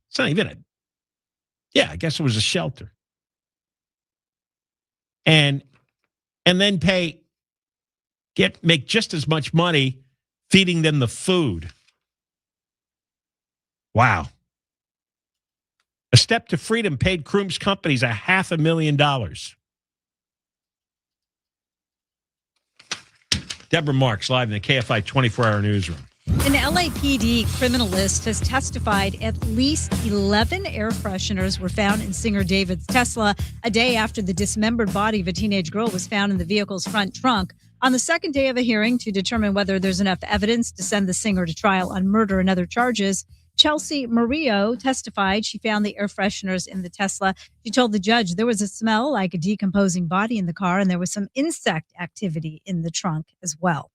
It's not even I guess it was a shelter. And then make just as much money feeding them the food. Wow. A Step to Freedom paid Kroom's companies $500,000. Deborah Marks live in the KFI 24-hour newsroom. An LAPD criminalist has testified at least 11 air fresheners were found in singer David's Tesla a day after the dismembered body of a teenage girl was found in the vehicle's front trunk. On the second day of a hearing to determine whether there's enough evidence to send the singer to trial on murder and other charges, Chelsea Murillo testified she found the air fresheners in the Tesla. She told the judge there was a smell like a decomposing body in the car, and there was some insect activity in the trunk as well.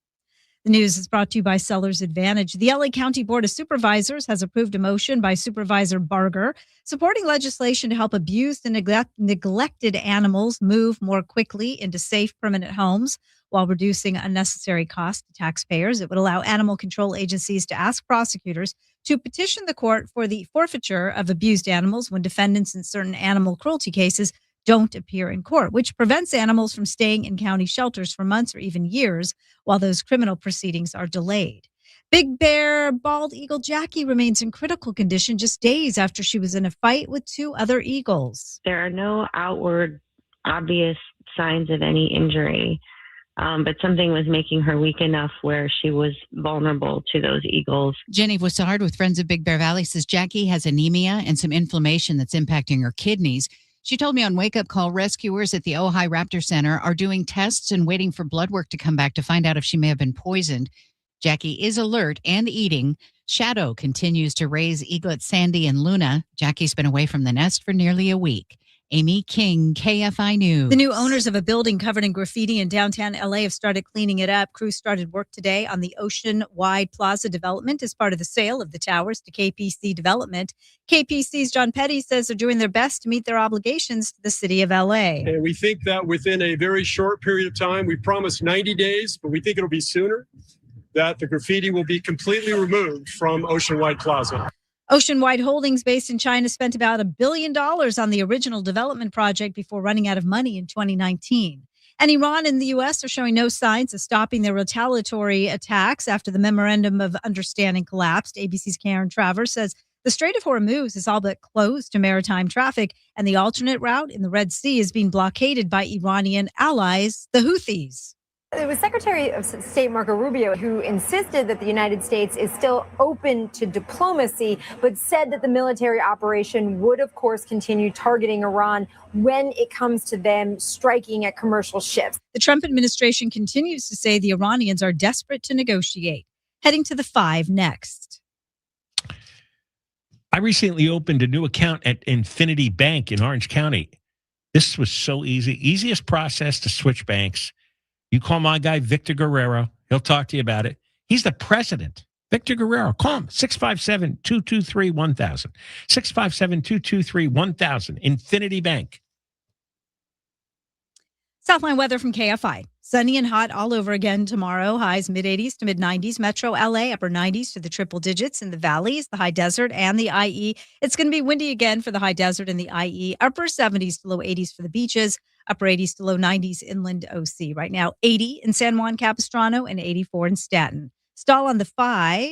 The news is brought to you by Sellers Advantage. The LA County Board of Supervisors has approved a motion by Supervisor Barger supporting legislation to help abused and neglected animals move more quickly into safe, permanent homes while reducing unnecessary costs to taxpayers. It would allow animal control agencies to ask prosecutors to petition the court for the forfeiture of abused animals when defendants in certain animal cruelty cases don't appear in court, which prevents animals from staying in county shelters for months or even years while those criminal proceedings are delayed. Big Bear bald eagle Jackie remains in critical condition just days after she was in a fight with two other eagles. There are no outward obvious signs of any injury, but something was making her weak enough where she was vulnerable to those eagles. Jenny Vossard with Friends of Big Bear Valley says Jackie has anemia and some inflammation that's impacting her kidneys. She told me on Wake Up Call, rescuers at the Ojai Raptor Center are doing tests and waiting for blood work to come back to find out if she may have been poisoned. Jackie is alert and eating. Shadow continues to raise eaglets Sandy and Luna. Jackie's been away from the nest for nearly a week. Amy King, KFI News. The new owners of a building covered in graffiti in downtown LA have started cleaning it up. Crews started work today on the Ocean-wide Plaza development as part of the sale of the towers to KPC Development. KPC's John Petty says they're doing their best to meet their obligations to the city of LA. And we think that within a very short period of time, we promised 90 days, but we think it'll be sooner, that the graffiti will be completely removed from Ocean-wide Plaza. Ocean-wide Holdings, based in China, spent about $1 billion on the original development project before running out of money in 2019. And Iran and the U.S. are showing no signs of stopping their retaliatory attacks after the Memorandum of Understanding collapsed. ABC's Karen Travers says the Strait of Hormuz is all but closed to maritime traffic, and the alternate route in the Red Sea is being blockaded by Iranian allies, the Houthis. It was Secretary of State Marco Rubio who insisted that the United States is still open to diplomacy, but said that the military operation would, of course, continue targeting Iran when it comes to them striking at commercial ships. The Trump administration continues to say the Iranians are desperate to negotiate. Heading to the 5 next. I recently opened a new account at Infinity Bank in Orange County. This was so easy. Easiest process to switch banks. You call my guy, Victor Guerrero. He'll talk to you about it. He's the president. Victor Guerrero. Call him. 657-223-1000. 657-223-1000. Infinity Bank. Southline weather from KFI. Sunny and hot all over again tomorrow. Highs mid-80s to mid-90s. Metro LA, upper 90s to the triple digits. In the valleys, the high desert, and the IE. It's going to be windy again for the high desert and the IE. Upper 70s to low 80s for the beaches. Upper 80s to low 90s inland OC. Right now, 80 in San Juan Capistrano and 84 in Staten. Stall on the 5.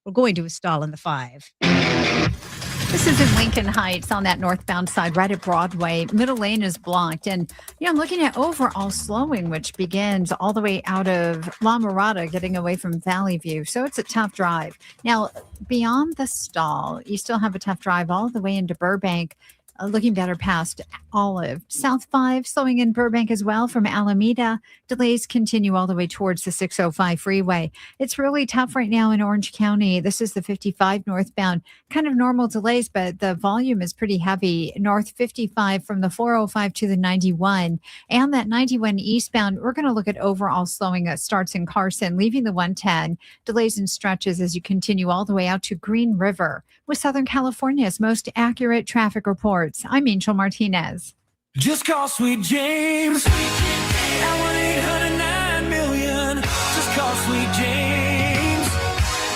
We're going to a stall on the 5. This is in Lincoln Heights on that northbound side, right at Broadway. Middle lane is blocked. And, I'm looking at overall slowing, which begins all the way out of La Mirada, getting away from Valley View. So it's a tough drive. Now, beyond the stall, you still have a tough drive all the way into Burbank. Looking better past Olive. South 5 slowing in Burbank as well from Alameda. Delays continue all the way towards the 605 freeway. It's really tough right now in Orange County. This is the 55 northbound. Kind of normal delays, but the volume is pretty heavy. North 55 from the 405 to the 91. And that 91 eastbound, we're going to look at overall slowing that starts in Carson, leaving the 110. Delays and stretches as you continue all the way out to Green River. With Southern California's most accurate traffic reports. I'm Angel Martinez. Just call Sweet James at 1-800-9-million. Just call Sweet James.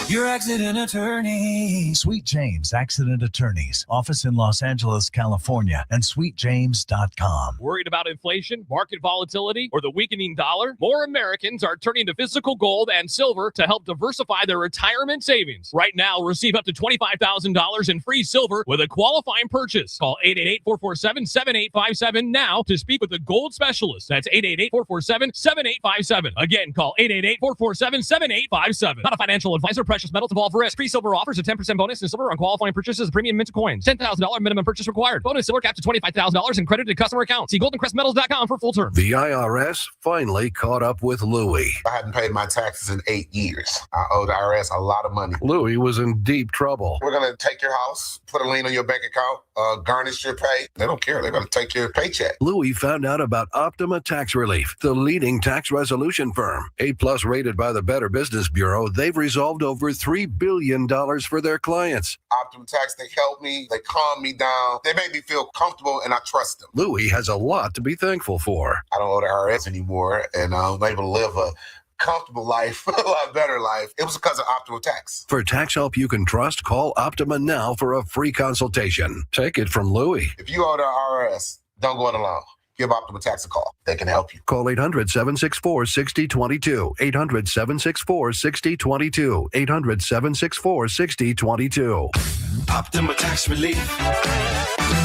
Your accident attorney. Sweet James Accident Attorneys. Office in Los Angeles, California, and sweetjames.com. Worried about inflation, market volatility, or the weakening dollar? More Americans are turning to physical gold and silver to help diversify their retirement savings. Right now, receive up to $25,000 in free silver with a qualifying purchase. Call 888-447-7857 now to speak with the gold specialist. That's 888-447-7857. Again, call 888-447-7857. Not a financial advisor. Precious metals involve risk. Free silver offers a 10% bonus in silver on qualifying purchases of premium mint coins. $10,000 minimum purchase required. Bonus silver capped to $25,000 and credited to customer account. See goldencrestmetals.com for full terms. The IRS finally caught up with Louie. I hadn't paid my taxes in 8 years. I owed the IRS a lot of money. Louie was in deep trouble. We're going to take your house, put a lien on your bank account, garnish your pay. They don't care. They're going to take your paycheck. Louie found out about Optima Tax Relief, the leading tax resolution firm. A+ rated by the Better Business Bureau, they've resolved over $3 billion for their clients. Optima Tax, they help me. They calm me down. They make me feel comfortable, and I trust them. Louie has a lot to be thankful for. I don't owe the IRS anymore, and I'm able to live a comfortable life, a lot better life. It was because of Optima Tax. For tax help you can trust, call Optima now for a free consultation. Take it from Louie. If you owe the IRS, don't go it alone. Give Optima Tax a call. They can help you. Call 800-764-6022. 800-764-6022. 800-764-6022. Optima Tax Relief.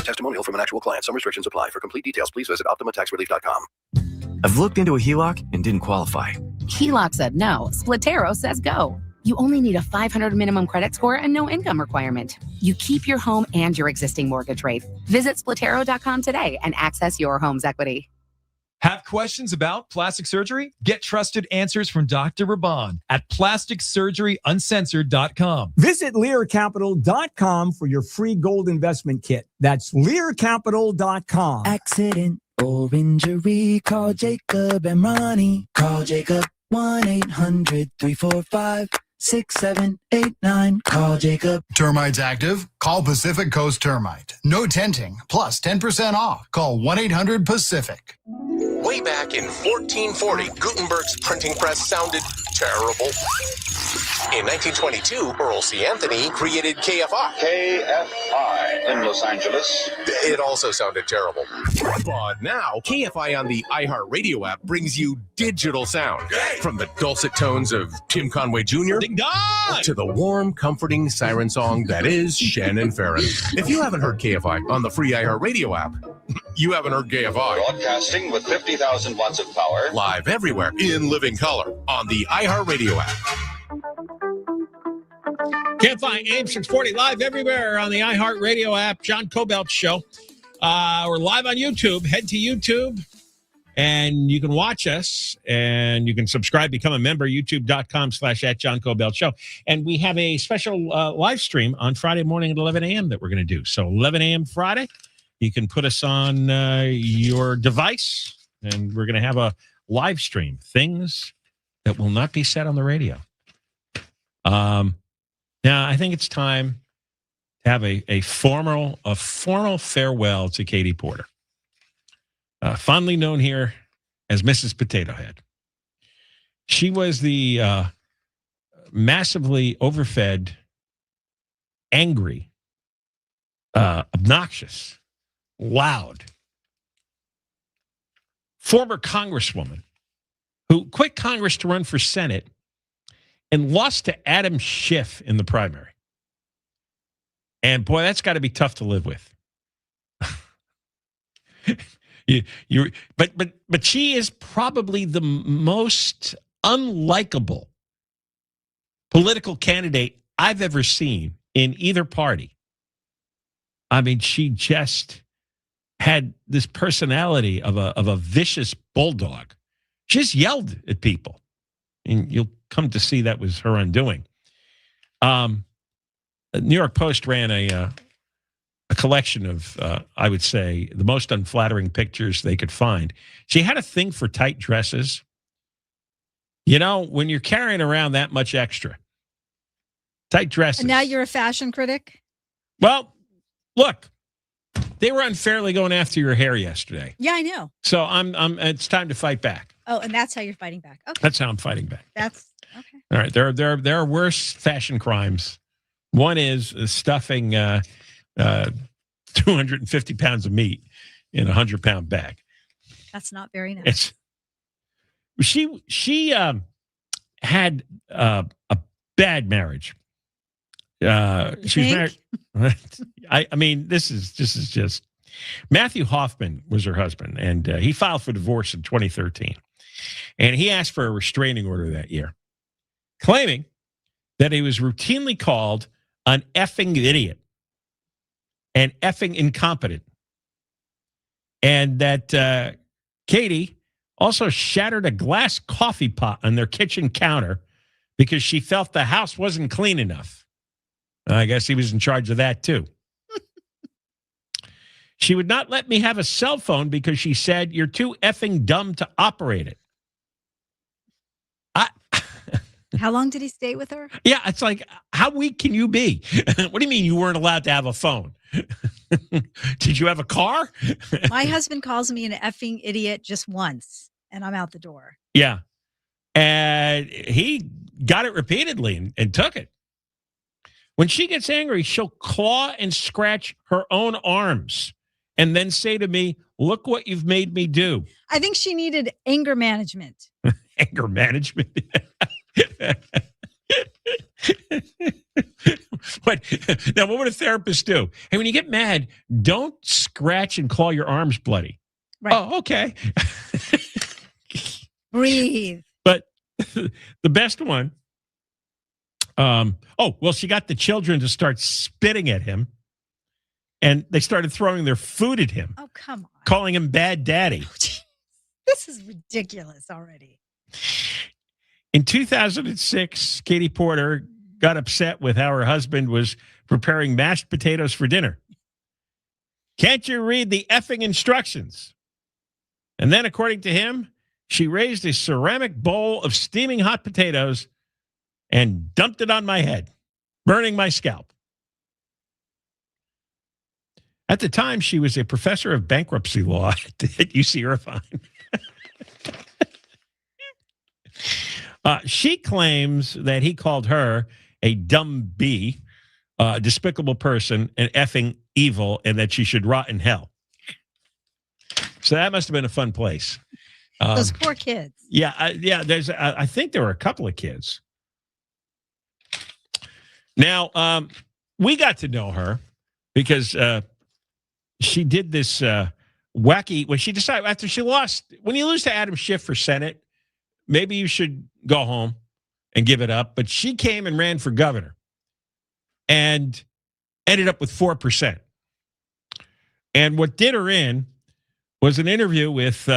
Testimonial from an actual client. Some restrictions apply. For complete details, please visit OptimaTaxRelief.com. I've looked into a HELOC and didn't qualify. HELOC said no. Splitero says go. You only need a 500 minimum credit score and no income requirement. You keep your home and your existing mortgage rate. Visit Splitero.com today and access your home's equity. Have questions about plastic surgery? Get trusted answers from Dr. Raban at plasticsurgeryuncensored.com. Visit LearCapital.com for your free gold investment kit. That's LearCapital.com. Accident or injury, call Jacob and Ronnie. Call Jacob 1-800-345-6789. Call Jacob. Termites active? Call Pacific Coast Termite. No tenting, plus 10% off. Call 1-800-PACIFIC. Way back in 1440, Gutenberg's printing press sounded terrible. In 1922, Earl C. Anthony created KFI. KFI in Los Angeles. It also sounded terrible. But now, KFI on the iHeartRadio app brings you digital sound. From the dulcet tones of Tim Conway Jr. to the warm, comforting siren song that is Shannon Farren. If you haven't heard KFI on the free iHeartRadio app, you haven't heard KFI. Broadcasting with 50,000 watts of power. Live everywhere in living color on the iHeartRadio app. KFI AM 640 live everywhere on the iHeartRadio app. John Kobylt Show. We're live on YouTube. Head to YouTube and you can watch us and you can subscribe, become a member, youtube.com/@JohnKobyltShow. And we have a special live stream on Friday morning at 11 a.m. that we're going to do. So 11 a.m. Friday, you can put us on your device and we're going to have a live stream. Things that will not be said on the radio. Now, I think it's time to have a formal farewell to Katie Porter, fondly known here as Mrs. Potato Head. She was the massively overfed, angry, obnoxious, loud former congresswoman who quit Congress to run for Senate and lost to Adam Schiff in the primary. And boy, that's got to be tough to live with. But she is probably the most unlikable political candidate I've ever seen in either party. I mean, she just had this personality of a vicious bulldog. She just yelled at people. And you'll come to see that was her undoing. The New York Post ran a collection of, I would say, the most unflattering pictures they could find. She had a thing for tight dresses. You know, when you're carrying around that much extra, tight dresses. And now you're a fashion critic? Well, look, they were unfairly going after your hair yesterday. Yeah, I know. So it's time to fight back. Oh, and that's how you're fighting back. Okay. That's how I'm fighting back. That's okay. All right. There are worse fashion crimes. One is stuffing 250 pounds of meat in a 100-pound bag. That's not very nice. She had a bad marriage. She was married. I mean, this is just Matthew Hoffman was her husband, and he filed for divorce in 2013, and he asked for a restraining order that year, claiming that he was routinely called an effing idiot and effing incompetent, and that Katie also shattered a glass coffee pot on their kitchen counter because she felt the house wasn't clean enough. I guess he was in charge of that too. She would not let me have a cell phone because she said, "You're too effing dumb to operate it." How long did he stay with her? Yeah, it's like, how weak can you be? What do you mean you weren't allowed to have a phone? Did you have a car? My husband calls me an effing idiot just once, and I'm out the door. Yeah. And he got it repeatedly and took it. When she gets angry, she'll claw and scratch her own arms and then say to me, "Look what you've made me do." I think she needed anger management. Anger management? Now, what would a therapist do? Hey, when you get mad, don't scratch and claw your arms bloody. Right. Oh, okay. Breathe. But the best one, she got the children to start spitting at him, and they started throwing their food at him. Oh, come on. Calling him bad daddy. This is ridiculous already. In 2006, Katie Porter got upset with how her husband was preparing mashed potatoes for dinner. "Can't you read the effing instructions?" And then, according to him, she raised a ceramic bowl of steaming hot potatoes and dumped it on my head, burning my scalp. At the time, she was a professor of bankruptcy law at UC Irvine. She claims that he called her a dumb bee, despicable person, and effing evil, and that she should rot in hell. So that must have been a fun place. Those poor kids. Yeah. I think there were a couple of kids. Now, we got to know her because she did this wacky, when she decided after she lost, when you lose to Adam Schiff for Senate, maybe you should go home and give it up. But she came and ran for governor and ended up with 4%. And what did her in was an interview with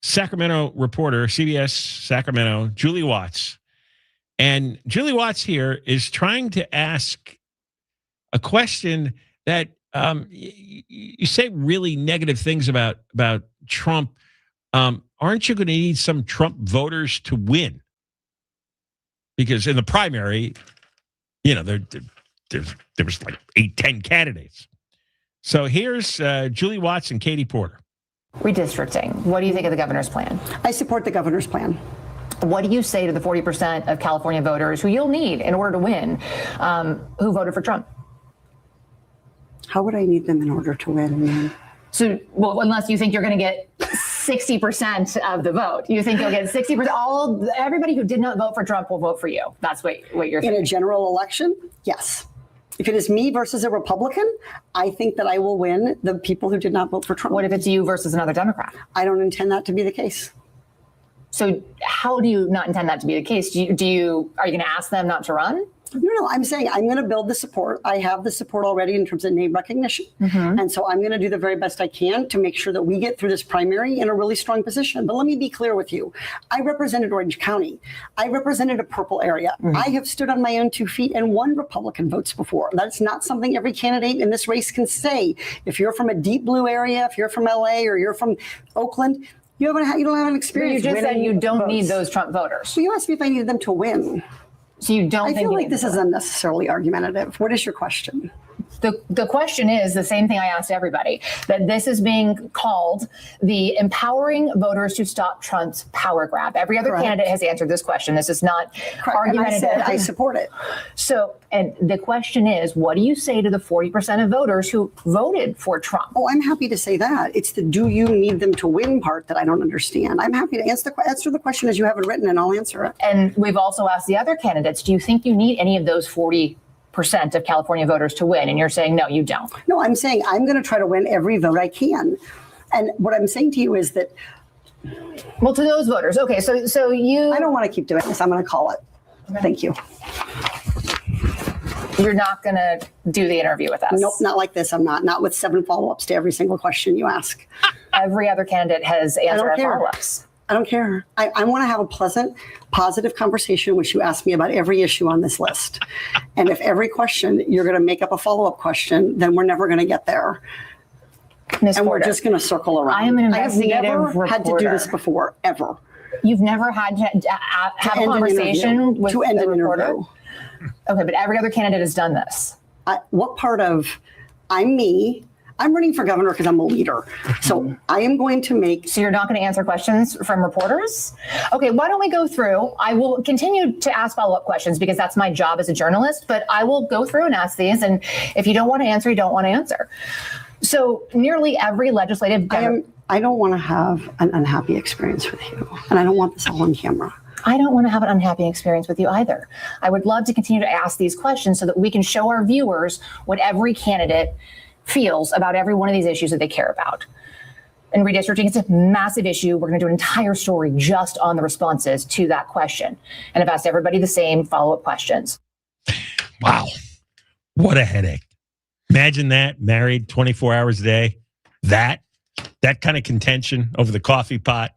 Sacramento reporter, CBS Sacramento, Julie Watts. And Julie Watts here is trying to ask a question that you say really negative things about Trump. Aren't you going to need some Trump voters to win? Because in the primary, there was like 8-10 candidates. So here's Julie Watts and Katie Porter. Redistricting. What do you think of the governor's plan? I support the governor's plan. What do you say to the 40% of California voters who you'll need in order to win, who voted for Trump? How would I need them in order to win, man? So, unless you think you're going to get 60% of the vote. You think you'll get 60%? Everybody who did not vote for Trump will vote for you. That's what you're thinking. In a general election? Yes. If it is me versus a Republican, I think that I will win the people who did not vote for Trump. What if it's you versus another Democrat? I don't intend that to be the case. So how do you not intend that to be the case? Are you going to ask them not to run? No, I'm saying I'm going to build the support. I have the support already in terms of name recognition. Mm-hmm. And so I'm going to do the very best I can to make sure that we get through this primary in a really strong position. But let me be clear with you. I represented Orange County. I represented a purple area. Mm-hmm. I have stood on my own 2 feet and won Republican votes before. That's not something every candidate in this race can say. If you're from a deep blue area, if you're from LA or you're from Oakland, you don't have an experience. You just said you don't need those Trump voters. Well, you asked me if I needed them to win. So you don't think I feel like this is unnecessarily argumentative. What is your question? The question is the same thing I asked everybody, that this is being called the empowering voters to stop Trump's power grab. Every other candidate has answered this question. This is not argumentative. And I said I support it. So, and the question is, what do you say to the 40% of voters who voted for Trump? Oh, I'm happy to say that. It's the do you need them to win part that I don't understand. I'm happy to answer the question as you have it written, and I'll answer it. And we've also asked the other candidates, do you think you need any of those 40% of California voters to win? And you're saying, no, you don't. No, I'm saying I'm going to try to win every vote I can. And what I'm saying to you is that. Well, to those voters. Okay, so you. I don't want to keep doing this. I'm going to call it. Okay. Thank you. You're not going to do the interview with us? Nope, not like this. I'm not. Not with 7 follow-ups to every single question you ask. Every other candidate has answered our follow-ups. I don't care. I want to have a pleasant, positive conversation, which you ask me about every issue on this list. And if every question you're going to make up a follow-up question, then we're never going to get there. And we're just going to circle around. I am an investigative reporter. I have never had to do this before, ever. You've never had to have a conversation with to end a an reporter? interview. Okay, but every other candidate has done this. What part of I'm me? I'm running for governor because I'm a leader. So I am going to make. So you're not going to answer questions from reporters? Okay, why don't we go through? I will continue to ask follow-up questions because that's my job as a journalist, but I will go through and ask these. And if you don't want to answer, you don't want to answer. So nearly every legislative. I don't want to have an unhappy experience with you. And I don't want this all on camera. I don't want to have an unhappy experience with you either. I would love to continue to ask these questions so that we can show our viewers what every candidate feels about every one of these issues that they care about. And redistricting is a massive issue. We're going to do an entire story just on the responses to that question. And I've asked everybody the same follow-up questions. Wow. What a headache. Imagine that, married 24 hours a day. That kind of contention over the coffee pot,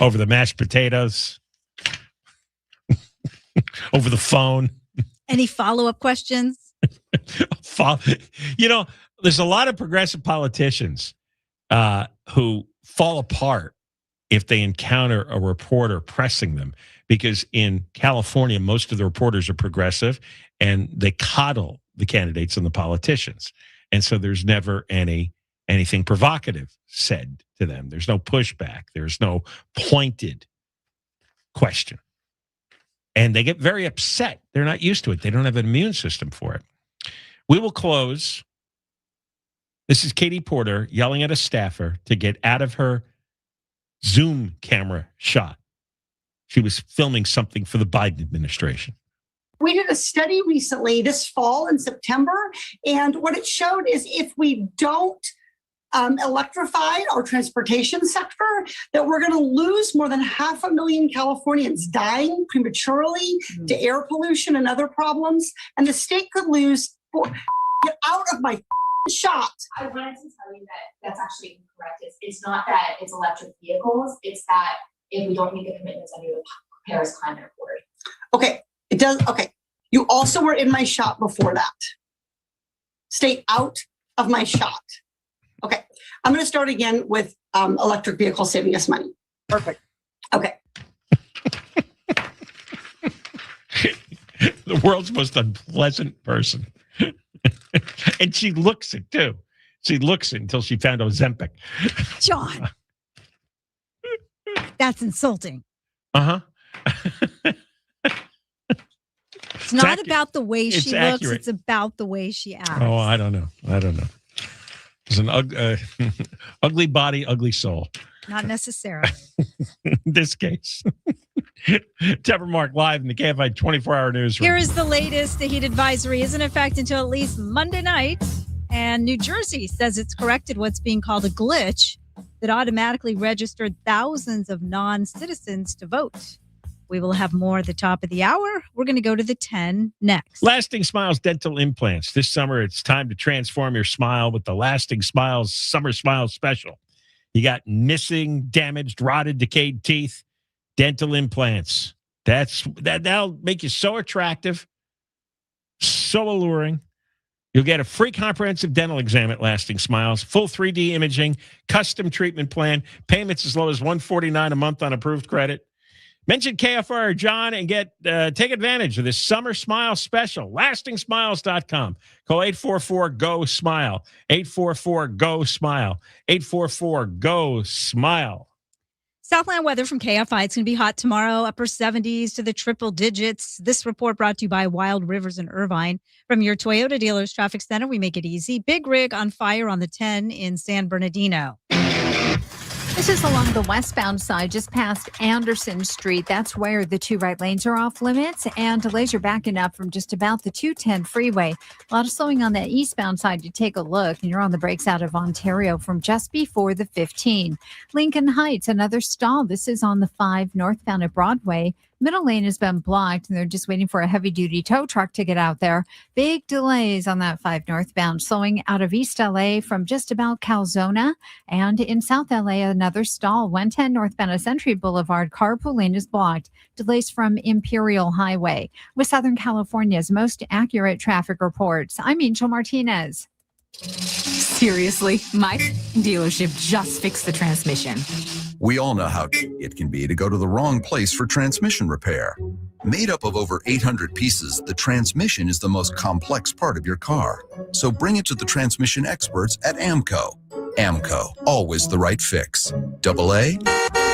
over the mashed potatoes, over the phone. Any follow-up questions? There's a lot of progressive politicians who fall apart if they encounter a reporter pressing them, because in California, most of the reporters are progressive and they coddle the candidates and the politicians. And so there's never anything provocative said to them. There's no pushback. There's no pointed question. And they get very upset. They're not used to it. They don't have an immune system for it. We will close. This is Katie Porter yelling at a staffer to get out of her Zoom camera shot. She was filming something for the Biden administration. We did a study recently this fall in September, and what it showed is if we don't electrify our transportation sector, that we're going to lose more than 500,000 Californians dying prematurely to air pollution and other problems, and the state could lose. Get out of my shot. I wanted to tell you that that's actually incorrect. It's not that it's electric vehicles. It's that if we don't make the commitments under the Paris Climate Accord. Okay, it does. Okay, you also were in my shot before that. Stay out of my shot. Okay, I'm going to start again with electric vehicles saving us money. Perfect. Okay. The world's most unpleasant person. And she looks it too. She looks it until she found Ozempic. John. That's insulting. Uh-huh. It's not about the way she looks. Accurate. It's about the way she acts. Oh, I don't know. It's an ugly body, ugly soul. Not necessarily. In this case. Deborah Mark live in the KFI 24-hour newsroom. Here is the latest. The heat advisory is in effect until at least Monday night. And New Jersey says it's corrected what's being called a glitch that automatically registered thousands of non-citizens to vote. We will have more at the top of the hour. We're going to go to the 10 next. Lasting Smiles Dental Implants. This summer, it's time to transform your smile with the Lasting Smiles Summer Smile Special. You got missing, damaged, rotted, decayed teeth. Dental implants. That'll make you so attractive, so alluring. You'll get a free comprehensive dental exam at Lasting Smiles, full 3D imaging, custom treatment plan, payments as low as $149 a month on approved credit. Mention KFR or John and take advantage of this Summer Smile Special. LastingSmiles.com. Call 844-GO-SMILE. 844-GO-SMILE. 844-GO-SMILE. Southland weather from KFI. It's going to be hot tomorrow, upper 70s to the triple digits. This report brought to you by Wild Rivers in Irvine. From your Toyota dealers traffic center, we make it easy. Big rig on fire on the 10 in San Bernardino. This is along the westbound side, just past Anderson Street. That's where the two right lanes are off limits, and delays are backing up from just about the 210 freeway. A lot of slowing on that eastbound side. You take a look, and you're on the brakes out of Ontario from just before the 15. Lincoln Heights, another stall. This is on the 5 northbound at Broadway. Middle lane has been blocked, and they're just waiting for a heavy-duty tow truck to get out there. Big delays on that 5 northbound, slowing out of East LA from just about Calzona. And in South LA, another stall. 110 northbound at Century Boulevard. Carpool lane is blocked. Delays from Imperial Highway. With Southern California's most accurate traffic reports, I'm Angel Martinez. Seriously, my dealership just fixed the transmission. We all know how it can be to go to the wrong place for transmission repair. Made up of over 800 pieces, the transmission is the most complex part of your car. So bring it to the transmission experts at AMCO. AMCO, always the right fix. AA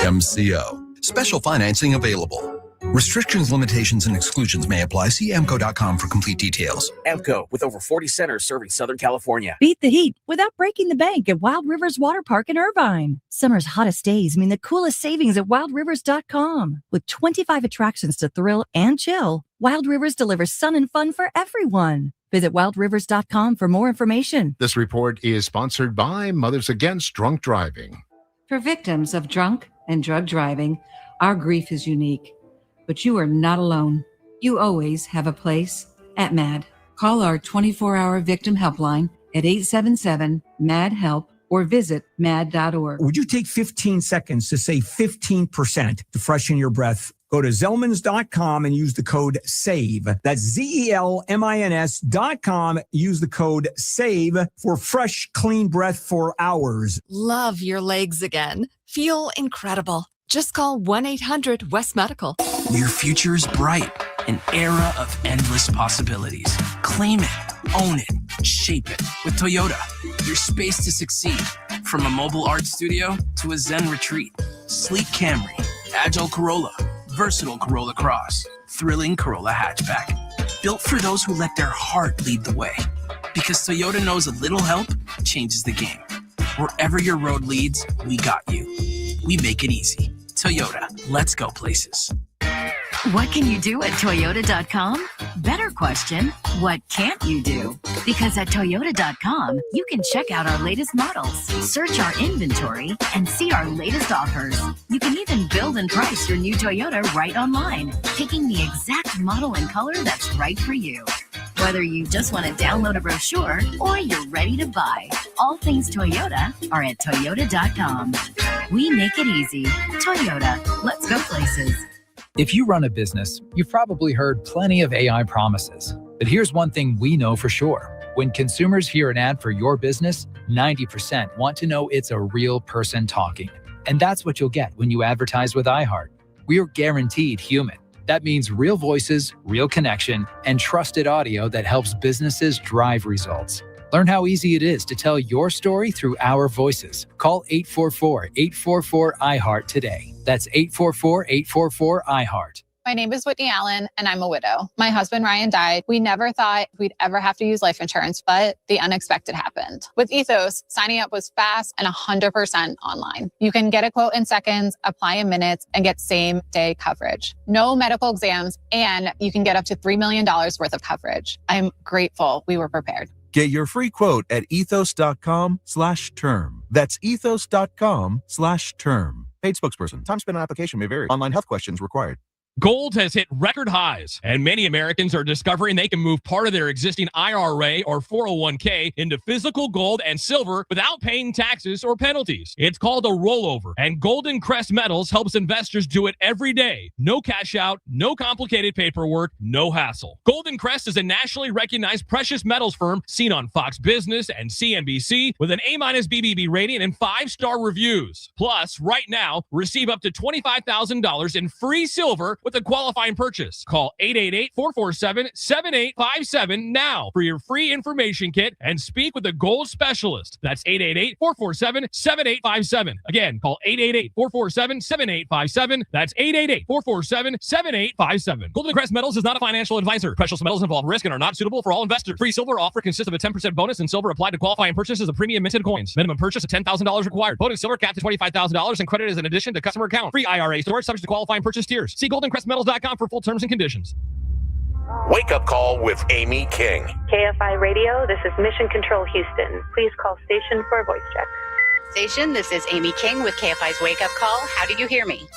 MCO. Special financing available. Restrictions, limitations, and exclusions may apply. See AMCO.com for complete details. AMCO, with over 40 centers serving Southern California. Beat the heat without breaking the bank at Wild Rivers Water Park in Irvine. Summer's hottest days mean the coolest savings at wildrivers.com. With 25 attractions to thrill and chill, Wild Rivers delivers sun and fun for everyone. Visit wildrivers.com for more information. This report is sponsored by Mothers Against Drunk Driving. For victims of drunk and drug driving, our grief is unique. But you are not alone. You always have a place at MAD. Call our 24-hour victim helpline at 877-MAD-HELP or visit mad.org. Would you take 15 seconds to save 15% to freshen your breath? Go to Zellmans.com and use the code SAVE. That's ZELMINS.com. Use the code SAVE for fresh, clean breath for hours. Love your legs again. Feel incredible. Just call 1-800-WEST-MEDICAL. Your future is bright. An era of endless possibilities. Claim it, own it, shape it. With Toyota, your space to succeed. From a mobile art studio to a Zen retreat. Sleek Camry, agile Corolla, versatile Corolla Cross, thrilling Corolla hatchback. Built for those who let their heart lead the way. Because Toyota knows a little help changes the game. Wherever your road leads, we got you. We make it easy. Toyota, let's go places. What can you do at Toyota.com? Better question, what can't you do? Because at Toyota.com, you can check out our latest models, search our inventory, and see our latest offers. You can even build and price your new Toyota right online, picking the exact model and color that's right for you. Whether you just want to download a brochure or you're ready to buy, all things Toyota are at Toyota.com. We make it easy. Toyota, let's go places. If you run a business, you've probably heard plenty of AI promises. But here's one thing we know for sure. When consumers hear an ad for your business, 90% want to know it's a real person talking. And that's what you'll get when you advertise with iHeart. We're guaranteed human. That means real voices, real connection, and trusted audio that helps businesses drive results. Learn how easy it is to tell your story through our voices. Call 844-844-iHeart today. That's 844-844-iHeart. My name is Whitney Allen, and I'm a widow. My husband, Ryan, died. We never thought we'd ever have to use life insurance, but the unexpected happened. With Ethos, signing up was fast and 100% online. You can get a quote in seconds, apply in minutes, and get same-day coverage. No medical exams, and you can get up to $3 million worth of coverage. I'm grateful we were prepared. Get your free quote at ethos.com/term. That's ethos.com/term. Paid spokesperson. Time spent on application may vary. Online health questions required. Gold has hit record highs, and many Americans are discovering they can move part of their existing IRA or 401k into physical gold and silver without paying taxes or penalties. It's called a rollover, and Golden Crest Metals helps investors do it every day. No cash out, no complicated paperwork, no hassle. Golden Crest is a nationally recognized precious metals firm seen on Fox Business and CNBC with an A- BBB rating and 5-star reviews. Plus, right now, receive up to $25,000 in free silver with a qualifying purchase. Call 888-447-7857 now for your free information kit and speak with a gold specialist. That's 888-447-7857. Again, call 888-447-7857. That's 888-447-7857. Golden Crest Metals is not a financial advisor. Precious metals involve risk and are not suitable for all investors. Free silver offer consists of a 10% bonus and silver applied to qualifying purchases of premium minted coins. Minimum purchase of $10,000 required. Bonus silver capped to $25,000 and credit is in addition to customer account. Free IRA storage subject to qualifying purchase tiers. See goldencrestmetals.com for full terms and conditions. Wake Up Call with Amy King. KFI Radio, this is Mission Control Houston. Please call station for a voice check. Station, this is Amy King with KFI's Wake Up Call. How do you hear me?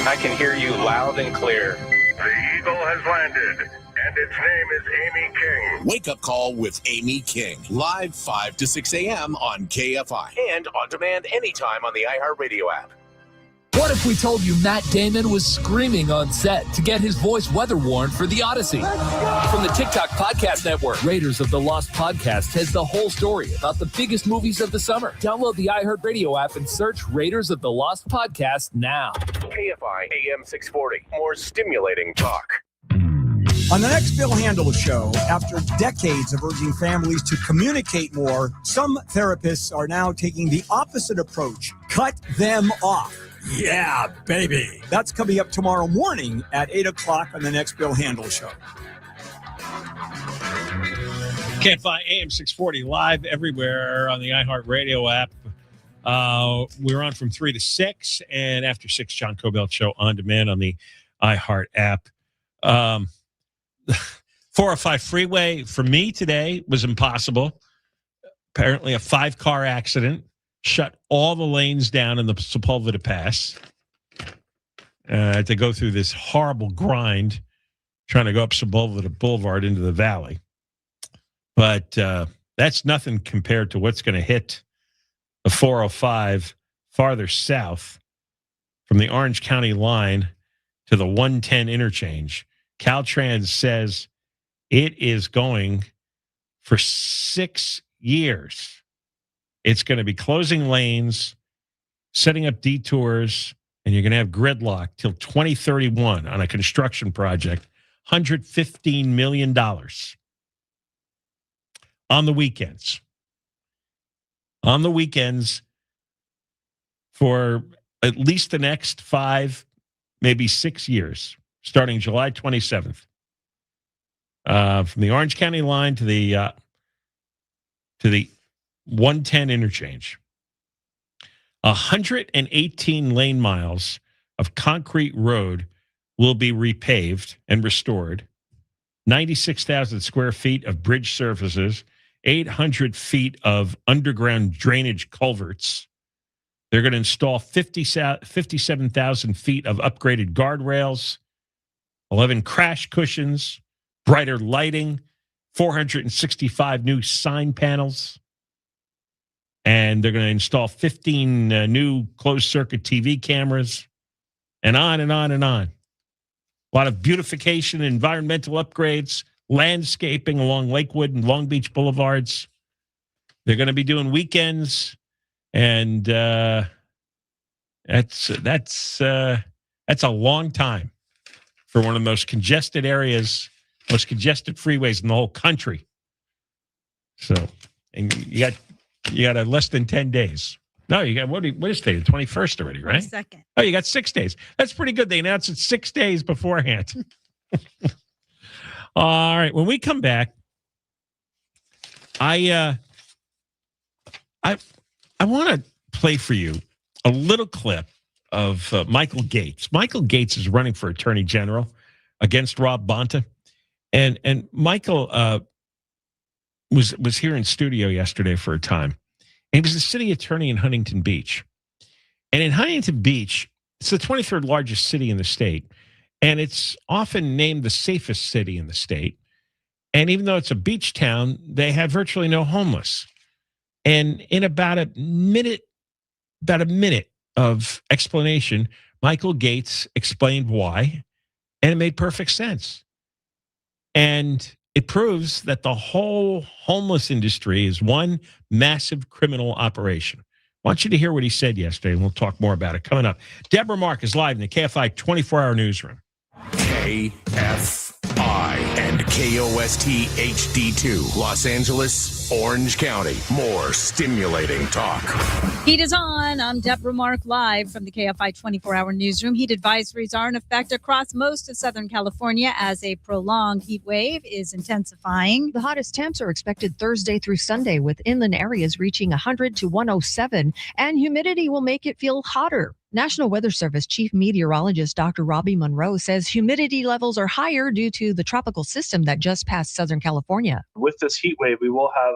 I can hear you loud and clear. The Eagle has landed, and its name is Amy King. Wake Up Call with Amy King. Live 5 to 6 a.m. on KFI. And on demand anytime on the iHeartRadio app. What if we told you Matt Damon was screaming on set to get his voice weather warned for The Odyssey? From the TikTok Podcast Network, Raiders of the Lost Podcast has the whole story about the biggest movies of the summer. Download the iHeartRadio app and search Raiders of the Lost Podcast now. KFI AM 640. More stimulating talk. On the next Bill Handel Show, after decades of urging families to communicate more, some therapists are now taking the opposite approach. Cut them off. Yeah, baby. That's coming up tomorrow morning at 8 o'clock on the next Bill Handel Show. KFI AM 640 live everywhere on the iHeartRadio app. We're on from 3 to 6, and after 6, John Kobylt Show on demand on the iHeart app. 405 freeway for me today was impossible. Apparently a 5-car accident shut all the lanes down in the Sepulveda Pass. To go through this horrible grind trying to go up Sepulveda Boulevard into the valley. But that's nothing compared to what's going to hit the 405 farther south from the Orange County line to the 110 interchange. Caltrans says it is going for 6 years. It's going to be closing lanes, setting up detours, and you're going to have gridlock till 2031 on a construction project, $115 million on the weekends. On the weekends for at least the next 5, maybe 6 years, starting July 27th. From the Orange County line to the 110 interchange. 118 lane miles of concrete road will be repaved and restored. 96,000 square feet of bridge surfaces, 800 feet of underground drainage culverts. They're going to install 57,000 feet of upgraded guardrails, 11 crash cushions, brighter lighting, 465 new sign panels. And they're going to install 15 new closed-circuit TV cameras, and on and on and on. A lot of beautification, environmental upgrades, landscaping along Lakewood and Long Beach Boulevards. They're going to be doing weekends, and that's a long time for one of the most congested areas, most congested freeways in the whole country. So, and you got less than 10 days. No, you got, what is today? The 21st already, right? 22nd. Oh, you got 6 days. That's pretty good. They announced it 6 days beforehand. All right. When we come back, I want to play for you a little clip of Michael Gates. Michael Gates is running for Attorney General against Rob Bonta. And Michael was here in studio yesterday for a time. And he was the city attorney in Huntington Beach. And in Huntington Beach, it's the 23rd largest city in the state. And it's often named the safest city in the state. And even though it's a beach town, they have virtually no homeless. And in about a minute of explanation, Michael Gates explained why, and it made perfect sense. And it proves that the whole homeless industry is one massive criminal operation. I want you to hear what he said yesterday, and we'll talk more about it coming up. Deborah Mark is live in the KFI 24-hour newsroom. KFI and KOST HD2, Los Angeles, Orange County. More stimulating talk. Heat is on. I'm Deborah Mark, live from the KFI 24-hour newsroom. Heat advisories are in effect across most of Southern California as a prolonged heat wave is intensifying. The hottest temps are expected Thursday through Sunday, with inland areas reaching 100 to 107, and humidity will make it feel hotter. National Weather Service Chief Meteorologist Dr. Robbie Monroe says humidity levels are higher due to the tropical system that just passed Southern California. With this heat wave, we will have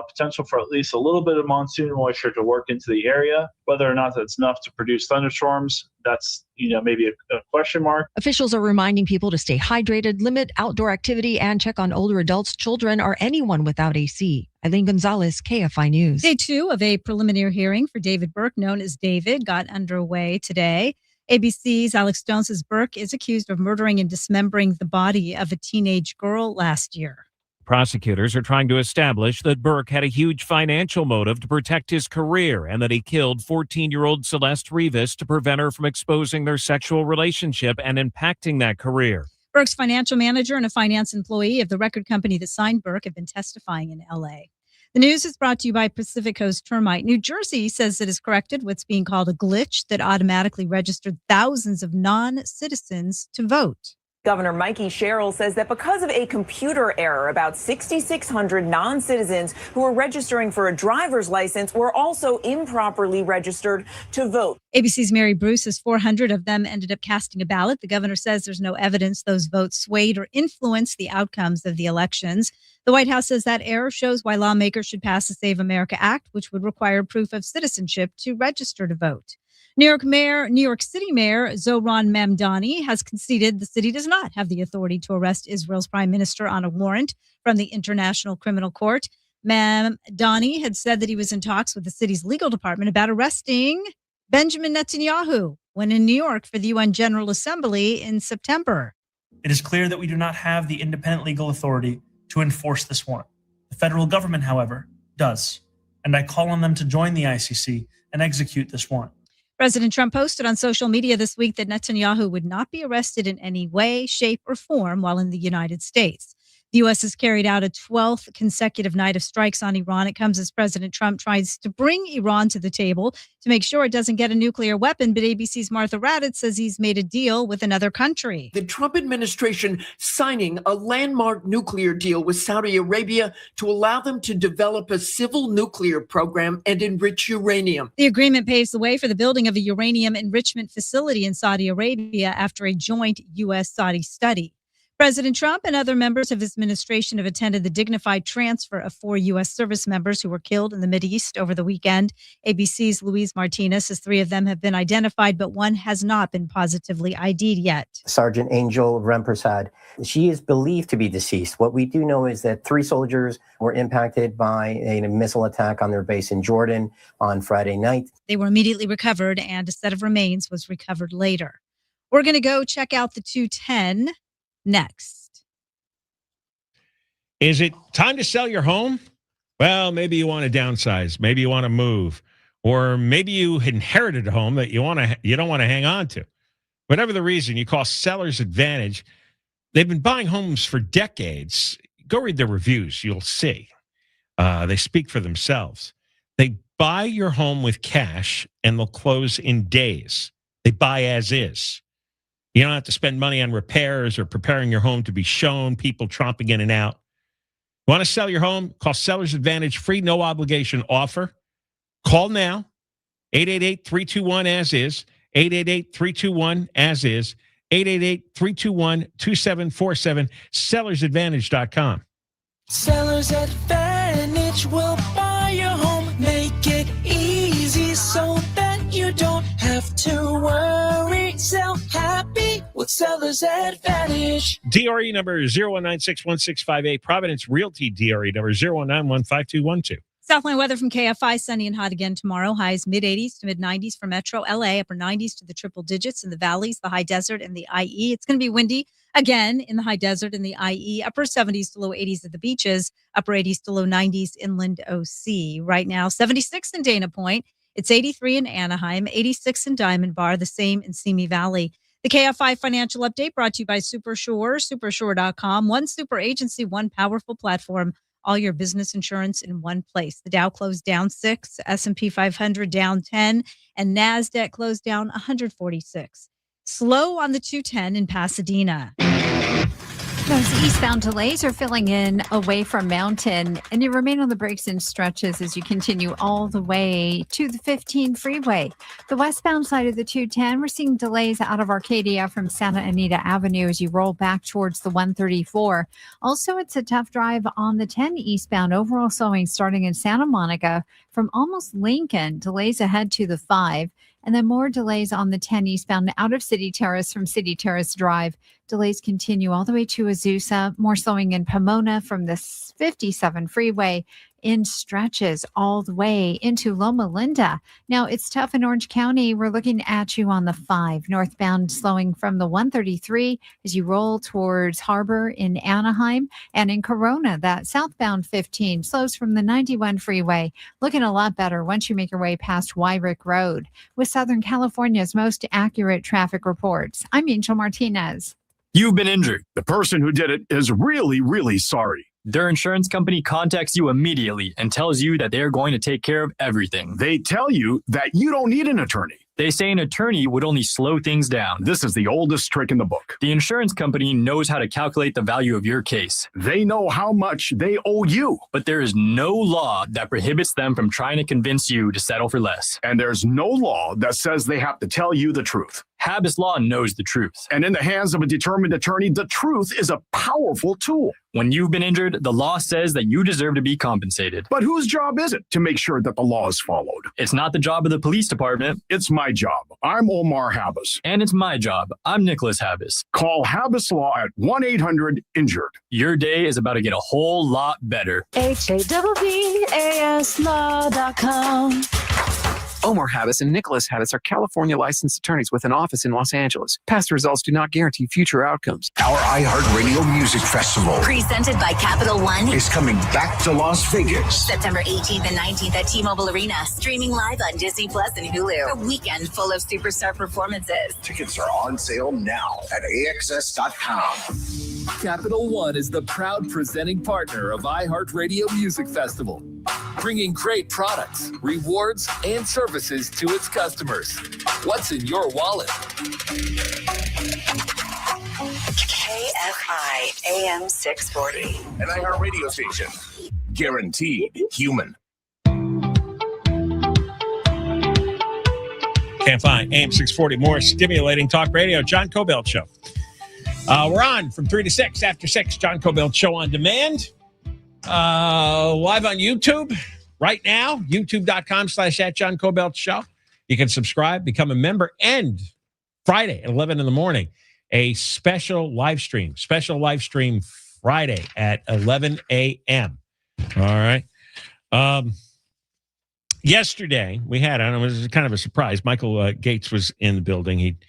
potential for at least a little bit of monsoon moisture to work into the area. Whether or not that's enough to produce thunderstorms, that's maybe a question mark. Officials are reminding people to stay hydrated, limit outdoor activity, and check on older adults, children, or anyone without AC. Eileen Gonzalez, KFI News. Day 2 of a preliminary hearing for David Burke, known as David, got underway today. ABC's Alex Stone says Burke is accused of murdering and dismembering the body of a teenage girl last year. Prosecutors are trying to establish that Burke had a huge financial motive to protect his career and that he killed 14-year-old Celeste Rivas to prevent her from exposing their sexual relationship and impacting that career. Burke's financial manager and a finance employee of the record company that signed Burke have been testifying in L.A. The news is brought to you by Pacific Coast Termite. New Jersey says it has corrected what's being called a glitch that automatically registered thousands of non-citizens to vote. Governor Mikey Sherrill says that because of a computer error, about 6,600 non-citizens who were registering for a driver's license were also improperly registered to vote. ABC's Mary Bruce says 400 of them ended up casting a ballot. The governor says there's no evidence those votes swayed or influenced the outcomes of the elections. The White House says that error shows why lawmakers should pass the Save America Act, which would require proof of citizenship to register to vote. New York City Mayor Zohran Mamdani has conceded the city does not have the authority to arrest Israel's prime minister on a warrant from the International Criminal Court. Mamdani had said that he was in talks with the city's legal department about arresting Benjamin Netanyahu when in New York for the UN General Assembly in September. It is clear that we do not have the independent legal authority to enforce this warrant. The federal government, however, does, and I call on them to join the ICC and execute this warrant. President Trump posted on social media this week that Netanyahu would not be arrested in any way, shape, or form while in the United States. The U.S. has carried out a 12th consecutive night of strikes on Iran. It comes as President Trump tries to bring Iran to the table to make sure it doesn't get a nuclear weapon. But ABC's Martha Raddatz says he's made a deal with another country. The Trump administration signing a landmark nuclear deal with Saudi Arabia to allow them to develop a civil nuclear program and enrich uranium. The agreement paves the way for the building of a uranium enrichment facility in Saudi Arabia after a joint U.S.-Saudi study. President Trump and other members of his administration have attended the dignified transfer of 4 U.S. service members who were killed in the Mideast over the weekend. ABC's Luis Martinez says 3 of them have been identified, but 1 has not been positively ID'd yet. Sergeant Angel Rempersad, she is believed to be deceased. What we do know is that 3 soldiers were impacted by a missile attack on their base in Jordan on Friday night. They were immediately recovered, and a set of remains was recovered later. We're going to go check out the 210. Next. Is it time to sell your home? Well, maybe you want to downsize. Maybe you want to move. Or maybe you inherited a home that you don't want to hang on to. Whatever the reason, you call Seller's Advantage. They've been buying homes for decades. Go read their reviews. You'll see. They speak for themselves. They buy your home with cash, and they'll close in days. They buy as is. You don't have to spend money on repairs or preparing your home to be shown, people tromping in and out. Want to sell your home? Call Seller's Advantage, free, no obligation offer. Call now, 888-321-AS-IS, 888-321-AS-IS, 888-321-2747, sellersadvantage.com. Seller's Advantage will buy your home, make it easy so that you don't have to worry. Sell happy with seller's advantage. DRE number 01961658. Providence Realty DRE number 01915212. Southland weather from KFI, sunny and hot again tomorrow. Highs mid-80s to mid-90s for Metro LA, upper 90s to the triple digits in the valleys, the high desert, and the IE. It's going to be windy again in the high desert and the IE, upper 70s to low 80s at the beaches, upper 80s to low 90s inland OC. Right now, 76 in Dana Point. It's 83 in Anaheim, 86 in Diamond Bar, the same in Simi Valley. The KFI financial update brought to you by Supershore, supershore.com. One super agency, one powerful platform. All your business insurance in one place. The Dow closed down 6, S&P 500 down 10, and NASDAQ closed down 146. Slow on the 210 in Pasadena. Those eastbound delays are filling in away from Mountain, and you remain on the brakes in stretches as you continue all the way to the 15 freeway. The westbound side of the 210, we're seeing delays out of Arcadia from Santa Anita Avenue as you roll back towards the 134. Also, it's a tough drive on the 10 eastbound, overall slowing starting in Santa Monica from almost Lincoln, delays ahead to the 5. And then more delays on the 10 eastbound out of City Terrace from City Terrace Drive. Delays continue all the way to Azusa. More slowing in Pomona from the 57 freeway in stretches all the way into Loma Linda. Now, it's tough in Orange County. We're looking at you on the 5. Northbound slowing from the 133 as you roll towards Harbor in Anaheim. And in Corona, that southbound 15 slows from the 91 freeway. Looking a lot better once you make your way past Wyrick Road. With Southern California's most accurate traffic reports, I'm Angel Martinez. You've been injured. The person who did it is really, really sorry. Their insurance company contacts you immediately and tells you that they are going to take care of everything. They tell you that you don't need an attorney. They say an attorney would only slow things down. This is the oldest trick in the book. The insurance company knows how to calculate the value of your case. They know how much they owe you. But there is no law that prohibits them from trying to convince you to settle for less. And there's no law that says they have to tell you the truth. Habas Law knows the truth. And in the hands of a determined attorney, the truth is a powerful tool. When you've been injured, the law says that you deserve to be compensated. But whose job is it to make sure that the law is followed? It's not the job of the police department. It's my job. I'm Omar Habas. And it's my job. I'm Nicholas Habas. Call Habas Law at 1-800-INJURED. Your day is about to get a whole lot better. HABBASLaw.com. Omar Habas and Nicholas Habas are California licensed attorneys with an office in Los Angeles. Past results do not guarantee future outcomes. Our iHeartRadio Music Festival, Presented by Capital One, is coming back to Las Vegas. September 18th and 19th at T-Mobile Arena. Streaming live on Disney Plus and Hulu. A weekend full of superstar performances. Tickets are on sale now at AXS.com. Capital One is the proud presenting partner of iHeartRadio Music Festival, bringing great products, rewards, and services to its customers. What's in your wallet? KFI AM 640. An iHeartRadio station. Guaranteed human. KFI AM 640. More stimulating talk radio. John Kobylt Show. We're on from 3 to 6. After 6, John Kobylt Show on demand. Live on YouTube right now. YouTube.com/@John Kobylt Show. You can subscribe, become a member, and Friday at 11 in the morning, a special live stream. Special live stream Friday at 11 a.m. All right. Yesterday, we had, I don't know, it was kind of a surprise. Michael Gates was in the building. He'd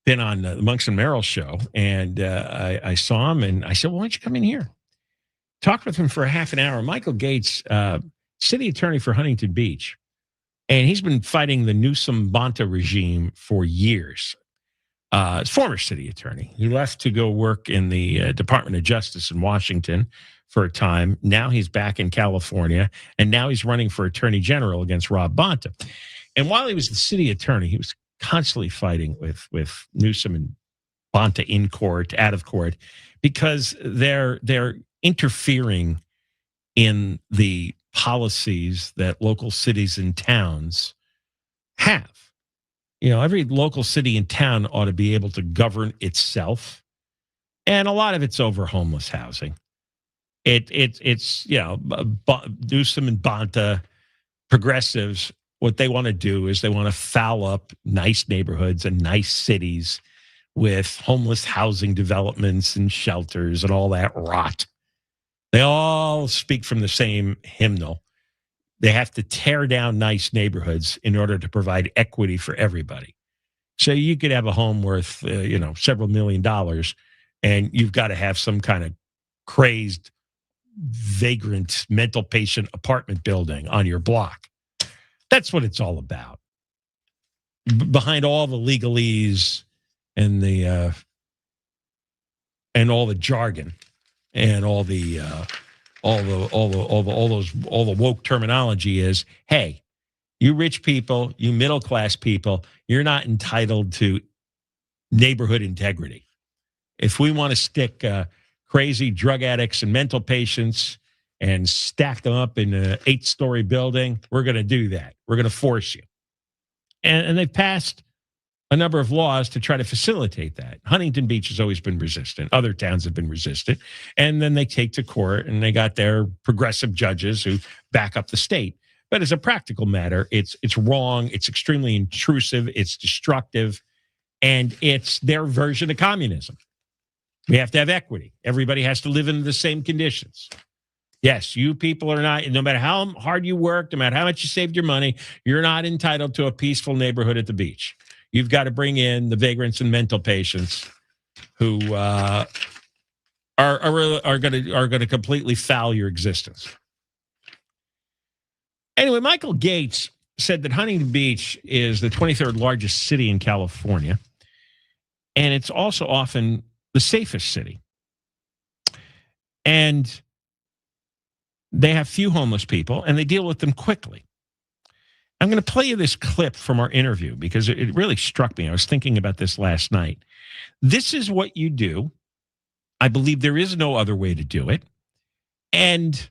been on the Monks and Merrill show, and I saw him, and I said, well, why don't you come in here? Talked with him for a half an hour. Michael Gates, city attorney for Huntington Beach, and he's been fighting the Newsom Bonta regime for years. Former city attorney. He left to go work in the Department of Justice in Washington for a time. Now he's back in California, and now he's running for attorney general against Rob Bonta. And while he was the city attorney, he was constantly fighting with Newsom and Bonta in court, out of court, because they're interfering in the policies that local cities and towns have. You know, every local city and town ought to be able to govern itself, and a lot of it's over homeless housing. It's you know, Newsom and Bonta, progressives. What they want to do is they want to foul up nice neighborhoods and nice cities with homeless housing developments and shelters and all that rot. They all speak from the same hymnal. They have to tear down nice neighborhoods in order to provide equity for everybody. So you could have a home worth, several $1 million, and you've got to have some kind of crazed, vagrant, mental patient apartment building on your block. That's what it's all about. Behind all the legalese and all the jargon and all the woke terminology is, hey, you rich people, you middle class people, you're not entitled to neighborhood integrity. If we want to stick crazy drug addicts and mental patients and stack them up in an 8-story building, we're going to do that. We're going to force you. And they've passed a number of laws to try to facilitate that. Huntington Beach has always been resistant. Other towns have been resistant. And then they take to court, and they got their progressive judges who back up the state. But as a practical matter, it's wrong. It's extremely intrusive. It's destructive. And it's their version of communism. We have to have equity. Everybody has to live in the same conditions. Yes, you people are not, no matter how hard you work, no matter how much you saved your money, you're not entitled to a peaceful neighborhood at the beach. You've got to bring in the vagrants and mental patients who are going to completely foul your existence. Anyway, Michael Gates said that Huntington Beach is the 23rd largest city in California, and it's also often the safest city. And they have few homeless people, and they deal with them quickly. I'm going to play you this clip from our interview because it really struck me. I was thinking about this last night. This is what you do. I believe there is no other way to do it. And,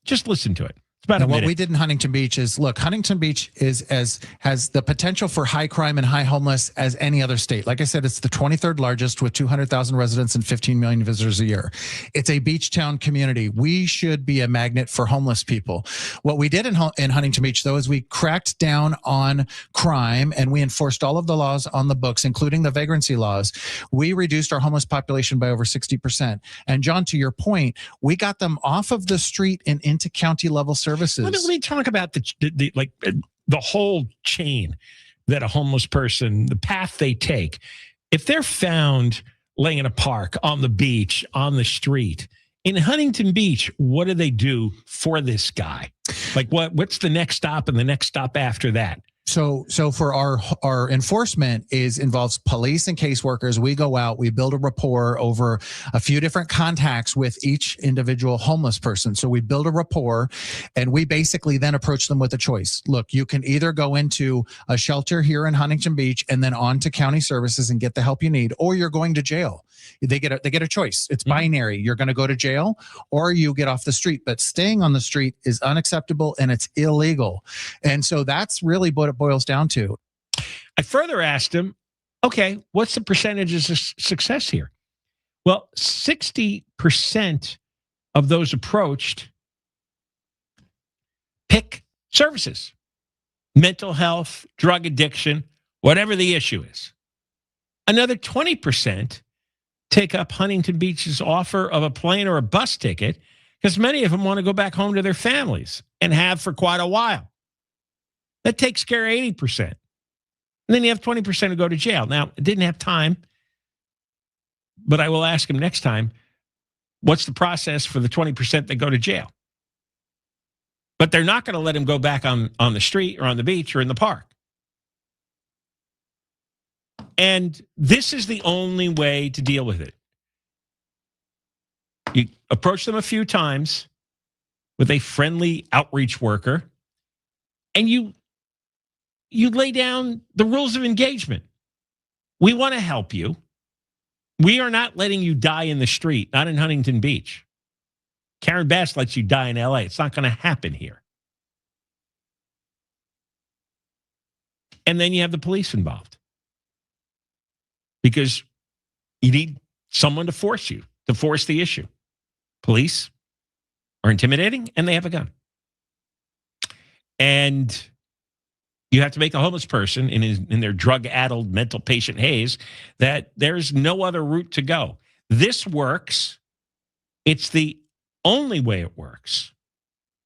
just listen to it. And what we did in Huntington Beach is, look, Huntington Beach has the potential for high crime and high homeless as any other state. Like I said, it's the 23rd largest with 200,000 residents and 15 million visitors a year. It's a beach town community. We should be a magnet for homeless people. What we did in Huntington Beach, though, is we cracked down on crime and we enforced all of the laws on the books, including the vagrancy laws. We reduced our homeless population by over 60%. And John, to your point, we got them off of the street and into county level services. Let me talk about the whole chain that a homeless person, the path they take. If they're found laying in a park, on the beach, on the street, in Huntington Beach, what do they do for this guy? Like what's the next stop and the next stop after that? So for our enforcement involves police and caseworkers. We go out, we build a rapport over a few different contacts with each individual homeless person. So we build a rapport and we basically then approach them with a choice. Look, you can either go into a shelter here in Huntington Beach and then on to county services and get the help you need, or you're going to jail. They get a choice. It's binary. You're going to go to jail or you get off the street, but staying on the street is unacceptable and it's illegal. And so that's really what it boils down to. I further asked him, okay, what's the percentage of success here? Well, 60% of those approached pick services, mental health, drug addiction, whatever the issue is. Another 20% take up Huntington Beach's offer of a plane or a bus ticket because many of them want to go back home to their families and have for quite a while. That takes care of 80%. And then you have 20% who go to jail. Now, I didn't have time, but I will ask him next time, what's the process for the 20% that go to jail? But they're not going to let him go back on the street or on the beach or in the park. And this is the only way to deal with it. You approach them a few times with a friendly outreach worker, and you lay down the rules of engagement. We want to help you. We are not letting you die in the street, not in Huntington Beach. Karen Bass lets you die in LA. It's not going to happen here. And then you have the police involved. Because you need someone to force the issue. Police are intimidating and they have a gun. And You have to make a homeless person in their drug-addled mental patient haze that there's no other route to go. This works. It's the only way it works.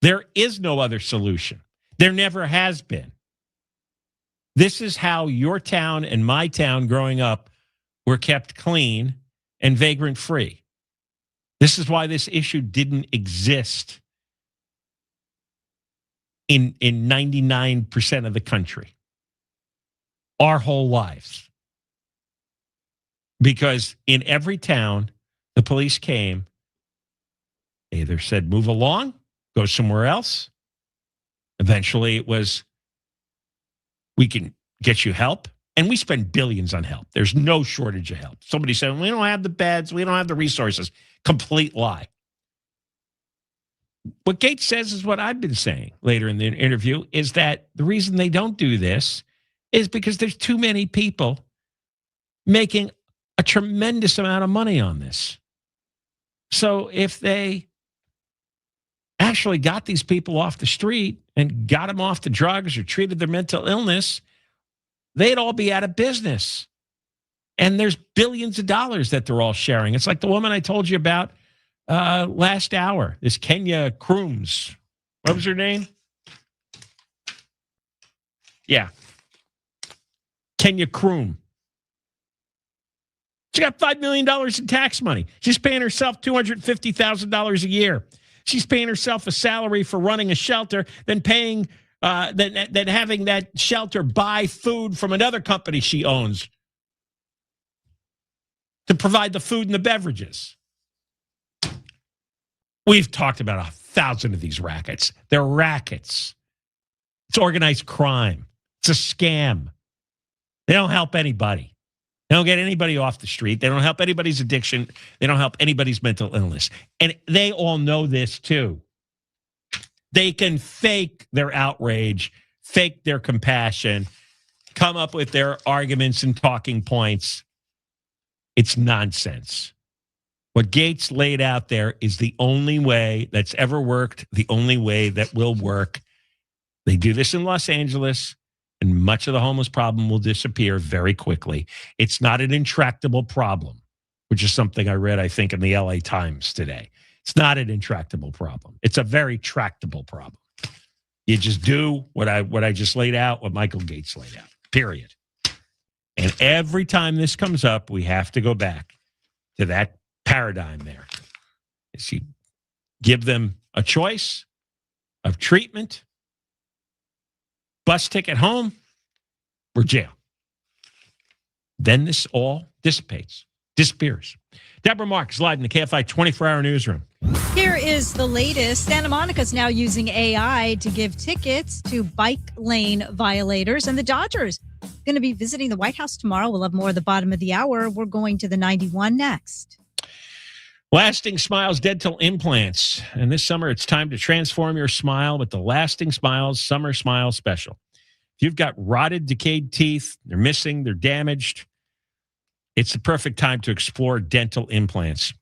There is no other solution. There never has been. This is how your town and my town growing up were kept clean and vagrant-free. This is why this issue didn't exist in 99% of the country, our whole lives. Because in every town, the police came, they either said, move along, go somewhere else. Eventually it was, we can get you help. And we spend billions on help. There's no shortage of help. Somebody said, we don't have the beds, we don't have the resources. Complete lie. What Gates says is what I've been saying later in the interview, is that the reason they don't do this is because there's too many people making a tremendous amount of money on this. So if they actually got these people off the street and got them off the drugs or treated their mental illness, they'd all be out of business. And there's billions of dollars that they're all sharing. It's like the woman I told you about last hour, this Kenya Crooms. What was her name? Yeah. Kenya Croom. She got $5 million in tax money. She's paying herself $250,000 a year. She's paying herself a salary for running a shelter, then paying, then having that shelter buy food from another company she owns to provide the food and the beverages. We've talked about 1,000 of these rackets. They're rackets. It's organized crime. It's a scam. They don't help anybody. They don't get anybody off the street. They don't help anybody's addiction. They don't help anybody's mental illness. And they all know this too. They can fake their outrage, fake their compassion, come up with their arguments and talking points. It's nonsense. What Gates laid out there is the only way that's ever worked, the only way that will work. They do this in Los Angeles, and much of the homeless problem will disappear very quickly. It's not an intractable problem, which is something I read, I think, in the LA Times today. It's not an intractable problem. It's a very tractable problem. You just do what I just laid out, what Michael Gates laid out, period. And every time this comes up, we have to go back to that paradigm there. Is you give them a choice of treatment, bus ticket home, or jail. Then this all dissipates, disappears. Deborah Marks live in the KFI 24-hour newsroom. Here is the latest. Santa Monica's now using AI to give tickets to bike lane violators, and the Dodgers going to be visiting the White House tomorrow. We'll have more at the bottom of the hour. We're going to the 91 next. Lasting Smiles dental implants. And this summer, it's time to transform your smile with the Lasting Smiles Summer Smile Special. If you've got rotted, decayed teeth, they're missing, they're damaged, it's the perfect time to explore dental implants.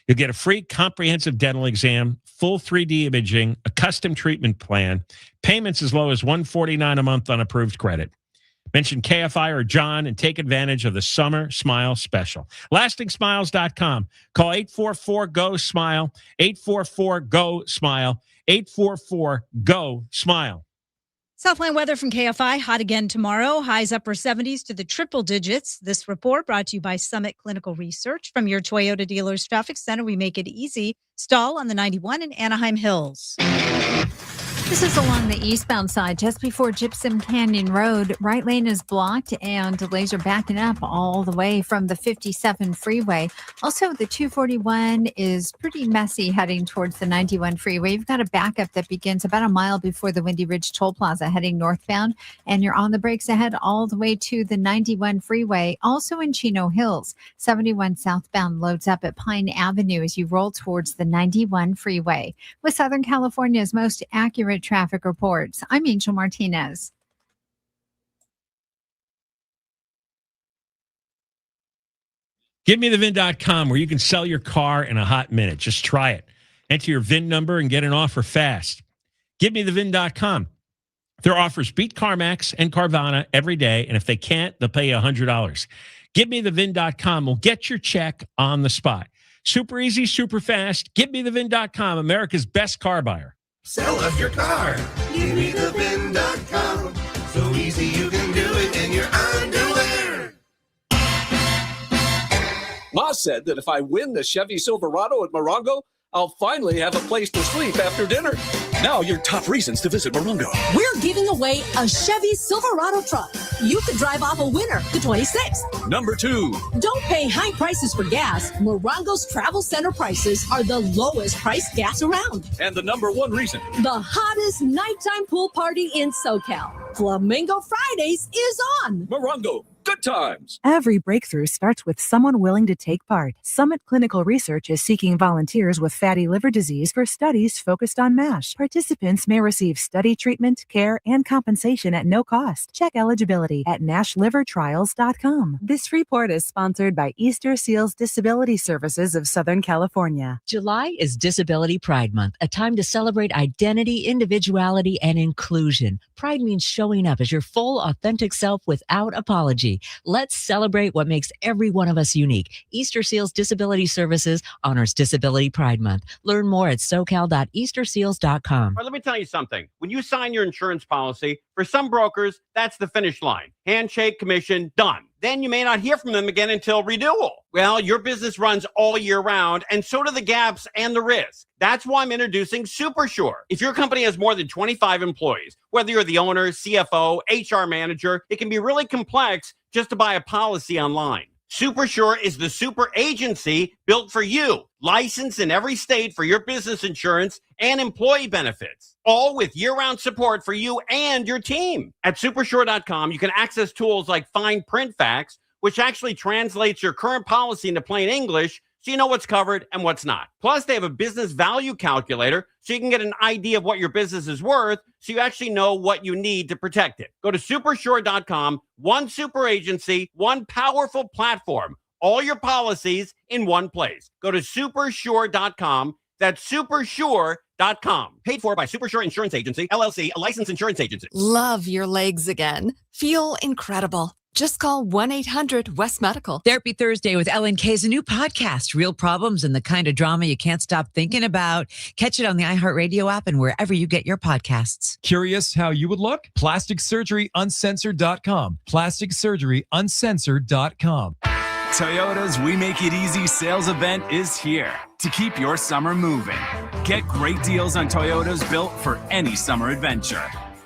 You'll get a free comprehensive dental exam, full 3D imaging, a custom treatment plan, payments as low as $149 a month on approved credit. Mention KFI or John and take advantage of the Summer Smile Special. LastingSmiles.com. Call 844-GO-SMILE, 844-GO-SMILE, 844-GO-SMILE. Southland weather from KFI. Hot again tomorrow. Highs upper 70s to the triple digits. This report brought to you by Summit Clinical Research. From your Toyota dealers traffic center, we make it easy. Stall on the 91 in Anaheim Hills. This is along the eastbound side, just before Gypsum Canyon Road. Right lane is blocked and delays are backing up all the way from the 57 freeway. Also, the 241 is pretty messy heading towards the 91 freeway. You've got a backup that begins about a mile before the Windy Ridge Toll Plaza heading northbound, and you're on the brakes ahead all the way to the 91 freeway. Also in Chino Hills, 71 southbound loads up at Pine Avenue as you roll towards the 91 freeway. With Southern California's most accurate traffic reports, I'm Angel Martinez. GiveMeTheVIN.com, where you can sell your car in a hot minute. Just try it. Enter your VIN number and get an offer fast. GiveMeTheVIN.com. Their offers beat CarMax and Carvana every day, and if they can't, they'll pay you $100. GiveMeTheVin.com will get your check on the spot. Super easy, super fast. GiveMeTheVin.com, America's best car buyer. Sell us your car. GiveMeTheVin.com. So easy you can do it in your underwear. Ma said that if I win the Chevy Silverado at Morongo, I'll finally have a place to sleep after dinner. Now your top reasons to visit Morongo. We're giving away a Chevy Silverado truck. You could drive off a winner the 26th. Number 2. Don't pay high prices for gas. Morongo's Travel Center prices are the lowest priced gas around. And the number 1 reason. The hottest nighttime pool party in SoCal. Flamingo Fridays is on. Morongo. Good times. Every breakthrough starts with someone willing to take part. Summit Clinical Research is seeking volunteers with fatty liver disease for studies focused on MASH. Participants may receive study treatment, care, and compensation at no cost. Check eligibility at NASHlivertrials.com. This report is sponsored by Easter Seals Disability Services of Southern California. July is Disability Pride Month, a time to celebrate identity, individuality, and inclusion. Pride means showing up as your full, authentic self without apology. Let's celebrate what makes every one of us unique. Easter Seals Disability Services honors Disability Pride Month. Learn more at socal.easterseals.com. All right, let me tell you something. When you sign your insurance policy, for some brokers, that's the finish line. Handshake, commission, done. Then you may not hear from them again until renewal. Well, your business runs all year round, and so do the gaps and the risk. That's why I'm introducing SuperSure. If your company has more than 25 employees, whether you're the owner, CFO, HR manager, it can be really complex just to buy a policy online. SuperSure is the super agency built for you, licensed in every state for your business insurance and employee benefits, all with year-round support for you and your team. At supersure.com, you can access tools like Find Print Facts, which actually translates your current policy into plain English so you know what's covered and what's not. Plus, they have a business value calculator so you can get an idea of what your business is worth so you actually know what you need to protect it. Go to supersure.com, one super agency, one powerful platform, all your policies in one place. Go to supersure.com. That's supersure.com. Paid for by SuperSure Insurance Agency, LLC, a licensed insurance agency. Love your legs again. Feel incredible. Just call 1-800-WEST-MEDICAL. Therapy Thursday with Ellen K is a new podcast. Real problems and the kind of drama you can't stop thinking about. Catch it on the iHeartRadio app and wherever you get your podcasts. Curious how you would look? PlasticSurgeryUncensored.com. PlasticSurgeryUncensored.com. Toyota's We Make It Easy sales event is here to keep your summer moving. Get great deals on Toyotas built for any summer adventure.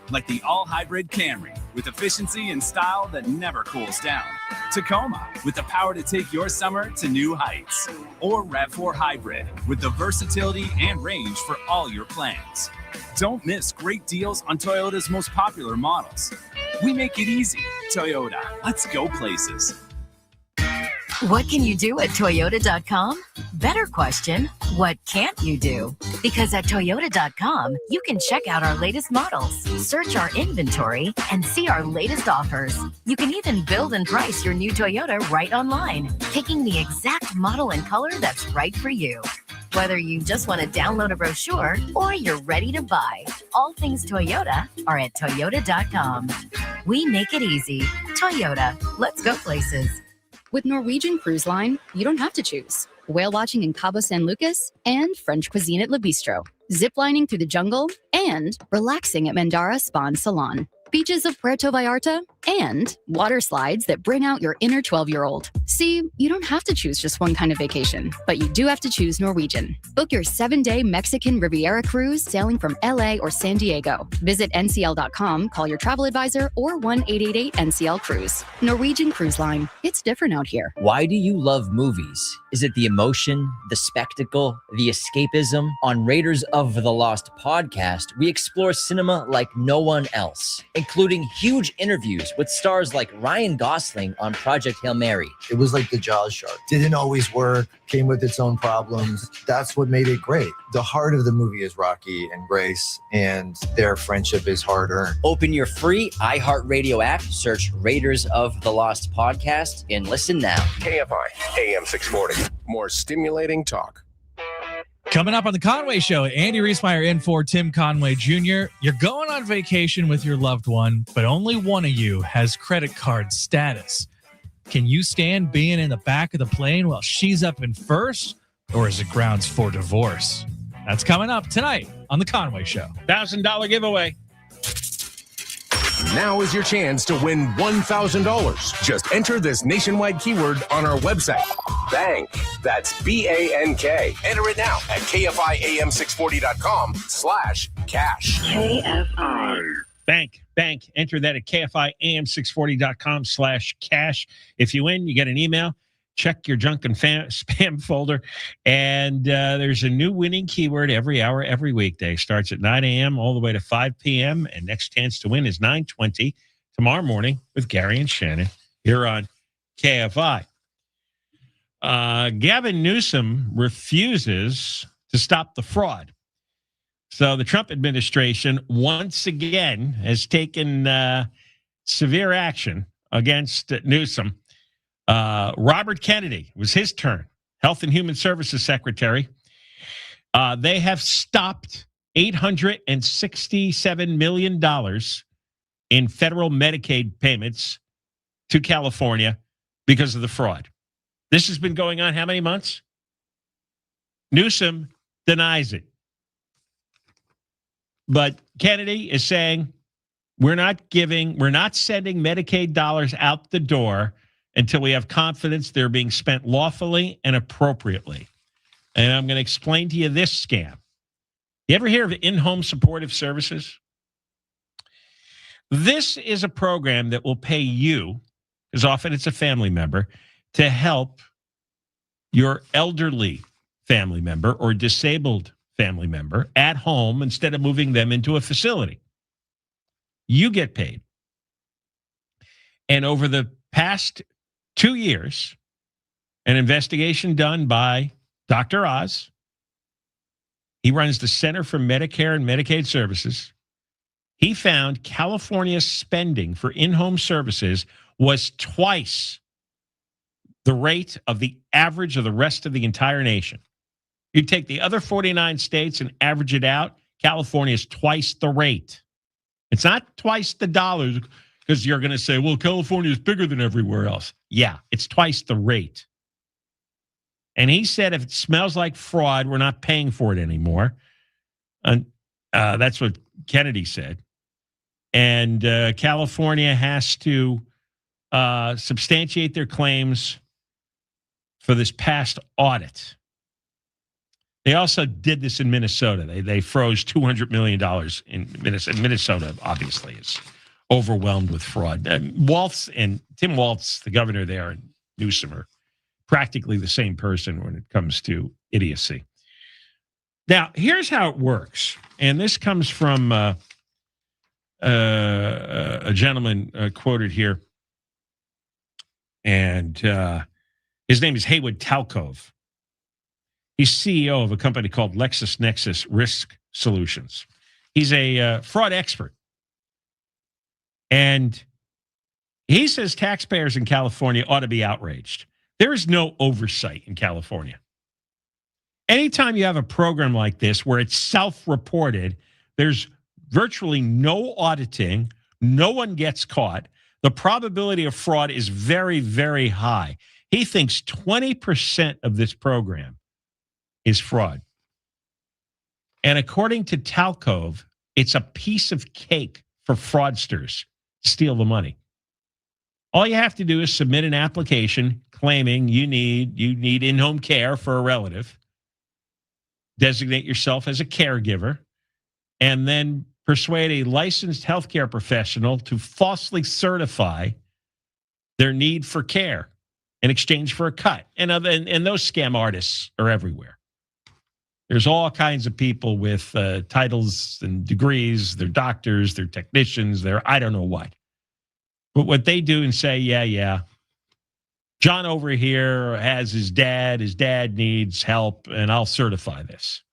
Like the all-hybrid Camry with efficiency and style that never cools down. Tacoma with the power to take your summer to new heights. Or RAV4 Hybrid with the versatility and range for all your plans. Don't miss great deals on Toyota's most popular models. We make it easy. Toyota, let's go places. What can you do at Toyota.com? Better question, what can't you do? Because at Toyota.com, you can check out our latest models, search our inventory, and see our latest offers. You can even build and price your new Toyota right online, picking the exact model and color that's right for you. Whether you just want to download a brochure or you're ready to buy, all things Toyota are at Toyota.com. We make it easy. Toyota, let's go places. With Norwegian Cruise Line, you don't have to choose. Whale watching in Cabo San Lucas and French cuisine at Le Bistro. Ziplining through the jungle and relaxing at Mandara Spa and Salon. Beaches of Puerto Vallarta and water slides that bring out your inner 12-year-old. See, you don't have to choose just one kind of vacation, but you do have to choose Norwegian. Book your 7-day Mexican Riviera cruise sailing from LA or San Diego. Visit ncl.com, call your travel advisor, or 1-888-NCL-CRUISE. Norwegian Cruise Line. It's different out here. Why do you love movies? Is it the emotion, the spectacle, the escapism? On Raiders of the Lost podcast, we explore cinema like no one else, including huge interviews with stars like Ryan Gosling on Project Hail Mary. It was like the Jaws shark. Didn't always work, came with its own problems. That's what made it great. The heart of the movie is Rocky and Grace, and their friendship is hard-earned. Open your free iHeartRadio app, search Raiders of the Lost podcast, and listen now. KFI, AM 640. More stimulating talk. Coming up on the Conway Show, Andy Reesmeyer in for Tim Conway Jr. You're going on vacation with your loved one, but only one of you has credit card status. Can you stand being in the back of the plane while she's up in first, or is it grounds for divorce? That's coming up tonight on the Conway Show. $1,000 giveaway. Now is your chance to win $1,000. Just enter this nationwide keyword on our website. Bank. That's BANK. Enter it now at KFIAM640.com/cash. KFI. Bank. Enter that at KFIAM640.com/cash. If you win, you get an email. Check your junk and spam folder. And there's a new winning keyword every hour, every weekday. Starts at 9 a.m. all the way to 5 p.m. And next chance to win is 9:20 tomorrow morning with Gary and Shannon here on KFI. Gavin Newsom refuses to stop the fraud. So the Trump administration once again has taken severe action against Newsom. Robert Kennedy, was his turn, Health and Human Services Secretary. They have stopped $867 million in federal Medicaid payments to California because of the fraud. This has been going on how many months? Newsom denies it. But Kennedy is saying, we're not sending Medicaid dollars out the door until we have confidence they're being spent lawfully and appropriately. And I'm going to explain to you this scam. You ever hear of in-home supportive services? This is a program that will pay you, because often it's a family member, to help your elderly family member or disabled family member at home instead of moving them into a facility. You get paid. And over the past 2 years, an investigation done by Dr. Oz, he runs the Center for Medicare and Medicaid Services. He found California's spending for in-home services was twice the rate of the average of the rest of the entire nation. You take the other 49 states and average it out, California is twice the rate. It's not twice the dollars, because you're going to say, well, California is bigger than everywhere else. Yeah, it's twice the rate. And he said, if it smells like fraud, we're not paying for it anymore. And that's what Kennedy said. And California has to substantiate their claims for this past audit. They also did this in Minnesota. They froze $200 million in Minnesota. Minnesota, obviously, is overwhelmed with fraud. Waltz and Tim Waltz, the governor there, and Newsom are practically the same person when it comes to idiocy. Now, here's how it works. And this comes from a gentleman quoted here. And his name is Haywood Talcove. He's CEO of a company called LexisNexis Risk Solutions. He's a fraud expert. And he says taxpayers in California ought to be outraged. There is no oversight in California. Anytime you have a program like this where it's self-reported, there's virtually no auditing, no one gets caught, the probability of fraud is very, very high. He thinks 20% of this program is fraud. And according to Talcove, it's a piece of cake for fraudsters to steal the money. All you have to do is submit an application claiming you need in-home care for a relative, designate yourself as a caregiver, and then persuade a licensed healthcare professional to falsely certify their need for care in exchange for a cut. And those scam artists are everywhere. There's all kinds of people with titles and degrees. They're doctors, they're technicians, they're I don't know what. But what they do and say, yeah, John over here has his dad needs help, and I'll certify this.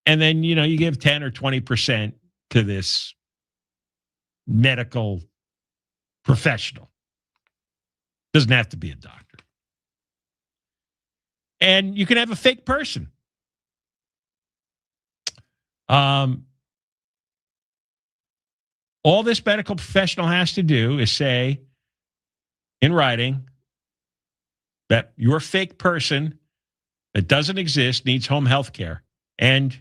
And then, you give 10 or 20% to this medical professional. Doesn't have to be a doctor. And you can have a fake person. All this medical professional has to do is say in writing that your fake person that doesn't exist needs home health care, and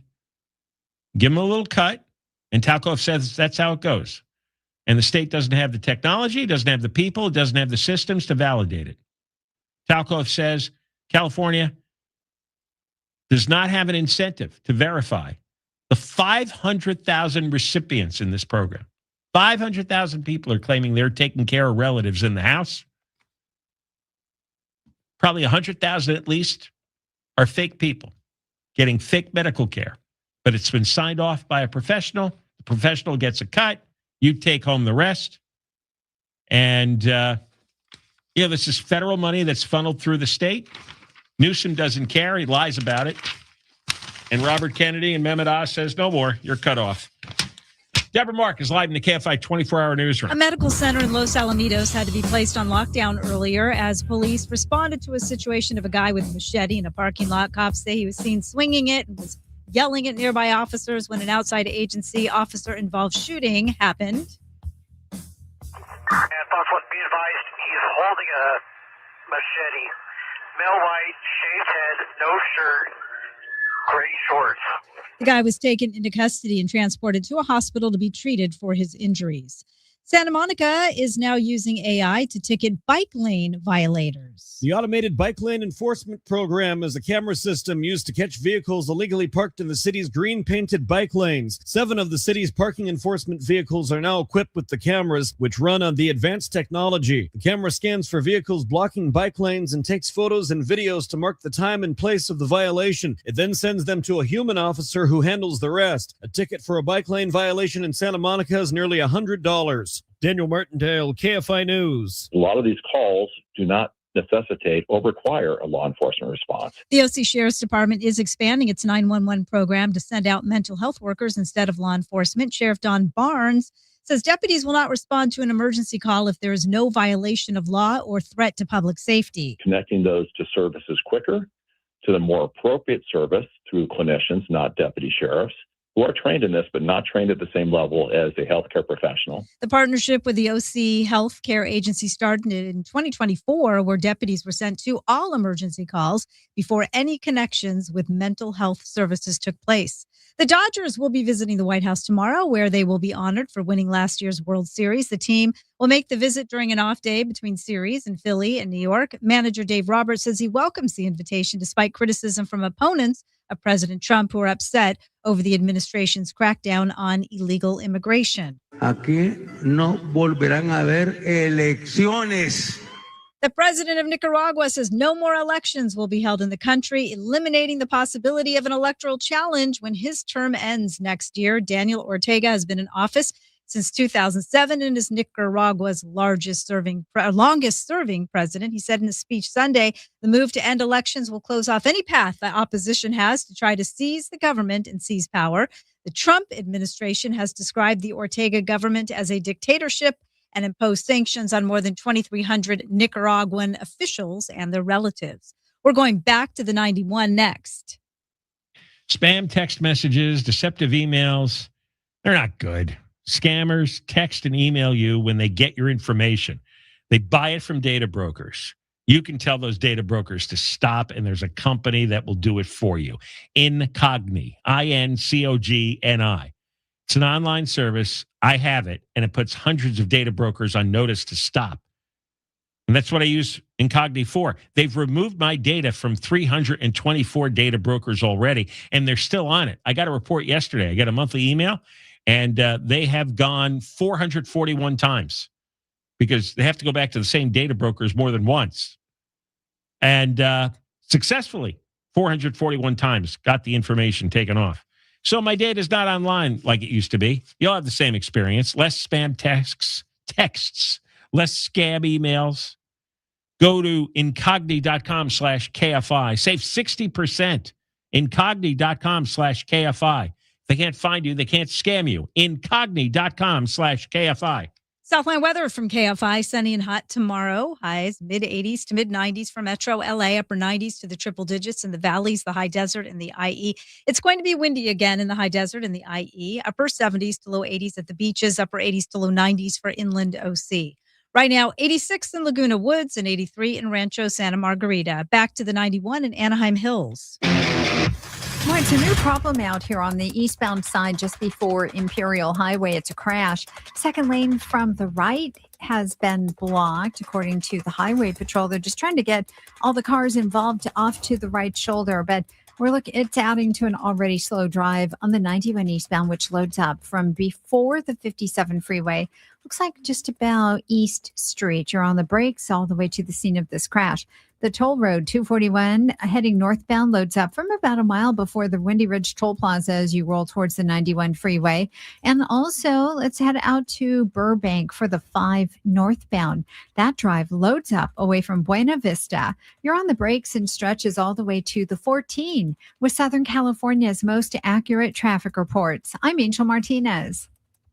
give them a little cut. And Talcove says that's how it goes. And the state doesn't have the technology, doesn't have the people, doesn't have the systems to validate it. Talcove says California does not have an incentive to verify the 500,000 recipients in this program. 500,000 people are claiming they're taking care of relatives in the house. Probably 100,000 at least are fake people getting fake medical care. But it's been signed off by a professional. The professional gets a cut. You take home the rest. And, this is federal money that's funneled through the state. Newsom doesn't care. He lies about it. And Robert Kennedy and Mehmet Oz says, no more. You're cut off. Deborah Mark is live in the KFI 24-hour newsroom. A medical center in Los Alamitos had to be placed on lockdown earlier as police responded to a situation of a guy with a machete in a parking lot. Cops say he was seen swinging it and was yelling at nearby officers when an outside agency officer-involved shooting happened. And folks, be advised, he's holding a machete. Male white, shaved head, no shirt, gray shorts. The guy was taken into custody and transported to a hospital to be treated for his injuries. Santa Monica is now using AI to ticket bike lane violators. The automated bike lane enforcement program is a camera system used to catch vehicles illegally parked in the city's green painted bike lanes. 7 of the city's parking enforcement vehicles are now equipped with the cameras, which run on the advanced technology. The camera scans for vehicles blocking bike lanes and takes photos and videos to mark the time and place of the violation. It then sends them to a human officer who handles the rest. A ticket for a bike lane violation in Santa Monica is nearly $100. Daniel Martindale, KFI News. A lot of these calls do not necessitate or require a law enforcement response. The OC Sheriff's Department is expanding its 911 program to send out mental health workers instead of law enforcement. Sheriff Don Barnes says deputies will not respond to an emergency call if there is no violation of law or threat to public safety. Connecting those to services quicker, to the more appropriate service through clinicians, not deputy sheriffs, who are trained in this, but not trained at the same level as a healthcare professional. The partnership with the OC Healthcare Agency started in 2024, where deputies were sent to all emergency calls before any connections with mental health services took place. The Dodgers will be visiting the White House tomorrow, where they will be honored for winning last year's World Series. The team will make the visit during an off day between series in Philly and New York. Manager Dave Roberts says he welcomes the invitation despite criticism from opponents of President Trump, who are upset over the administration's crackdown on illegal immigration. Aquí no volverán a haber elecciones. The president of Nicaragua says no more elections will be held in the country, eliminating the possibility of an electoral challenge when his term ends next year. Daniel Ortega has been in office since 2007 and is Nicaragua's longest serving president. He said in a speech Sunday, the move to end elections will close off any path the opposition has to try to seize the government and seize power. The Trump administration has described the Ortega government as a dictatorship and imposed sanctions on more than 2,300 Nicaraguan officials and their relatives. We're going back to the 91 next. Spam text messages, deceptive emails, they're not good. Scammers text and email you when they get your information. They buy it from data brokers. You can tell those data brokers to stop, and there's a company that will do it for you. Incogni, I-N-C-O-G-N-I. It's an online service. I have it, and it puts hundreds of data brokers on notice to stop. And that's what I use Incogni for. They've removed my data from 324 data brokers already, and they're still on it. I got a report yesterday. I got a monthly email, and they have gone 441 times because they have to go back to the same data brokers more than once. And successfully, 441 times got the information taken off. So my data is not online like it used to be. You'll have the same experience. Less spam texts, less scam emails. Go to incogni.com/KFI. Save 60%. Incogni.com/KFI. If they can't find you, they can't scam you. Incogni.com/KFI. Southland weather from KFI, sunny and hot tomorrow. Highs mid-80s to mid-90s for Metro LA, upper 90s to the triple digits in the valleys, the high desert, and the IE. It's going to be windy again in the high desert and the IE. Upper 70s to low 80s at the beaches, upper 80s to low 90s for inland OC. Right now, 86 in Laguna Woods and 83 in Rancho Santa Margarita. Back to the 91 in Anaheim Hills. Well, it's a new problem out here on the eastbound side just before Imperial Highway. It's a crash. Second lane from the right has been blocked, according to the Highway Patrol. They're just trying to get all the cars involved off to the right shoulder. But it's adding to an already slow drive on the 91 eastbound, which loads up from before the 57 freeway. Looks like just about East Street. You're on the brakes all the way to the scene of this crash. The toll road 241 heading northbound loads up from about a mile before the Windy Ridge Toll Plaza as you roll towards the 91 freeway. And also, let's head out to Burbank for the 5 northbound. That drive loads up away from Buena Vista. You're on the brakes and stretches all the way to the 14 with Southern California's most accurate traffic reports. I'm Angel Martinez.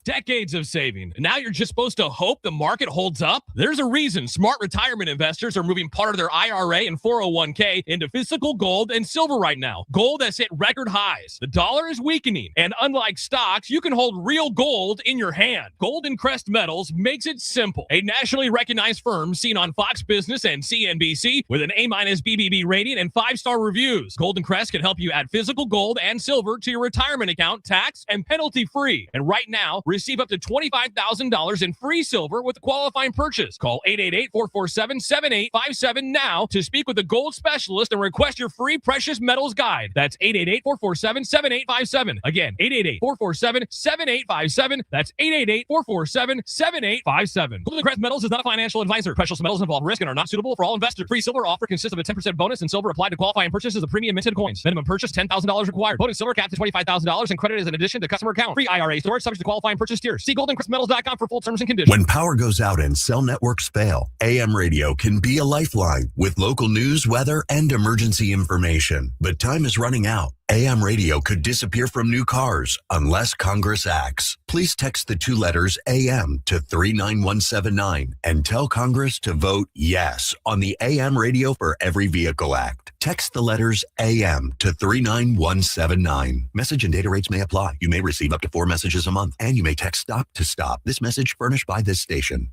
Decades of saving. And now you're just supposed to hope the market holds up? There's a reason smart retirement investors are moving part of their IRA and 401k into physical gold and silver right now. Gold has hit record highs. The dollar is weakening. And unlike stocks, you can hold real gold in your hand. Golden Crest Metals makes it simple. A nationally recognized firm seen on Fox Business and CNBC with an A- BBB rating and 5-star reviews. Golden Crest can help you add physical gold and silver to your retirement account tax and penalty free. And right now, receive up to $25,000 in free silver with a qualifying purchase. Call 888-447-7857 now to speak with a gold specialist and request your free precious metals guide. That's 888-447-7857. Again, 888-447-7857. That's 888-447-7857. Golden Crest Metals is not a financial advisor. Precious metals involve risk and are not suitable for all investors. Free silver offer consists of a 10% bonus and silver applied to qualifying purchases of premium minted coins. Minimum purchase $10,000 required. Bonus silver capped to $25,000 and credit is an addition to customer account. Free IRA storage subject to qualifying purchase tiers. See goldencrestmetals.com for full terms and conditions. When power goes out and cell networks fail, AM radio can be a lifeline with local news, weather, and emergency information. But time is running out. AM radio could disappear from new cars unless Congress acts. Please text the 2 letters AM to 39179 and tell Congress to vote yes on the AM Radio for Every Vehicle Act. Text the letters AM to 39179. Message and data rates may apply. You may receive up to 4 messages a month, and you may text STOP to STOP. This message furnished by this station.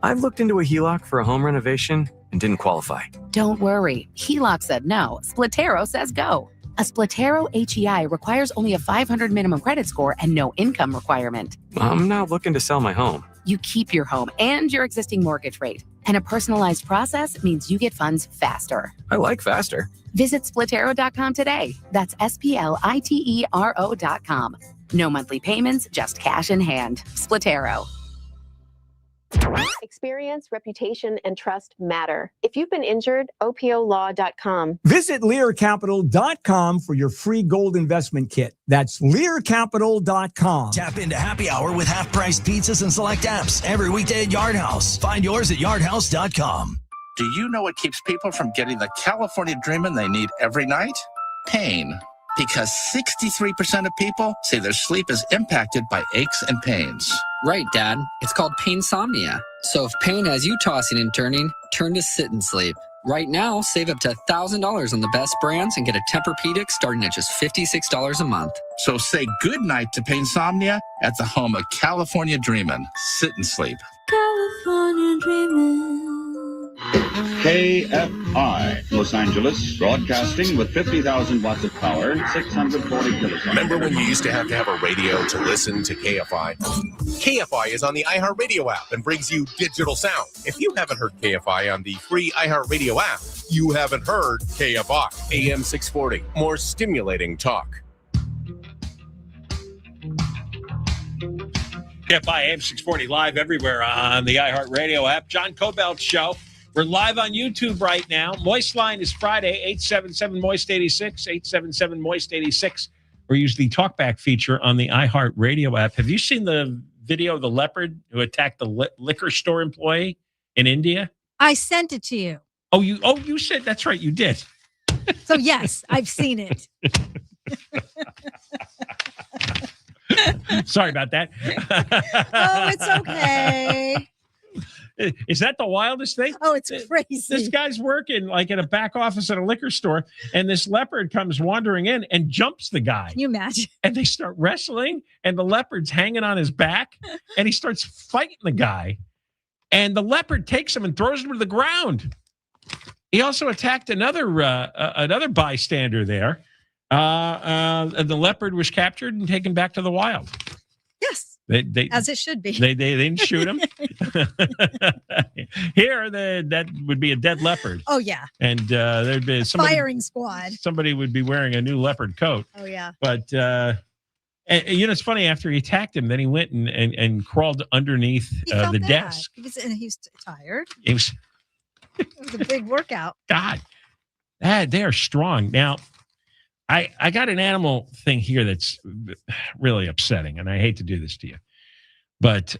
I've looked into a HELOC for a home renovation and didn't qualify. Don't worry. HELOC said no. Splitero says go. A Splitero HEI requires only a 500 minimum credit score and no income requirement. I'm not looking to sell my home. You keep your home and your existing mortgage rate. And a personalized process means you get funds faster. I like faster. Visit Splitero.com today. That's SPLITERO.com. No monthly payments, just cash in hand. Splitero. Experience, reputation, and trust matter. If you've been injured, OPOLaw.com. Visit LearCapital.com for your free gold investment kit. That's LearCapital.com. Tap into happy hour with half-price pizzas and select apps every weekday at Yard House. Find yours at yardhouse.com. Do you know what keeps people from getting the California dreamin' they need every night? Pain. Because 63% of people say their sleep is impacted by aches and pains. Right, Dad. It's called painsomnia. So if pain has you tossing and turning, turn to Sit and Sleep. Right now, save up to $1,000 on the best brands and get a Tempur-Pedic starting at just $56 a month. So say goodnight to painsomnia at the home of California Dreamin'. Sit and Sleep. California Dreamin'. KFI, Los Angeles, broadcasting with 50,000 watts of power, 640 kilowatts. Remember when you used to have a radio to listen to KFI? KFI is on the iHeartRadio app and brings you digital sound. If you haven't heard KFI on the free iHeartRadio app, you haven't heard KFI. AM 640, more stimulating talk. KFI AM 640 live everywhere on the iHeartRadio app. John Kobylt Show. We're live on YouTube right now. Moist Line is Friday, 877-MOIST-86, 877-MOIST-86. Or use the talkback feature on the iHeartRadio app. Have you seen the video of the leopard who attacked the liquor store employee in India? I sent it to you. Oh, you said that's right. You did. So yes, I've seen it. Sorry about that. Oh, it's okay. Is that the wildest thing? Oh, it's crazy. This guy's working like in a back office at a liquor store, and this leopard comes wandering in and jumps the guy. Can you imagine? And they start wrestling, and the leopard's hanging on his back, and he starts fighting the guy. And the leopard takes him and throws him to the ground. He also attacked another bystander there. The leopard was captured and taken back to the wild. Yes. They as it should be. They didn't shoot him. Here, that would be a dead leopard. Oh, yeah. And there'd be firing squad. Somebody would be wearing a new leopard coat. Oh, yeah. But, it's funny. After he attacked him, then he went and crawled underneath the desk. He was tired. It was a big workout. God, they are strong. Now, I got an animal thing here that's really upsetting, and I hate to do this to you, but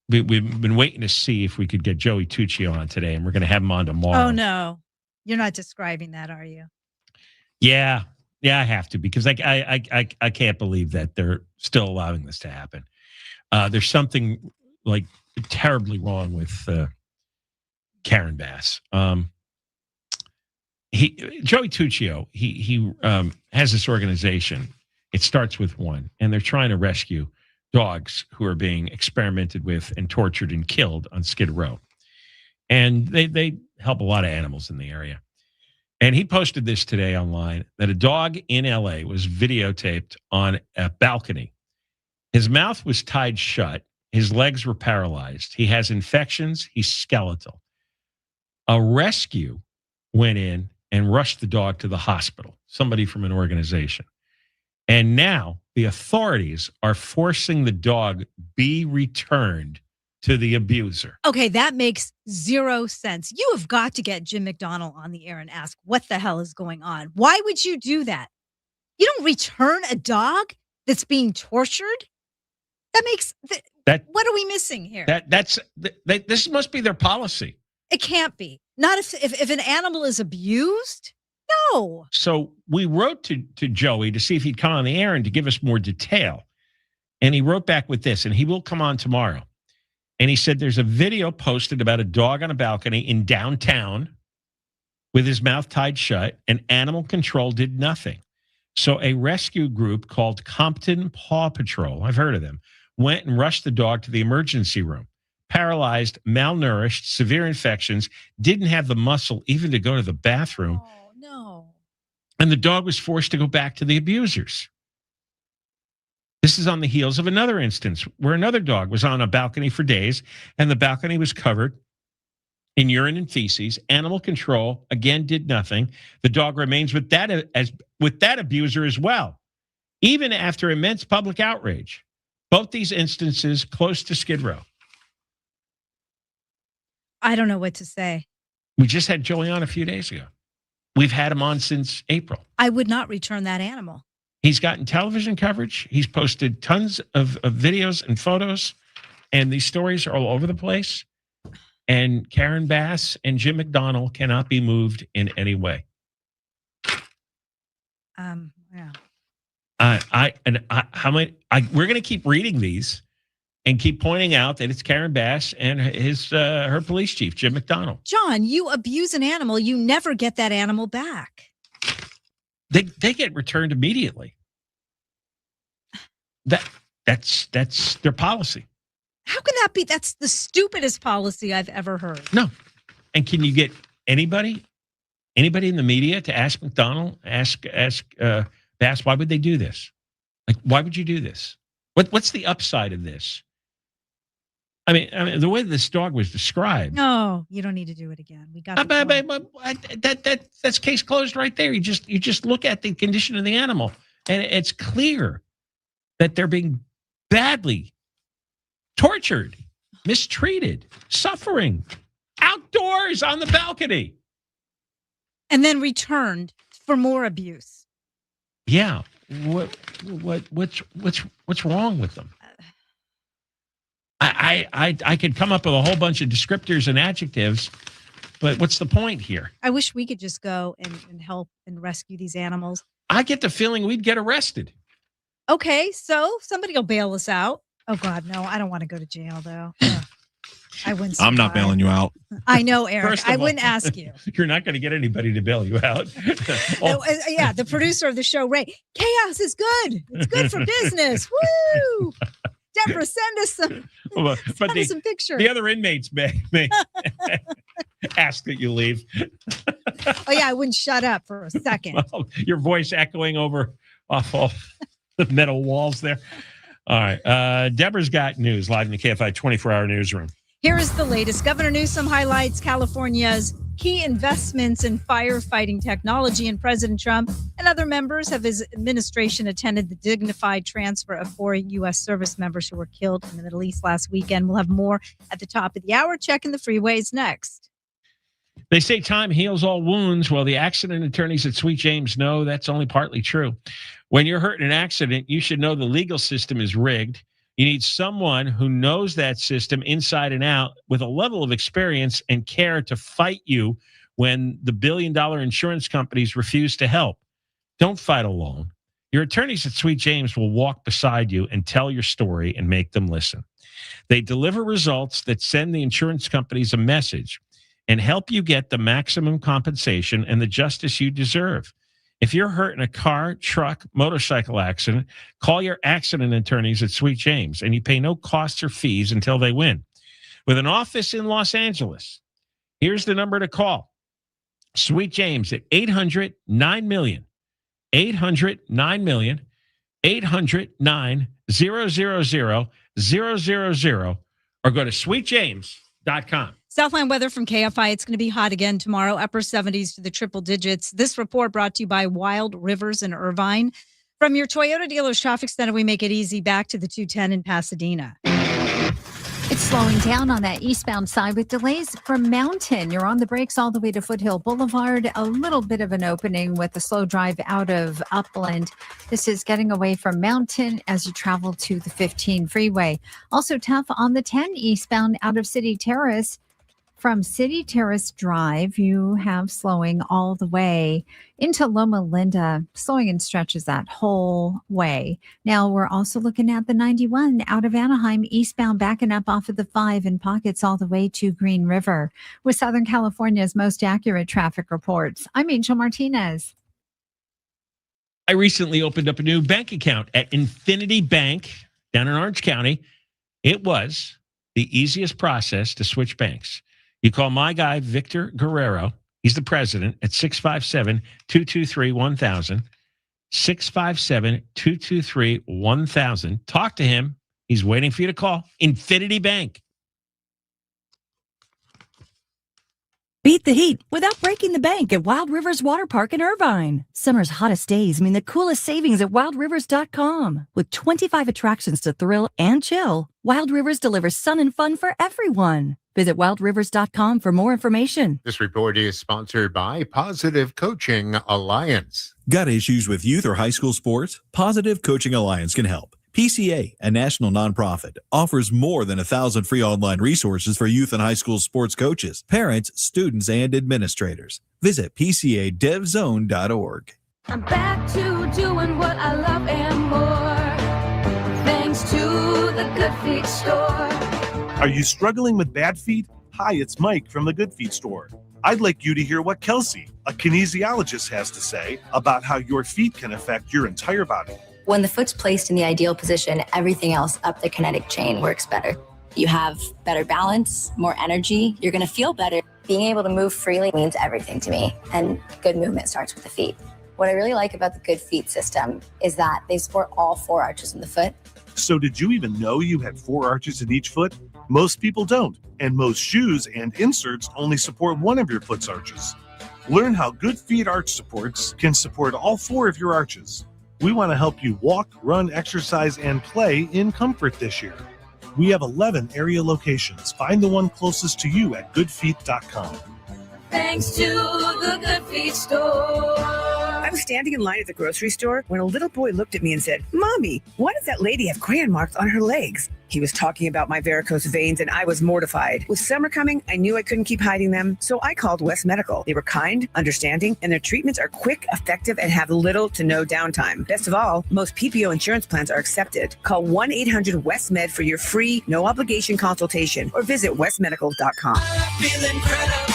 we've been waiting to see if we could get Joey Tuccio on today, and we're going to have him on tomorrow. Oh, no. You're not describing that, are you? Yeah, I have to, because I can't believe that they're still allowing this to happen. There's something like terribly wrong with Karen Bass. Joey Tuccio, he has this organization. It starts with one, and they're trying to rescue dogs who are being experimented with and tortured and killed on Skid Row. And they help a lot of animals in the area. And he posted this today online, that a dog in LA was videotaped on a balcony. His mouth was tied shut. His legs were paralyzed. He has infections. He's skeletal. A rescue went in and rushed the dog to the hospital, somebody from an organization. And now the authorities are forcing the dog be returned to the abuser. Okay, that makes zero sense. You have got to get Jim McDonnell on the air and ask what the hell is going on. Why would you do that? You don't return a dog that's being tortured? That makes... what are we missing here? This must be their policy. It can't be. Not if an animal is abused. No. So we wrote to Joey to see if he'd come on the air and to give us more detail. And he wrote back with this, and he will come on tomorrow. And he said there's a video posted about a dog on a balcony in downtown with his mouth tied shut, and animal control did nothing. So a rescue group called Compton Paw Patrol, I've heard of them, went and rushed the dog to the emergency room. Paralyzed, malnourished, severe infections, didn't have the muscle even to go to the bathroom. Oh, no. And the dog was forced to go back to the abusers. This is on the heels of another instance where another dog was on a balcony for days, and the balcony was covered in urine and feces. Animal control, again, did nothing. The dog remains with that abuser as well, even after immense public outrage. Both these instances close to Skid Row. I don't know what to say. We just had Joey on a few days ago. We've had him on since April. I would not return that animal. He's gotten television coverage. He's posted tons of videos and photos, and these stories are all over the place. And Karen Bass and Jim McDonnell cannot be moved in any way. Yeah. We're going to keep reading these and keep pointing out that it's Karen Bass and her police chief, Jim McDonnell. John, you abuse an animal, you never get that animal back. They get returned immediately. That's their policy. How can that be? That's the stupidest policy I've ever heard. No. And can you get anybody in the media to ask McDonnell, ask Bass, why would they do this? Like, why would you do this? What's the upside of this? I mean, the way this dog was described. No, you don't need to do it again. We got that's case closed right there. You just look at the condition of the animal, and it's clear that they're being badly tortured, mistreated, suffering, outdoors on the balcony, and then returned for more abuse. Yeah, what's wrong with them? I could come up with a whole bunch of descriptors and adjectives, but what's the point here? I wish we could just go and help and rescue these animals. I get the feeling we'd get arrested. Okay, so somebody will bail us out. Oh, God, no. I don't want to go to jail, though. I wouldn't survive. I'm not bailing you out. I know, Eric. First of I all, wouldn't ask you. You're not going to get anybody to bail you out. Yeah, the producer of the show, Ray. Chaos is good. It's good for business. Woo! Deborah, send us some, some pictures. The other inmates may ask that you leave. Oh, yeah, I wouldn't shut up for a second. Well, your voice echoing off all the metal walls there. All right. Deborah's got news live in the KFI 24-hour newsroom. Here is the latest. Governor Newsom highlights California's key investments in firefighting technology, and President Trump and other members of his administration attended the dignified transfer of 4 U.S. service members who were killed in the Middle East last weekend. We'll have more at the top of the hour. Checking the freeways next. They say time heals all wounds. Well, the accident attorneys at Sweet James know that's only partly true. When you're hurt in an accident, you should know the legal system is rigged. You need someone who knows that system inside and out with a level of experience and care to fight you when the billion-dollar insurance companies refuse to help. Don't fight alone. Your attorneys at Sweet James will walk beside you and tell your story and make them listen. They deliver results that send the insurance companies a message and help you get the maximum compensation and the justice you deserve. If you're hurt in a car, truck, motorcycle accident, call your accident attorneys at Sweet James, and you pay no costs or fees until they win. With an office in Los Angeles, here's the number to call. Sweet James at 800-9-million. 800-9-million. 800-9-000-000, or go to sweetjames.com. Southland weather from KFI. It's going to be hot again tomorrow, upper 70s to the triple digits. This report brought to you by Wild Rivers in Irvine. From your Toyota dealer's traffic center, we make it easy back to the 210 in Pasadena. It's slowing down on that eastbound side with delays from Mountain. You're on the brakes all the way to Foothill Boulevard. A little bit of an opening with a slow drive out of Upland. This is getting away from Mountain as you travel to the 15 freeway. Also tough on the 10 eastbound out of City Terrace. From City Terrace Drive, you have slowing all the way into Loma Linda, slowing in stretches that whole way. Now we're also looking at the 91 out of Anaheim, eastbound, backing up off of the 5 in pockets all the way to Green River. With Southern California's most accurate traffic reports, I'm Angel Martinez. I recently opened up a new bank account at Infinity Bank down in Orange County. It was the easiest process to switch banks. You call my guy, Victor Guerrero. He's the president at 657-223-1000. 657-223-1000. Talk to him. He's waiting for you to call. Infinity Bank. Beat the heat without breaking the bank at Wild Rivers Water Park in Irvine. Summer's hottest days mean the coolest savings at wildrivers.com. With 25 attractions to thrill and chill, Wild Rivers delivers sun and fun for everyone. Visit wildrivers.com for more information. This report is sponsored by Positive Coaching Alliance. Got issues with youth or high school sports? Positive Coaching Alliance can help. PCA, a national nonprofit, offers more than 1,000 free online resources for youth and high school sports coaches, parents, students, and administrators. Visit PCADevZone.org. I'm back to doing what I love and more, thanks to the Good Feet store. Are you struggling with bad feet? Hi, it's Mike from the Good Feet store. I'd like you to hear what Kelsey, a kinesiologist, has to say about how your feet can affect your entire body. When the foot's placed in the ideal position, everything else up the kinetic chain works better. You have better balance, more energy, you're going to feel better. Being able to move freely means everything to me, and good movement starts with the feet. What I really like about the Good Feet system is that they support all 4 arches in the foot. So did you even know you had 4 arches in each foot? Most people don't, and most shoes and inserts only support one of your foot's arches. Learn how Good Feet arch supports can support all 4 of your arches. We want to help you walk, run, exercise, and play in comfort this year. We have 11 area locations. Find the one closest to you at goodfeet.com. Thanks to the Good Feet store. I was standing in line at the grocery store when a little boy looked at me and said, "Mommy, why does that lady have crayon marks on her legs?" He was talking about my varicose veins, and I was mortified. With summer coming, I knew I couldn't keep hiding them, so I called West Medical. They were kind, understanding, and their treatments are quick, effective, and have little to no downtime. Best of all, most PPO insurance plans are accepted. Call 1-800-WEST-MED for your free, no-obligation consultation, or visit westmedical.com. Feel incredible.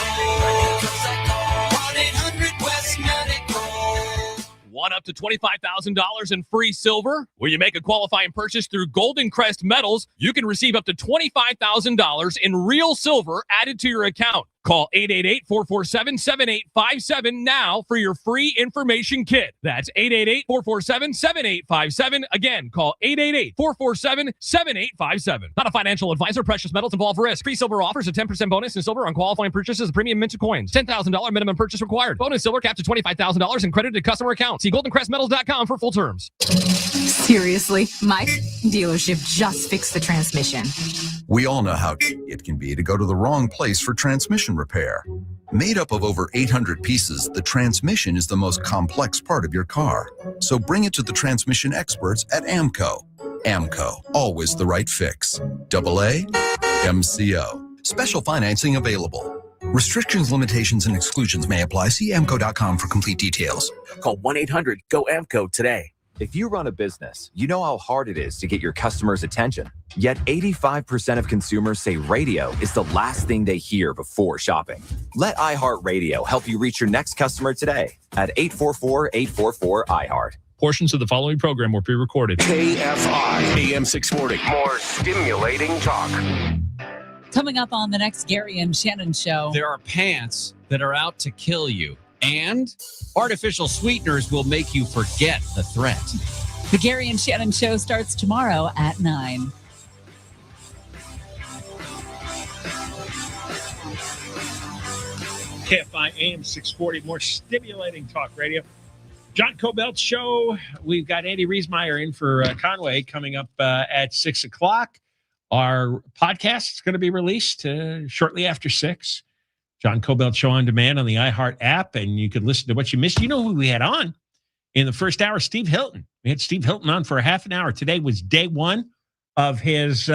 1-800-WEST-MEDICAL. Want up to $25,000 in free silver? When you make a qualifying purchase through Golden Crest Metals, you can receive up to $25,000 in real silver added to your account. Call 888-447-7857 now for your free information kit. That's 888-447-7857. Again, call 888-447-7857. Not a financial advisor. Precious metals involve risk. Free silver offers a 10% bonus in silver on qualifying purchases of premium minted coins. $10,000 minimum purchase required. Bonus silver capped to $25,000 and credited to customer account. See goldencrestmetals.com for full terms. Seriously, my dealership just fixed the transmission. We all know how it can be to go to the wrong place for transmission repair. Made up of over 800 pieces, the transmission is the most complex part of your car. So bring it to the transmission experts at AMCO. AMCO, always the right fix. AA MCO. Special financing available. Restrictions, limitations, and exclusions may apply. See AMCO.com for complete details. Call 1-800-GO-AMCO today. If you run a business, you know how hard it is to get your customers' attention. Yet 85% of consumers say radio is the last thing they hear before shopping. Let iHeartRadio help you reach your next customer today at 844-844-iHeart. Portions of the following program were pre-recorded. KFI AM 640. More stimulating talk. Coming up on the next Gary and Shannon show. There are pants that are out to kill you. And artificial sweeteners will make you forget the threat. The Gary and Shannon show starts tomorrow at 9. KFI AM 640, more stimulating talk radio. John Kobylt Show. We've got Andy Riesmeyer in for Conway coming up at 6 o'clock. Our podcast is going to be released shortly after 6. John Kobylt Show on demand on the iHeart app, and you could listen to what you missed. You know who we had on in the first hour? Steve Hilton. We had Steve Hilton on for a half an hour. Today was day one of his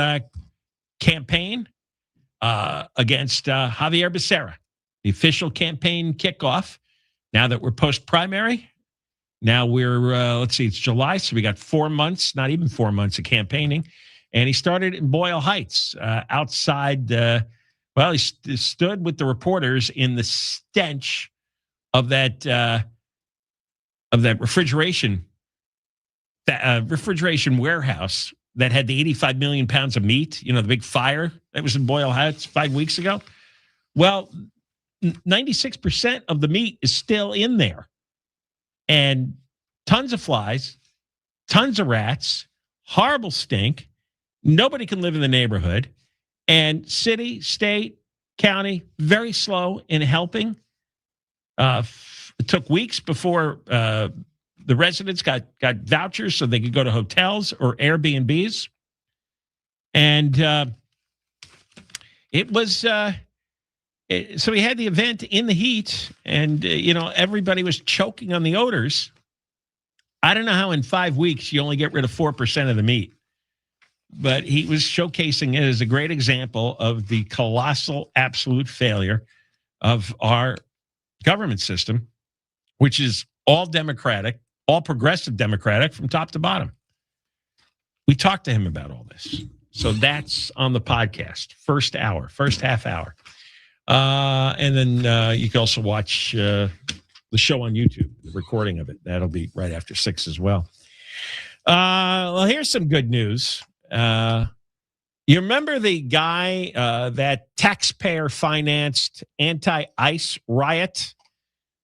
campaign against Xavier Beccerra, the official campaign kickoff. Now that we're post-primary, now we're, let's see, it's July, so we got 4 months, not even 4 months of campaigning. And he started in Boyle Heights outside well, he stood with the reporters in the stench of that refrigeration warehouse that had the 85 million pounds of meat. You know, the big fire that was in Boyle Heights 5 weeks ago. Well, 96% of the meat is still in there, and tons of flies, tons of rats, horrible stink. Nobody can live in the neighborhood. And city, state, county, very slow in helping. It took weeks before the residents got vouchers so they could go to hotels or Airbnbs. And it was, so we had the event in the heat, and, everybody was choking on the odors. I don't know how in 5 weeks you only get rid of 4% of the meat. But he was showcasing it as a great example of the colossal absolute failure of our government system, which is all Democratic, all progressive Democratic from top to bottom. We talked to him about all this. So that's on the podcast, first half hour. And then you can also watch the show on YouTube, the recording of it. That'll be right after 6 as well. Well, here's some good news. You remember the guy that taxpayer-financed anti-ICE riot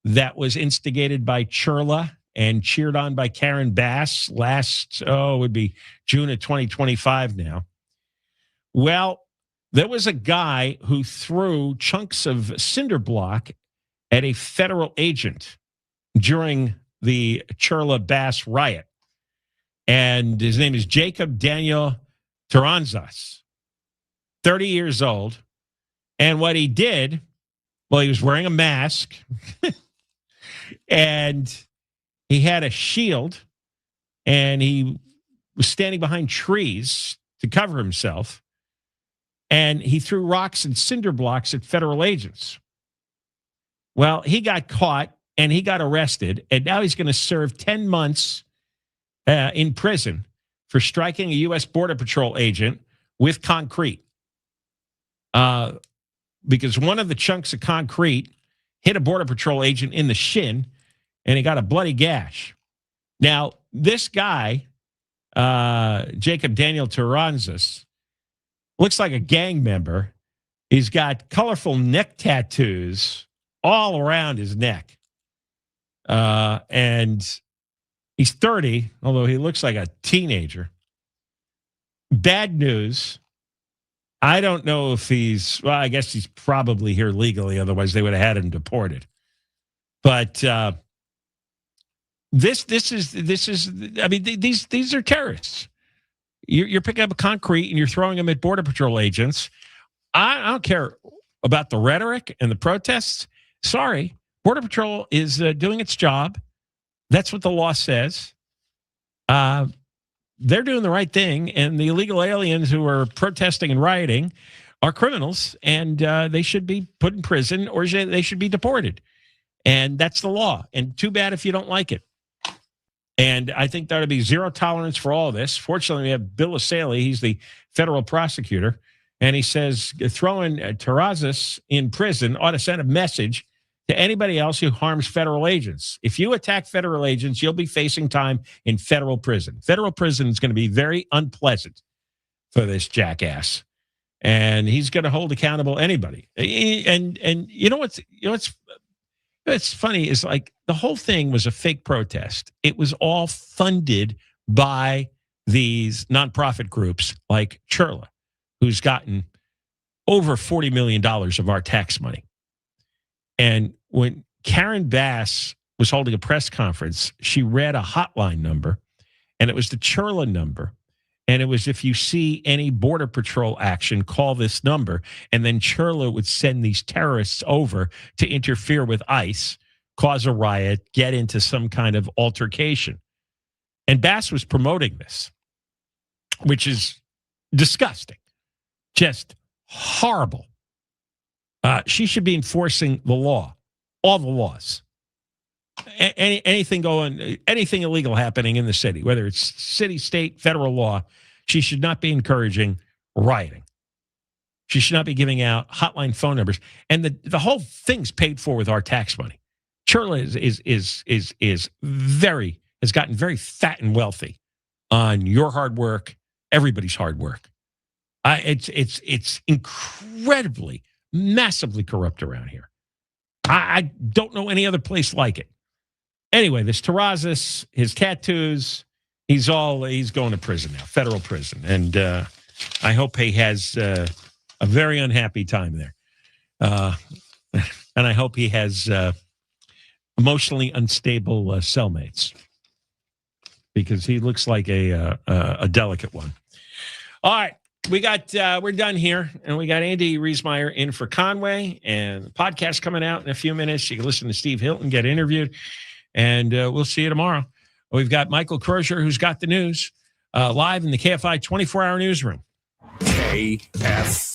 that was instigated by Chirla and cheered on by Karen Bass last, it would be June of 2025 now. Well, there was a guy who threw chunks of cinderblock at a federal agent during the Chirla Bass riot. And his name is Jacob Daniel Toranzas, 30 years old. And what he did, well, he was wearing a mask and he had a shield, and he was standing behind trees to cover himself, and he threw rocks and cinder blocks at federal agents. Well, he got caught and he got arrested, and now he's going to serve 10 months in prison for striking a U.S. Border Patrol agent with concrete. Because one of the chunks of concrete hit a Border Patrol agent in the shin, and he got a bloody gash. Now, this guy, Jacob Daniel Terranzas, looks like a gang member. He's got colorful neck tattoos all around his neck. And he's 30, although he looks like a teenager. Bad news. I don't know if I guess he's probably here legally. Otherwise, they would have had him deported. But this is. I mean, these are terrorists. You're picking up a concrete and you're throwing them at Border Patrol agents. I don't care about the rhetoric and the protests. Sorry, Border Patrol is doing its job. That's what the law says. They're doing the right thing, and the illegal aliens who are protesting and rioting are criminals, and they should be put in prison or they should be deported. And that's the law. And too bad if you don't like it. And I think there ought to be zero tolerance for all of this. Fortunately, we have Bill Asaley. He's the federal prosecutor. And he says throwing Terrazas in prison ought to send a message to anybody else who harms federal agents. If you attack federal agents, you'll be facing time in federal prison. Federal prison is going to be very unpleasant for this jackass. And he's going to hold accountable anybody. And you know what's funny is like the whole thing was a fake protest. It was all funded by these nonprofit groups like Churla, who's gotten over $40 million of our tax money. And when Karen Bass was holding a press conference, she read a hotline number, and it was the Churla number. And it was, if you see any Border Patrol action, call this number. And then Churla would send these terrorists over to interfere with ICE, cause a riot, get into some kind of altercation. And Bass was promoting this, which is disgusting, just horrible. She should be enforcing the law, all the laws. Anything illegal happening in the city, whether it's city, state, federal law, she should not be encouraging rioting. She should not be giving out hotline phone numbers. And the whole thing's paid for with our tax money. Churla has gotten very fat and wealthy on your hard work, everybody's hard work. It's incredibly, massively corrupt around here. I don't know any other place like it. Anyway, this Terrazas, his tattoos, he's going to prison now, federal prison. And I hope he has a very unhappy time there. And I hope he has emotionally unstable cellmates, because he looks like a delicate one. All right. We're done here, and we got Andy Riesmeyer in for Conway, and the podcast coming out in a few minutes. You can listen to Steve Hilton, get interviewed, and we'll see you tomorrow. We've got Michael Crozier, who's got the news, live in the KFI 24-hour newsroom. KF.